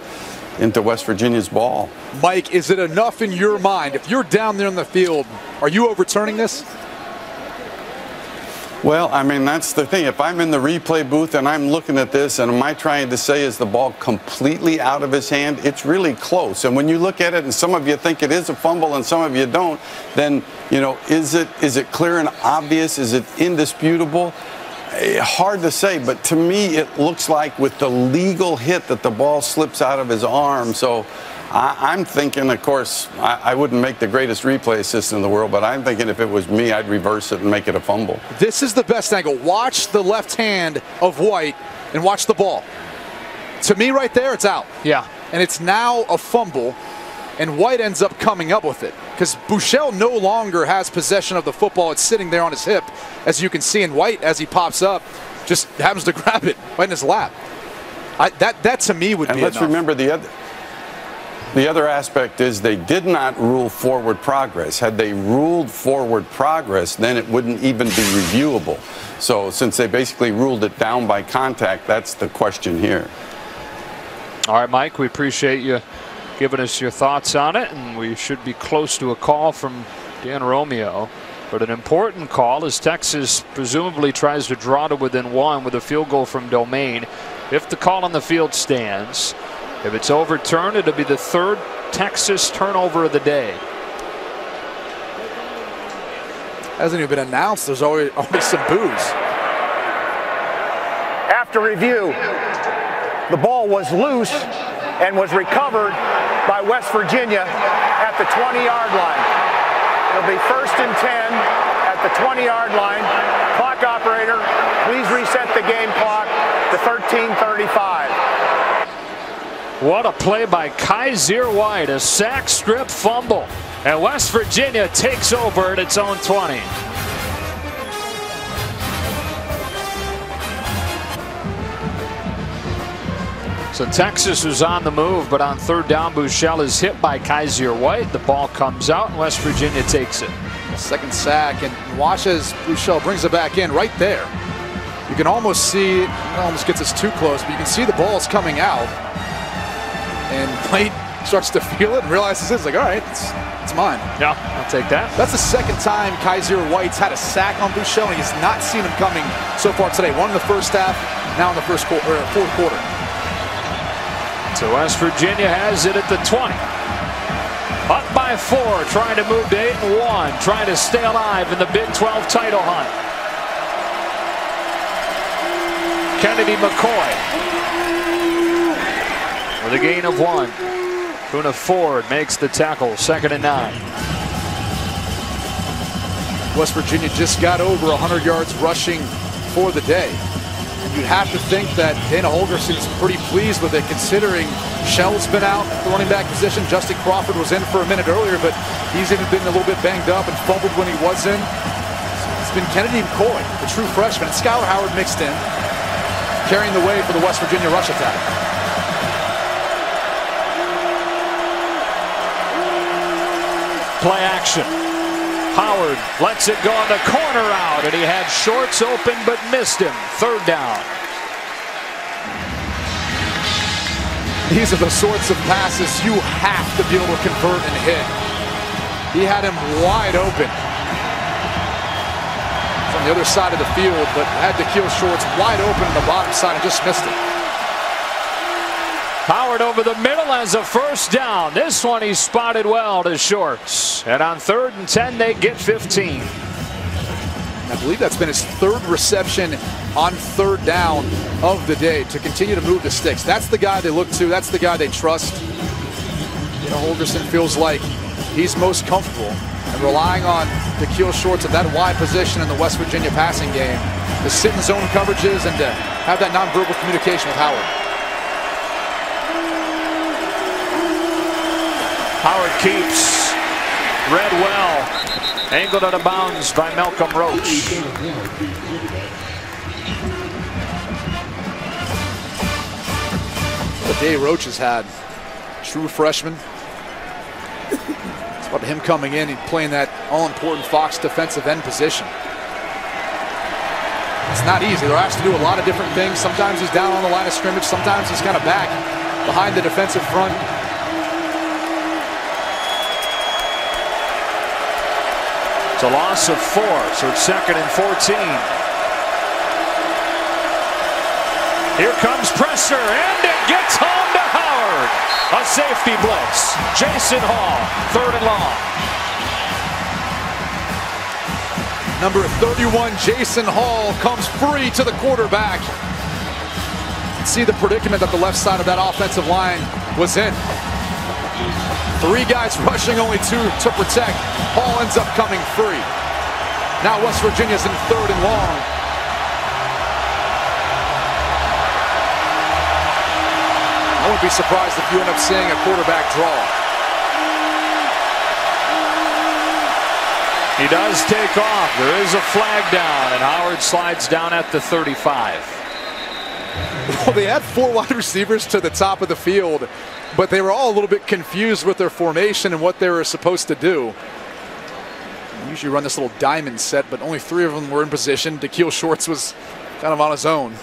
West Virginia's ball. Mike, is it enough in your mind? If you're down there in the field, are you overturning this? Well, I mean, that's the thing. If I'm in the replay booth and I'm looking at this, and am I trying to say, is the ball completely out of his hand? It's really close. And when you look at it, and some of you think it is a fumble and some of you don't, then, you know, is it clear and obvious? Is it indisputable? Hard to say, but to me it looks like with the legal hit that the ball slips out of his arm. So I'm thinking, of course, I wouldn't make the greatest replay assistant in the world, but I'm thinking if it was me, I'd reverse it and make it a fumble. This is the best angle. Watch the left hand of White and watch the ball. To me right there, it's out. Yeah. And it's now a fumble, and White ends up coming up with it because Buechele no longer has possession of the football. It's sitting there on his hip, as you can see, and White, as he pops up, just happens to grab it right in his lap. That to me would be enough. And let's remember the other aspect is they did not rule forward progress. Had they ruled forward progress, then it wouldn't even be reviewable. So since they basically ruled it down by contact, that's the question here. All right, Mike, we appreciate you giving us your thoughts on it, and we should be close to a call from Dan Romeo. But an important call as Texas presumably tries to draw to within 1 with a field goal from Domain. If the call on the field stands, if it's overturned, it'll be the 3rd Texas turnover of the day. Hasn't even been announced. There's already some boos. After review, the ball was loose and was recovered by West Virginia at the 20-yard line. It'll be 1st and 10 at the 20-yard line. Clock operator, please reset the game clock to 13:35. What a play by Kaiser White, a sack strip fumble. And West Virginia takes over at its own 20. So Texas was on the move, but on 3rd down, Buechele is hit by Kaiser White. The ball comes out, and West Virginia takes it. Second sack, and watch as Buechele brings it back in right there. You can almost see, it almost gets us too close, but you can see the ball's coming out. And Plate starts to feel it and realizes it's like, all right, it's mine. Yeah, I'll take that. That's the second time Kaiser White's had a sack on Buechele, and he's not seen him coming so far today. One in the first half, now in the fourth quarter. So West Virginia has it at the 20. Up by 4, trying to move to 8-1, trying to stay alive in the Big 12 title hunt. Kennedy McCoy with a gain of 1. Kuna Ford makes the tackle, 2nd and 9. West Virginia just got over 100 yards rushing for the day. You'd have to think that Dana Holgerson's pretty pleased with it, considering Shell's been out at the running back position. Justin Crawford was in for a minute earlier, but he's even been a little bit banged up and fumbled when he was in. It's been Kennedy McCoy, the true freshman, and Skylar Howard mixed in, carrying the way for the West Virginia rush attack. Play action. Howard lets it go on the corner out, and he had Shorts open but missed him. 3rd down. These are the sorts of passes you have to be able to convert and hit. He had him wide open. It's on the other side of the field, but had Da'Keil Shorts wide open on the bottom side and just missed it. Howard over the middle has a 1st down. This one he spotted well to Shorts. And on 3rd and 10, they get 15. I believe that's been his 3rd reception on 3rd down of the day to continue to move the sticks. That's the guy they look to. That's the guy they trust. You know, Holgerson feels like he's most comfortable and relying on Da'Keil Shorts at that wide position in the West Virginia passing game to sit in zone coverages and to have that nonverbal communication with Howard. Howard keeps. Read well. Angled out of bounds by Malcolm Roach. The day Roach has had. True freshman. It's about him coming in and playing that all-important Fox defensive end position. It's not easy. They're asked to do a lot of different things. Sometimes he's down on the line of scrimmage. Sometimes he's kind of back behind the defensive front. It's a loss of 4, so it's 2nd and 14. Here comes pressure, and it gets home to Howard. A safety blitz. Jason Hall, 3rd and long. Number 31, Jason Hall, comes free to the quarterback. See the predicament that the left side of that offensive line was in. 3 guys rushing, only 2 to protect. Hall ends up coming free. Now West Virginia's in 3rd and long. I wouldn't be surprised if you end up seeing a quarterback draw. He does take off. There is a flag down, and Howard slides down at the 35. Well, they had 4 wide receivers to the top of the field, but they were all a little bit confused with their formation and what they were supposed to do. They usually run this little diamond set, but only 3 of them were in position. Da'Keil Shorts was kind of on his own.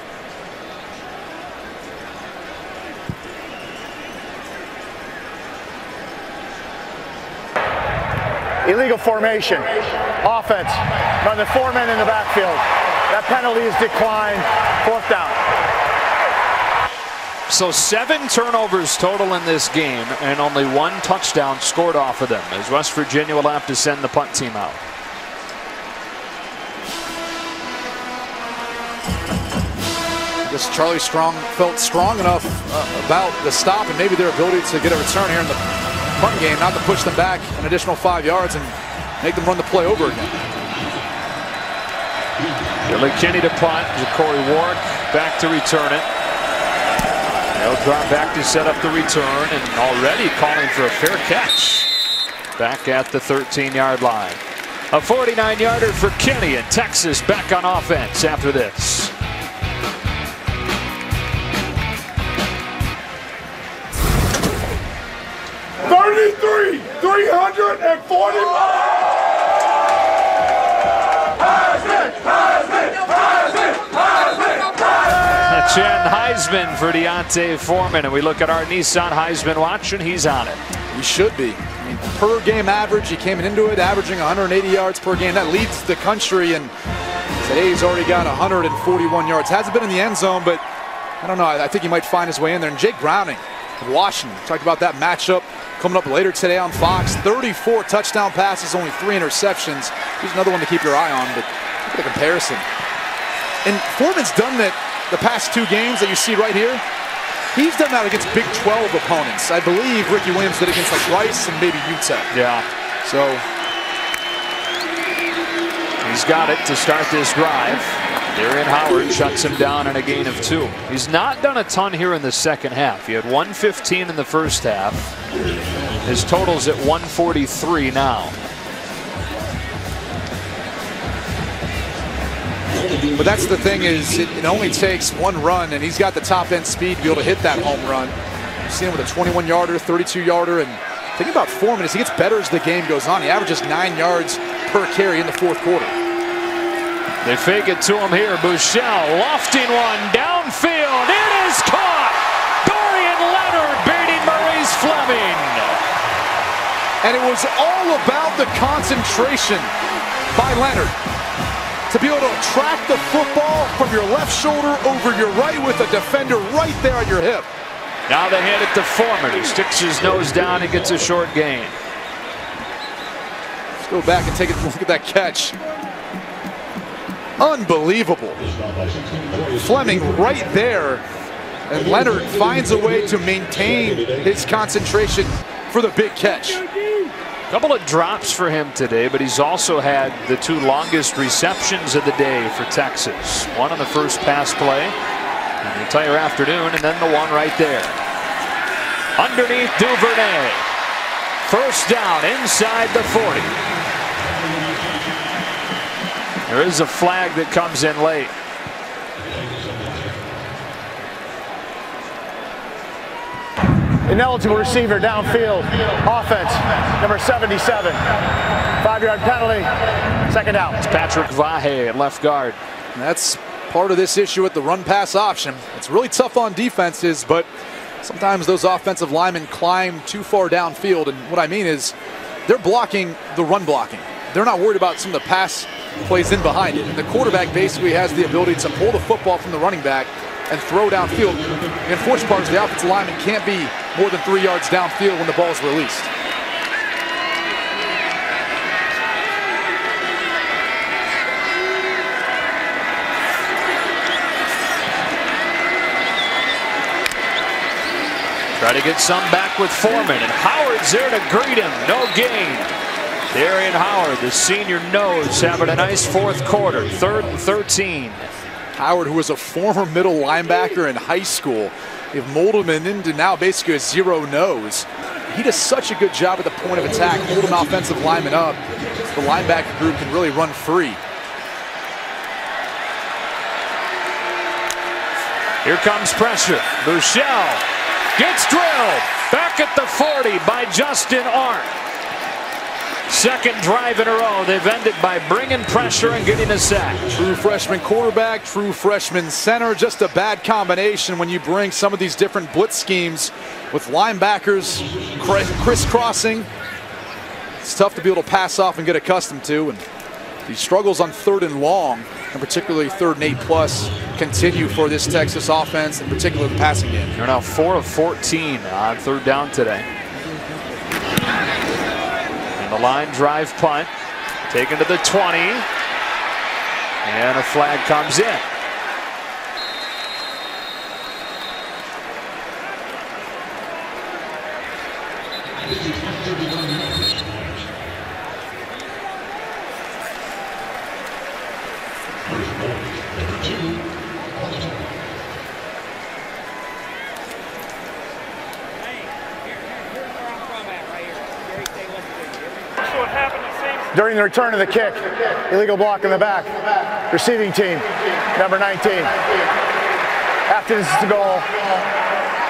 Illegal formation. Offense. Run the 4 men in the backfield. That penalty is declined. 4th down. So 7 turnovers total in this game, and only 1 touchdown scored off of them, as West Virginia will have to send the punt team out. I guess Charlie Strong felt strong enough about the stop and maybe their ability to get a return here in the punt game, not to push them back an additional 5 yards and make them run the play over again. Billy Kinney to punt. Ja'Cory Warwick back to return it. They'll drop back to set up the return, and already calling for a fair catch back at the 13-yard line. A 49-yarder for Kinney, and Texas back on offense after this. $33,345. catch and Heisman for D'Onta Foreman. And we look at our Nissan Heisman watch, and he's on it. He should be. I mean, per game average, he came into it averaging 180 yards per game. That leads the country, and today he's already got 141 yards. Hasn't been in the end zone, but I don't know. I think he might find his way in there. And Jake Browning of Washington, talked about that matchup coming up later today on Fox. 34 touchdown passes, only 3 interceptions. He's another one to keep your eye on, but look at the comparison. And Foreman's done that the past 2 games that you see right here. He's done that against Big 12 opponents. I believe Ricky Williams did against like Rice and maybe UTEP. Yeah. So he's got it to start this drive. Darian Howard shuts him down in a gain of 2. He's not done a ton here in the second half. He had 115 in the first half. His total's at 143 now. But that's the thing, is it only takes 1 run, and he's got the top end speed to be able to hit that home run. You've seen him with a 21-yarder, 32-yarder, and think about Foreman as he gets better as the game goes on. He averages 9 yards per carry in the 4th quarter. They fake it to him here. Buechele lofting one downfield. It is caught. Dorian Leonard beating Maurice Fleming. And it was all about the concentration by Leonard to be able to track the football from your left shoulder over your right with a defender right there on your hip. Now they hand it to Foreman, who sticks his nose down and gets a short gain. Let's go back and take a look at that catch. Unbelievable. Fleming right there, and Leonard finds a way to maintain his concentration for the big catch. A couple of drops for him today, but he's also had the 2 longest receptions of the day for Texas. One on the first pass play in the entire afternoon, and then the one right there. Underneath Duvernay. First down inside the 40. There is a flag that comes in late. Ineligible receiver downfield. Offense, number 77. 5-yard penalty. 2nd down. It's Patrick Vahe at left guard. And that's part of this issue with the run-pass option. It's really tough on defenses, but sometimes those offensive linemen climb too far downfield. And what I mean is they're blocking the run blocking. They're not worried about some of the pass plays in behind it. And the quarterback basically has the ability to pull the football from the running back and throw downfield. The unfortunate part is the offensive lineman can't be more than 3 yards downfield when the ball is released. Try to get some back with Foreman, and Howard's there to greet him. No gain. Darian Howard, the senior nose, having a nice 4th quarter. 3rd and 13. Howard, who was a former middle linebacker in high school, they've molded him into now basically a 0 nose. He does such a good job at the point of attack, holding offensive linemen up. The linebacker group can really run free. Here comes pressure. Buechele gets drilled. Back at the 40 by Justin Arndt. 2nd drive in a row. They've ended by bringing pressure and getting a sack. True freshman quarterback, true freshman center. Just a bad combination when you bring some of these different blitz schemes with linebackers crisscrossing. It's tough to be able to pass off and get accustomed to. And these struggles on 3rd and long, and particularly 3rd and 8+, continue for this Texas offense, in particular the passing game. They're now 4 of 14 on 3rd down today. And the line drive punt, taken to the 20, and a flag comes in. During the return of the kick, illegal block in the back. Receiving team, number 19. After this is the goal,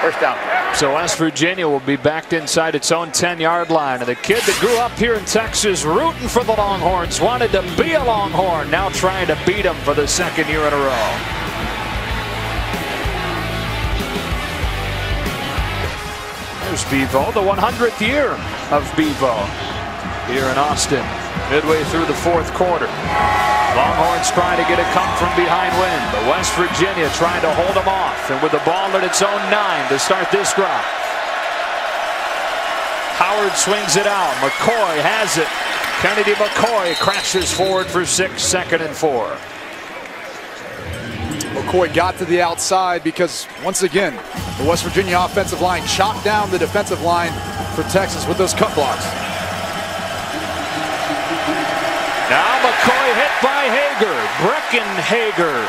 first down. So West Virginia will be backed inside its own 10-yard line. And the kid that grew up here in Texas rooting for the Longhorns, wanted to be a Longhorn, now trying to beat them for the 2nd year in a row. There's Bevo, the 100th year of Bevo here in Austin, midway through the fourth quarter. Longhorns trying to get a come from behind win, but West Virginia trying to hold them off, and with the ball at its own 9 to start this drive. Howard swings it out. McCoy has it. Kennedy McCoy crashes forward for 6, 2nd and 4. McCoy got to the outside because, once again, the West Virginia offensive line chopped down the defensive line for Texas with those cut blocks. Now McCoy hit by Hager. Brecken Hager,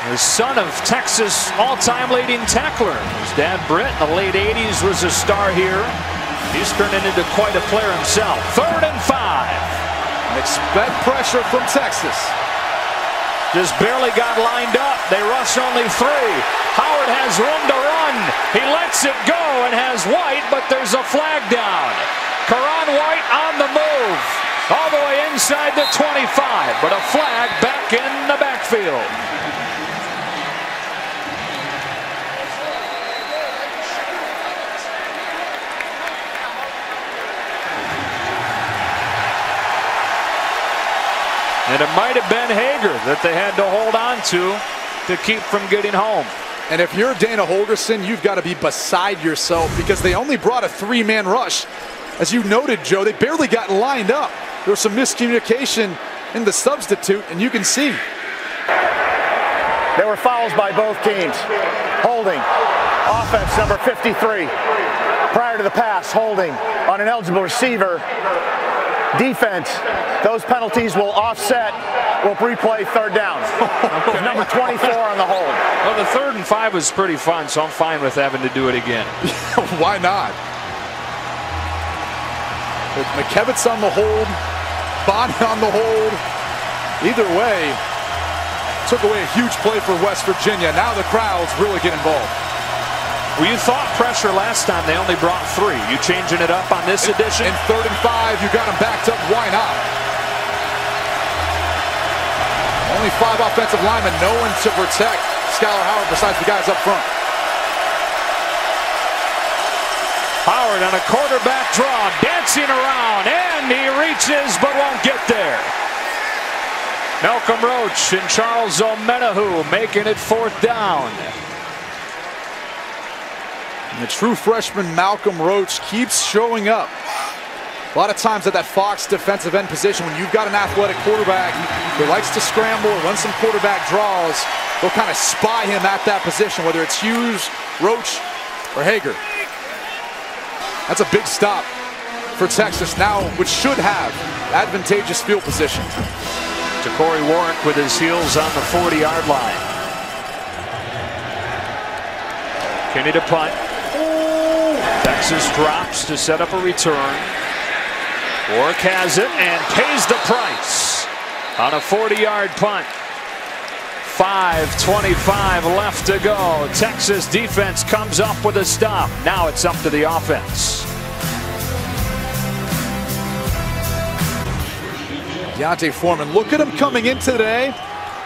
the son of Texas all-time leading tackler. His dad, Britt, in the late 80s was a star here. He's turning into quite a player himself. 3rd and 5. Expect pressure from Texas. Just barely got lined up. They rush only 3. Howard has room to run. He lets it go and has White, but there's a flag down. Karan White on the move. All the way inside the 25, but a flag back in the backfield. And it might have been Hager that they had to hold on to keep from getting home. And if you're Dana Holgorsen, you've got to be beside yourself because they only brought a 3-man rush. As you noted, Joe, they barely got lined up. There was some miscommunication in the substitute, and you can see. There were fouls by both teams. Holding. Offense number 53. Prior to the pass, holding on an eligible receiver. Defense, those penalties will offset. We'll replay 3rd down. Number 24 on the hold. Well, the 3rd and 5 was pretty fun, so I'm fine with having to do it again. Why not? With McKevitz on the hold, Bonnie on the hold. Either way, took away a huge play for West Virginia. Now the crowds really get involved. Well, you thought pressure last time. They only brought 3. You changing it up on this edition? In 3rd and 5, you got them backed up. Why not? Only 5 offensive linemen, no one to protect Skylar Howard besides the guys up front. Howard on a quarterback draw, dancing around, and he reaches but won't get there. Malcolm Roach and Charles Omenahu making it 4th down. And the true freshman Malcolm Roach keeps showing up. A lot of times at that Fox defensive end position, when you've got an athletic quarterback who likes to scramble or run some quarterback draws, they'll kind of spy him at that position, whether it's Hughes, Roach, or Hager. That's a big stop for Texas now, which should have advantageous field position. To Corey Warwick with his heels on the 40-yard line. Kinney to punt. Texas drops to set up a return. Warwick has it and pays the price on a 40-yard punt. 5:25 left to go. Texas defense comes up with a stop. Now it's up to the offense. D'Onta Foreman, look at him coming in today.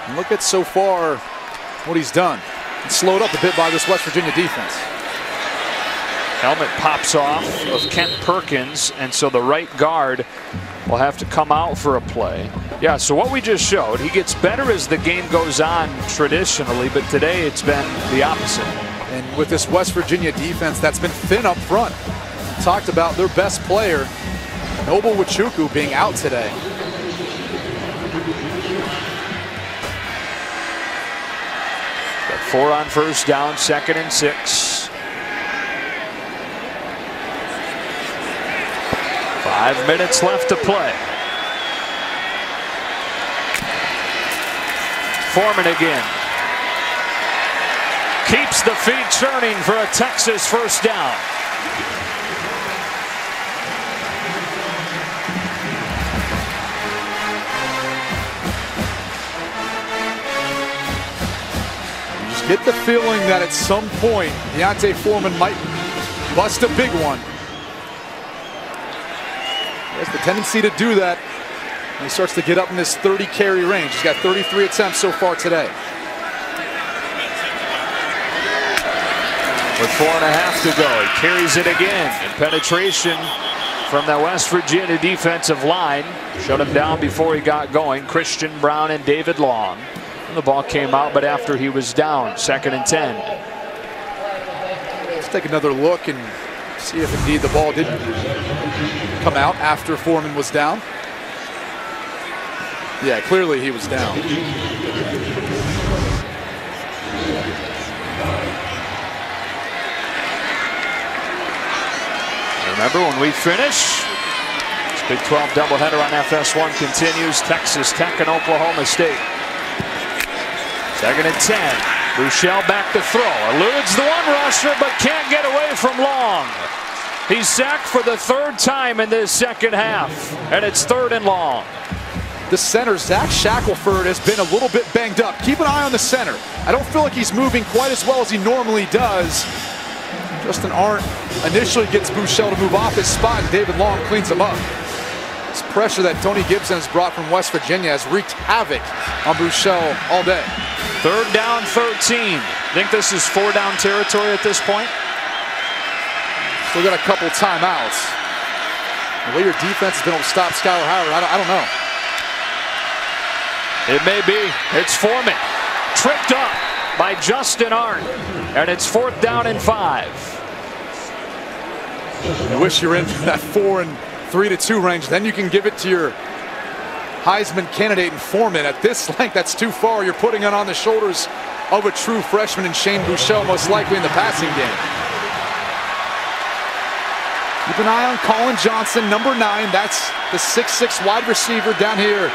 And look at so far what he's done. It's slowed up a bit by this West Virginia defense. Helmet pops off of Kent Perkins, and so the right guard will have to come out for a play. Yeah, so what we just showed, he gets better as the game goes on traditionally, but today it's been the opposite. And with this West Virginia defense that's been thin up front, we talked about their best player, Noble Nwachukwu, being out today. Got 4 on first down, 2nd and 6. 5 minutes left to play. Foreman again. Keeps the feet churning for a Texas first down. You just get the feeling that at some point D'Onta Foreman might bust a big one. He has the tendency to do that when he starts to get up in this 30 carry range. He's got 33 attempts so far today. with 4.5 to go. He carries it again, and penetration from the West Virginia defensive line shut him down before he got going. Christian Brown and David Long. And the ball came out, but after he was down. 2nd and 10. Let's take another look and see if indeed the ball didn't come out after Foreman was down. Yeah, clearly he was down. Remember, when we finish, this Big 12 doubleheader on FS1 continues. Texas Tech and Oklahoma State. 2nd and 10. Buechele back to throw. Eludes the one rusher, but can't get away from Long. He's sacked for the 3rd time in this second half, and it's 3rd and long. The center, Zach Shackelford, has been a little bit banged up. Keep an eye on the center. I don't feel like he's moving quite as well as he normally does. Justin Arndt initially gets Buechele to move off his spot, and David Long cleans him up. This pressure that Tony Gibson has brought from West Virginia has wreaked havoc on Buechele all day. 3rd down, 13. Think this is 4-down territory at this point? Still got a couple timeouts. The way your defense has been able to stop Skylar Howard, I don't know. It may be. It's Foreman. Tripped up by Justin Arndt. And it's 4th down and 5. You wish you're in that 4 and 3-2 range. Then you can give it to your Heisman candidate and Foreman. At this length, that's too far. You're putting it on the shoulders of a true freshman in Shane Buechele, most likely in the passing game. Keep an eye on Colin Johnson, number 9. That's the 6'6" wide receiver down here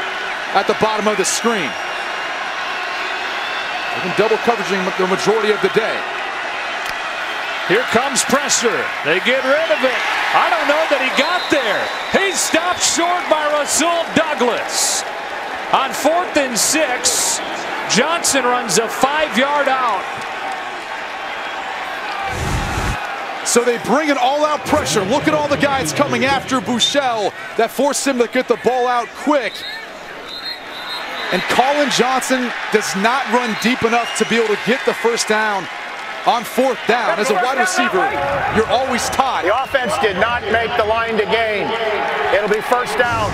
at the bottom of the screen. They've been double covering the majority of the day. Here comes pressure. They get rid of it. I don't know that he got there. He's stopped short by Rasul Douglas. On 4th and 6, Johnson runs a 5-yard out. So they bring an all-out pressure. Look at all the guys coming after Buechele that force him to get the ball out quick. And Colin Johnson does not run deep enough to be able to get the first down on 4th down. As a wide receiver, you're always taught. The offense did not make the line to gain. It'll be 1st down,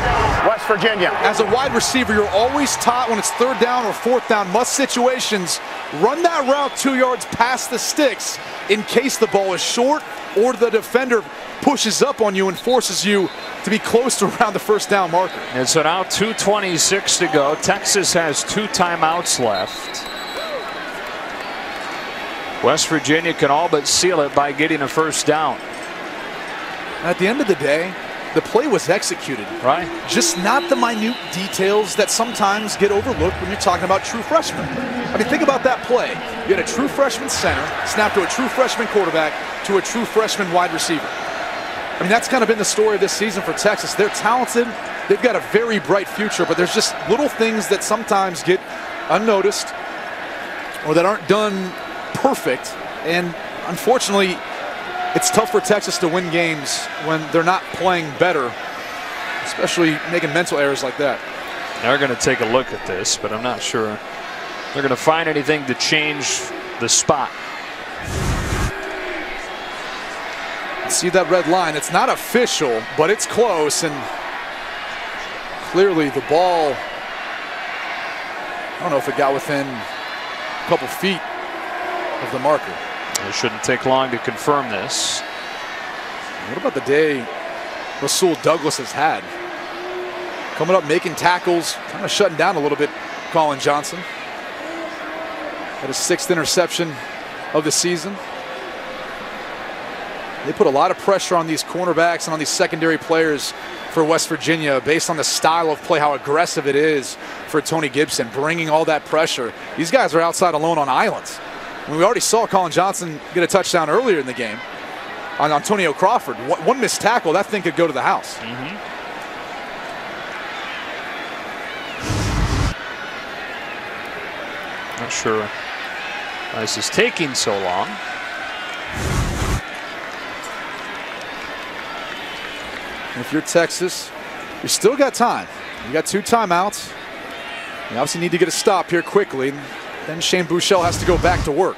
West Virginia. As a wide receiver, you're always taught when it's 3rd down or 4th down, must situations, run that route 2 yards past the sticks in case the ball is short or the defender pushes up on you and forces you to be close to around the 1st down marker. And so now 2:26 to go. Texas has 2 timeouts left. West Virginia can all but seal it by getting a 1st down. At the end of the day, the play was executed. Right. Just not the minute details that sometimes get overlooked when you're talking about true freshmen. I mean, think about that play. You had a true freshman center, snap to a true freshman quarterback, to a true freshman wide receiver. I mean, that's kind of been the story of this season for Texas. They're talented. They've got a very bright future, but there's just little things that sometimes get unnoticed or that aren't done perfect. And unfortunately, it's tough for Texas to win games when they're not playing better, especially making mental errors like that. They're going to take a look at this, but I'm not sure they're going to find anything to change the spot. See that red line? It's not official, but it's close, and clearly the ball, I don't know if it got within a couple feet of the marker. It shouldn't take long to confirm this. What about the day Rasul Douglas has had? Coming up, making tackles, kind of shutting down a little bit Colin Johnson. Had his 6th interception of the season. They put a lot of pressure on these cornerbacks and on these secondary players for West Virginia based on the style of play, how aggressive it is for Tony Gibson, bringing all that pressure. These guys are outside alone on islands. I mean, we already saw Colin Johnson get a touchdown earlier in the game on Antonio Crawford. One missed tackle, that thing could go to the house. Not sure why this is taking so long. If you're Texas, you still got time. You got 2 timeouts. You obviously need to get a stop here quickly. Then Shane Buechele has to go back to work.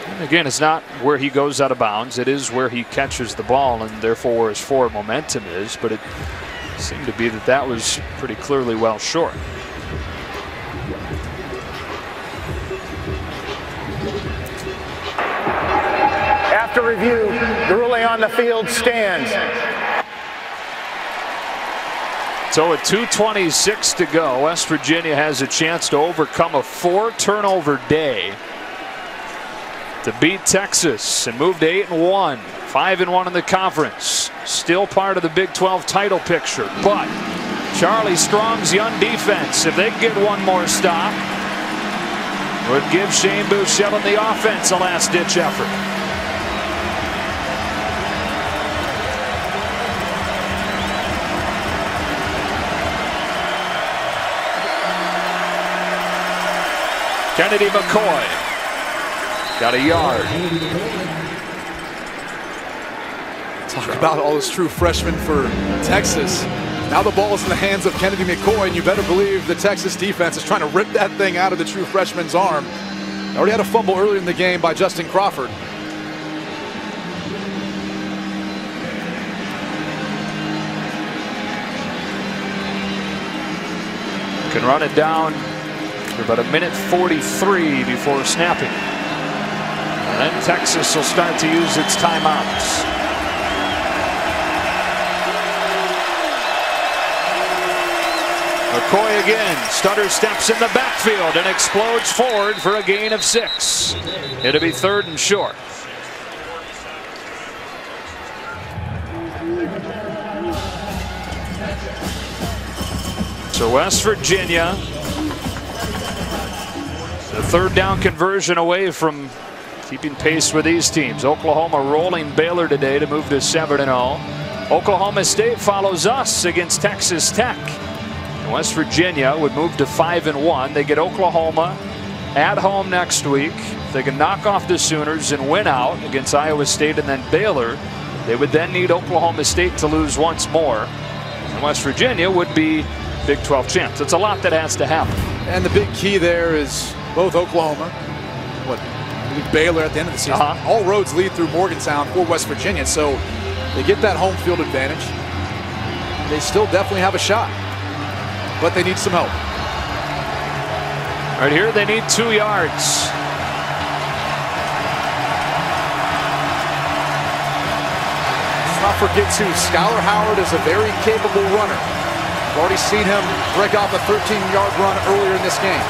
And again, it's not where he goes out of bounds. It is where he catches the ball, and therefore where his forward momentum is. But it seemed to be that that was pretty clearly well short. After review, the ruling on the field stands. So with 2:26 to go, West Virginia has a chance to overcome a 4-turnover day to beat Texas and move to 8-1, 5-1 in the conference. Still part of the Big 12 title picture, but Charlie Strong's young defense, if they can get one more stop, would give Shane Buechele and the offense a last-ditch effort. Kennedy McCoy got a yard. Talk about all those true freshmen for Texas. Now the ball is in the hands of Kennedy McCoy, and you better believe the Texas defense is trying to rip that thing out of the true freshman's arm. Already had a fumble earlier in the game by Justin Crawford. Can run it down for about 1:43 before snapping. And then Texas will start to use its timeouts. McCoy again, stutter steps in the backfield and explodes forward for a gain of 6. It'll be 3rd and short. So West Virginia, the 3rd down conversion away from keeping pace with these teams. Oklahoma rolling Baylor today to move to 7-0. Oklahoma State follows us against Texas Tech. And West Virginia would move to 5-1. They get Oklahoma at home next week. If they can knock off the Sooners and win out against Iowa State and then Baylor, they would then need Oklahoma State to lose once more. And West Virginia would be Big 12 champs. It's a lot that has to happen. And the big key there is both Oklahoma, Baylor at the end of the season. All roads lead through Morgantown for West Virginia, so they get that home field advantage. They still definitely have a shot, but they need some help. Right here, they need 2 yards. Let's not forget, too, Skylar Howard is a very capable runner. We've already seen him break off a 13-yard run earlier in this game.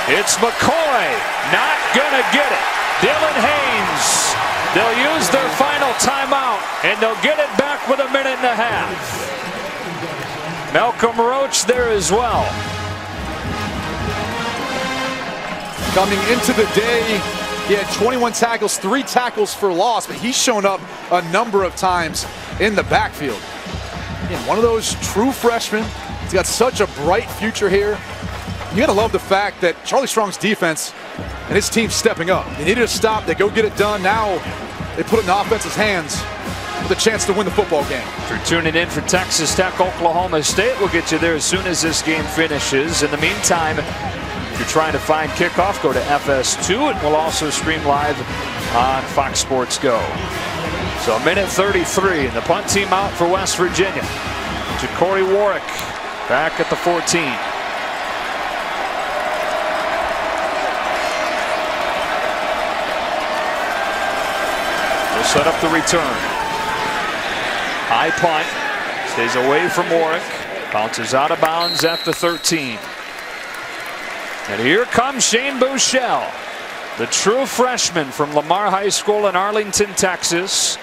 It's McCoy, not gonna get it. Dylan Haynes, they'll use their final timeout, and they'll get it back with 1.5 minutes. Malcolm Roach there as well. Coming into the day, he had 21 tackles, 3 tackles for loss, but he's shown up a number of times in the backfield. Again, one of those true freshmen. He's got such a bright future here. You gotta love the fact that Charlie Strong's defense and his team stepping up. They needed a stop, they go get it done. Now they put it in the offense's hands with a chance to win the football game. If you're tuning in for Texas Tech, Oklahoma State, we'll get you there as soon as this game finishes. In the meantime, if you're trying to find kickoff, go to FS2. It will also stream live on Fox Sports Go. So 1:33, and the punt team out for West Virginia. Ja'Cory Warwick back at the 14. Set up the return. High punt. Stays away from Warwick. Bounces out of bounds at the 13. And here comes Shane Buechele, the true freshman from Lamar High School in Arlington, Texas.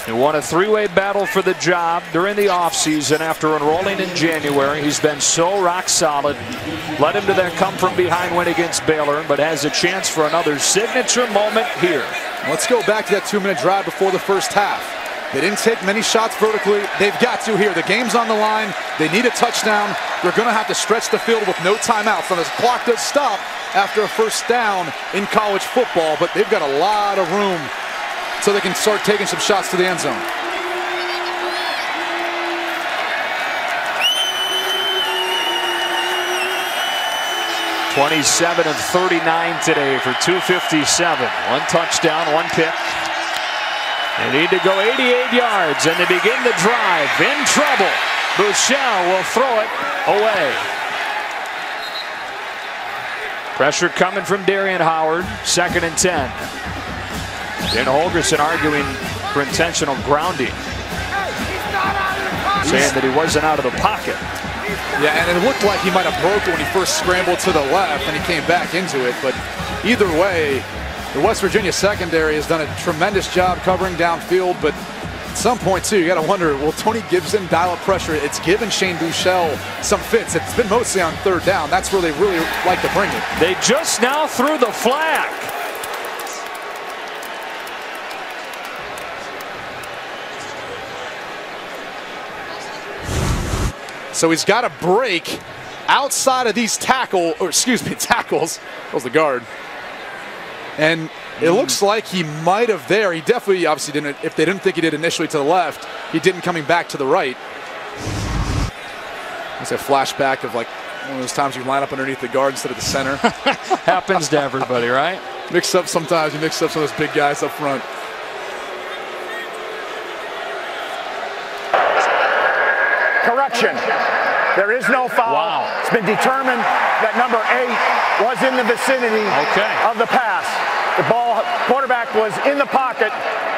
He won a 3-way battle for the job during the offseason after enrolling in January. He's been so rock solid. Led him to that come-from-behind win against Baylor, but has a chance for another signature moment here. Let's go back to that 2-minute drive before the first half. They didn't take many shots vertically. They've got to here. The game's on the line. They need a touchdown. They're going to have to stretch the field with no timeouts. Now, the clock does stop after a first down in college football, but they've got a lot of room so they can start taking some shots to the end zone. 27 of 39 today for 257. 1 touchdown, 1 pick. They need to go 88 yards, and they begin the drive. In trouble. Buechele will throw it away. Pressure coming from Darian Howard. 2nd and 10. Dana Holgorsen arguing for intentional grounding, saying that he wasn't out of the pocket. Yeah, and it looked like he might have broke it when he first scrambled to the left and he came back into it. But either way, the West Virginia secondary has done a tremendous job covering downfield. But at some point, too, you got to wonder, will Tony Gibson dial up pressure? It's given Shane Buechele some fits. It's been mostly on 3rd down. That's where they really like to bring it. They just now threw the flag. So he's got a break outside of these tackles. That was the guard. And it looks like he might have there. He definitely, obviously didn't. If they didn't think he did initially to the left, he didn't coming back to the right. It's a flashback of like one of those times you line up underneath the guard instead of the center. Happens to everybody, right? Mix up sometimes. You mix up some of those big guys up front. Correction. There is no foul. Wow. It's been determined that number 8 was in the vicinity of the pass. The quarterback was in the pocket.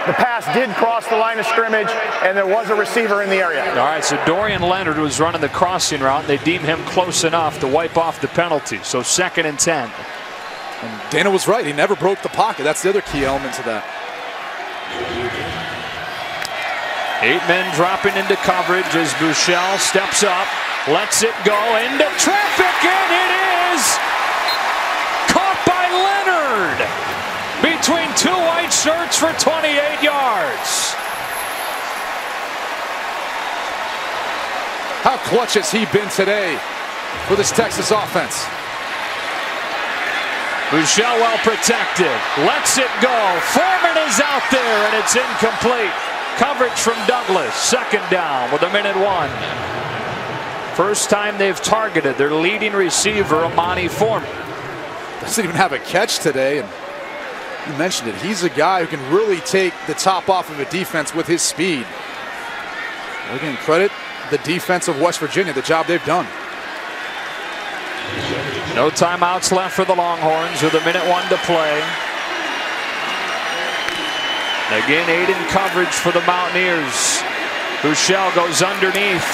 The pass did cross the line of scrimmage, and there was a receiver in the area. All right, so Dorian Leonard was running the crossing route, and they deem him close enough to wipe off the penalty. So 2nd and 10. And Dana was right. He never broke the pocket. That's the other key element to that. 8 men dropping into coverage as Buechele steps up, lets it go into traffic, and it is caught by Leonard between 2 white shirts for 28 yards. How clutch has he been today for this Texas offense? Buechele well protected, lets it go. Foreman is out there, and it's incomplete. Coverage from Douglas. 2nd down with 1:01. First time they've targeted their leading receiver, Amani Foreman. Doesn't even have a catch today. And you mentioned it. He's a guy who can really take the top off of a defense with his speed. Again, credit the defense of West Virginia, the job they've done. No timeouts left for the Longhorns with 1:01 to play. Again, 8 in coverage for the Mountaineers. Buechele goes underneath.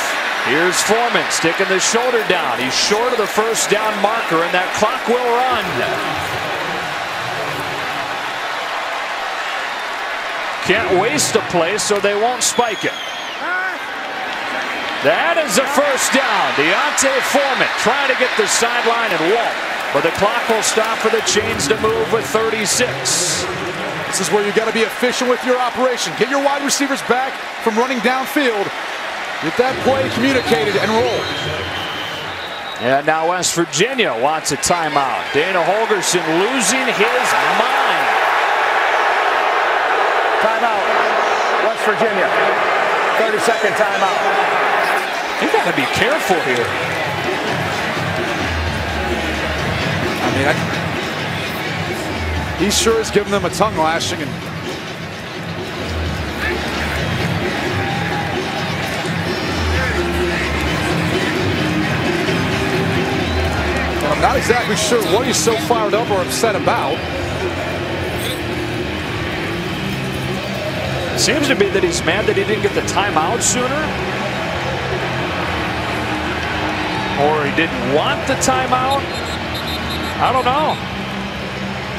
Here's Foreman sticking the shoulder down. He's short of the 1st down marker, and that clock will run. Can't waste a play, so they won't spike it. That is a 1st down. Deontay Foreman trying to get the sideline and won't. But the clock will stop for the chains to move with 36. This is where you got to be efficient with your operation. Get your wide receivers back from running downfield. Get that play communicated and roll. And now West Virginia wants a timeout. Dana Holgorsen losing his mind. Timeout. West Virginia. 30-second timeout. You got to be careful here. I mean, he sure has given them a tongue lashing. And I'm not exactly sure what he's so fired up or upset about. Seems to be that he's mad that he didn't get the timeout sooner. Or he didn't want the timeout. I don't know.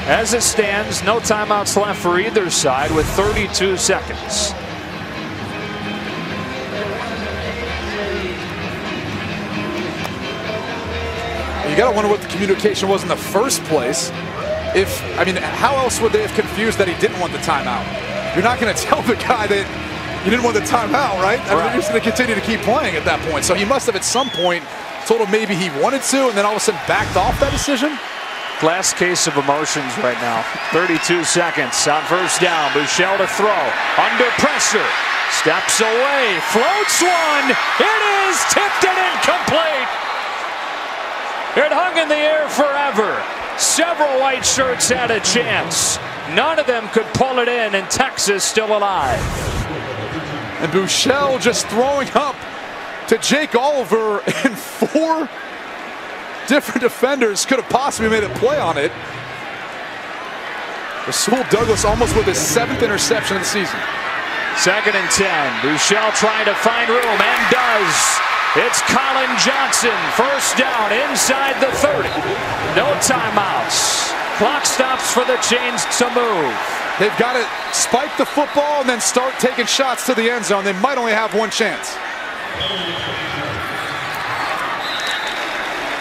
As it stands, no timeouts left for either side with 32 seconds. You got to wonder what the communication was in the first place. I mean, how else would they have confused that he didn't want the timeout? You're not going to tell the guy that you didn't want the timeout, right? I mean, you're just going to continue to keep playing at that point. So he must have at some point told him maybe he wanted to, and then all of a sudden backed off that decision. Last case of emotions right now. 32 seconds on 1st down. Buechele to throw. Under pressure. Steps away. Floats one. It is tipped and incomplete. It hung in the air forever. Several white shirts had a chance. None of them could pull it in, and Texas still alive. And Buechele just throwing up to Jake Oliver, and 4 different defenders could have possibly made a play on it. Rasul Douglas almost with his 7th interception of the season. 2nd and 10. Buechele trying to find room, and does. It's Colin Johnson, first down inside the 30. No timeouts. Clock stops for the chains to move. They've got to spike the football and then start taking shots to the end zone. They might only have one chance.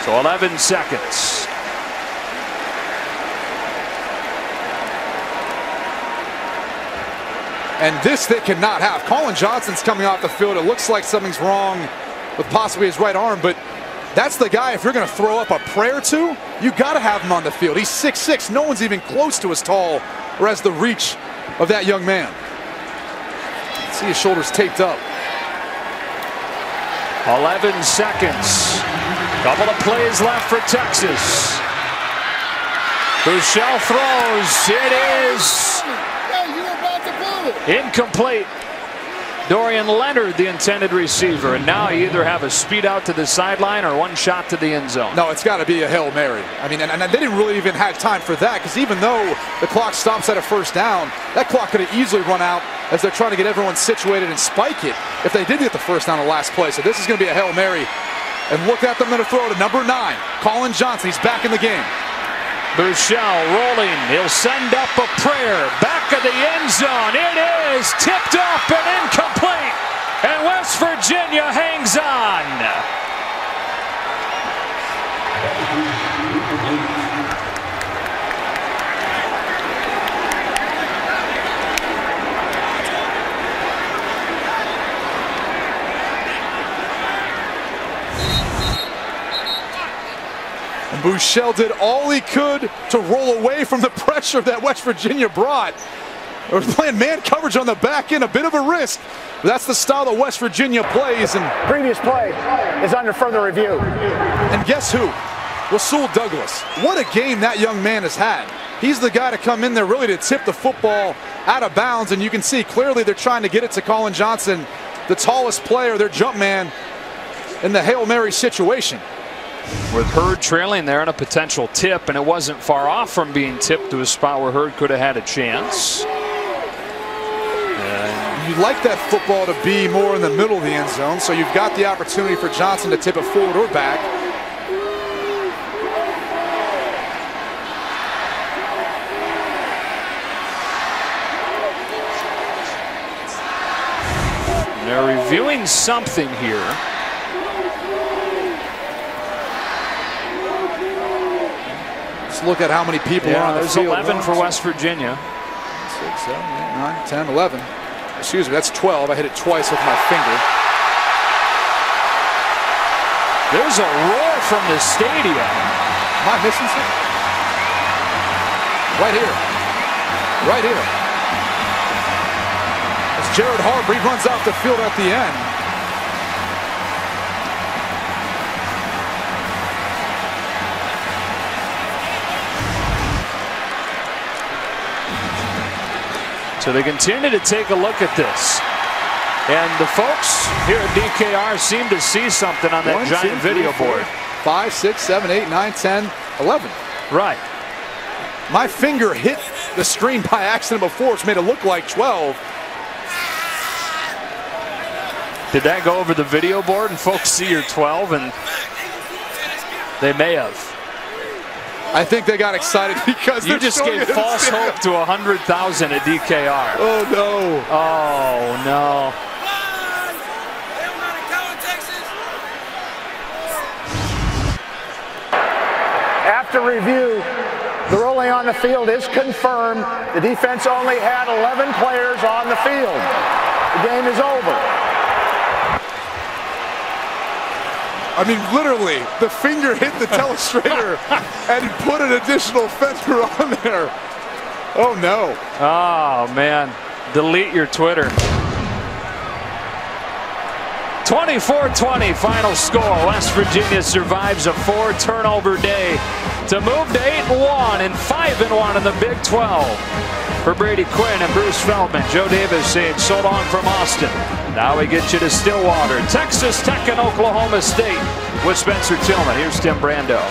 So 11 seconds. And this they cannot have. Colin Johnson's coming off the field. It looks like something's wrong with possibly his right arm, but that's the guy, if you're going to throw up a prayer to, you got to have him on the field. He's 6'6". No one's even close to as tall or as the reach of that young man. See his shoulders taped up. 11 seconds. Couple of plays left for Texas. Buechele throws. It is incomplete. Dorian Leonard, the intended receiver, and now you either have a speed out to the sideline or one shot to the end zone. No, it's got to be a Hail Mary. I mean, and they didn't really even have time for that, because even though the clock stops at a first down, that clock could have easily run out as they're trying to get everyone situated and spike it if they did get the first down the last play. So this is going to be a Hail Mary. And look at them, going to throw to number 9, Colin Johnson. He's back in the game. Buechele rolling. He'll send up a prayer. Back of the end zone. It is tipped up and incomplete. And West Virginia hangs on. And Buechele did all he could to roll away from the pressure that West Virginia brought. They were playing man coverage on the back end, a bit of a risk. But that's the style that West Virginia plays. And previous play is under further review. And guess who? Rasul Douglas. What a game that young man has had. He's the guy to come in there really to tip the football out of bounds. And you can see clearly they're trying to get it to Colin Johnson, the tallest player, their jump man, in the Hail Mary situation. With Hurd trailing there on a potential tip, and it wasn't far off from being tipped to a spot where Hurd could have had a chance. You'd like that football to be more in the middle of the end zone, so you've got the opportunity for Johnson to tip it forward or back. They're reviewing something here. Let's look at how many people are on the field. There's 11 for West Virginia. 6, 7, 8, 9, 10, 11. Excuse me, that's 12. I hit it twice with my finger. There's a roar from the stadium. Am I missing something? Right here. Right here. It's Jared Harper. He runs off the field at the end. So they continue to take a look at this. And the folks here at DKR seem to see something on that giant video board. 5, 6, 7, 8, 9, 10, 11. Right. My finger hit the screen by accident before, which made it look like 12. Did that go over the video board and folks see your 12? And they may have. I think they got excited because you just gave false hope to 100,000 at DKR. Oh no! Oh no! After review, the ruling on the field is confirmed. The defense only had 11 players on the field. The game is over. I mean, literally, the finger hit the telestrator and put an additional fender on there. Oh, no. Oh, man. Delete your Twitter. 24-20 final score. West Virginia survives a 4-turnover day to move to 8-1 and 5-1 in the Big 12. For Brady Quinn and Bruce Feldman, Joe Davis saying so long from Austin. Now we get you to Stillwater, Texas Tech and Oklahoma State with Spencer Tillman. Here's Tim Brando.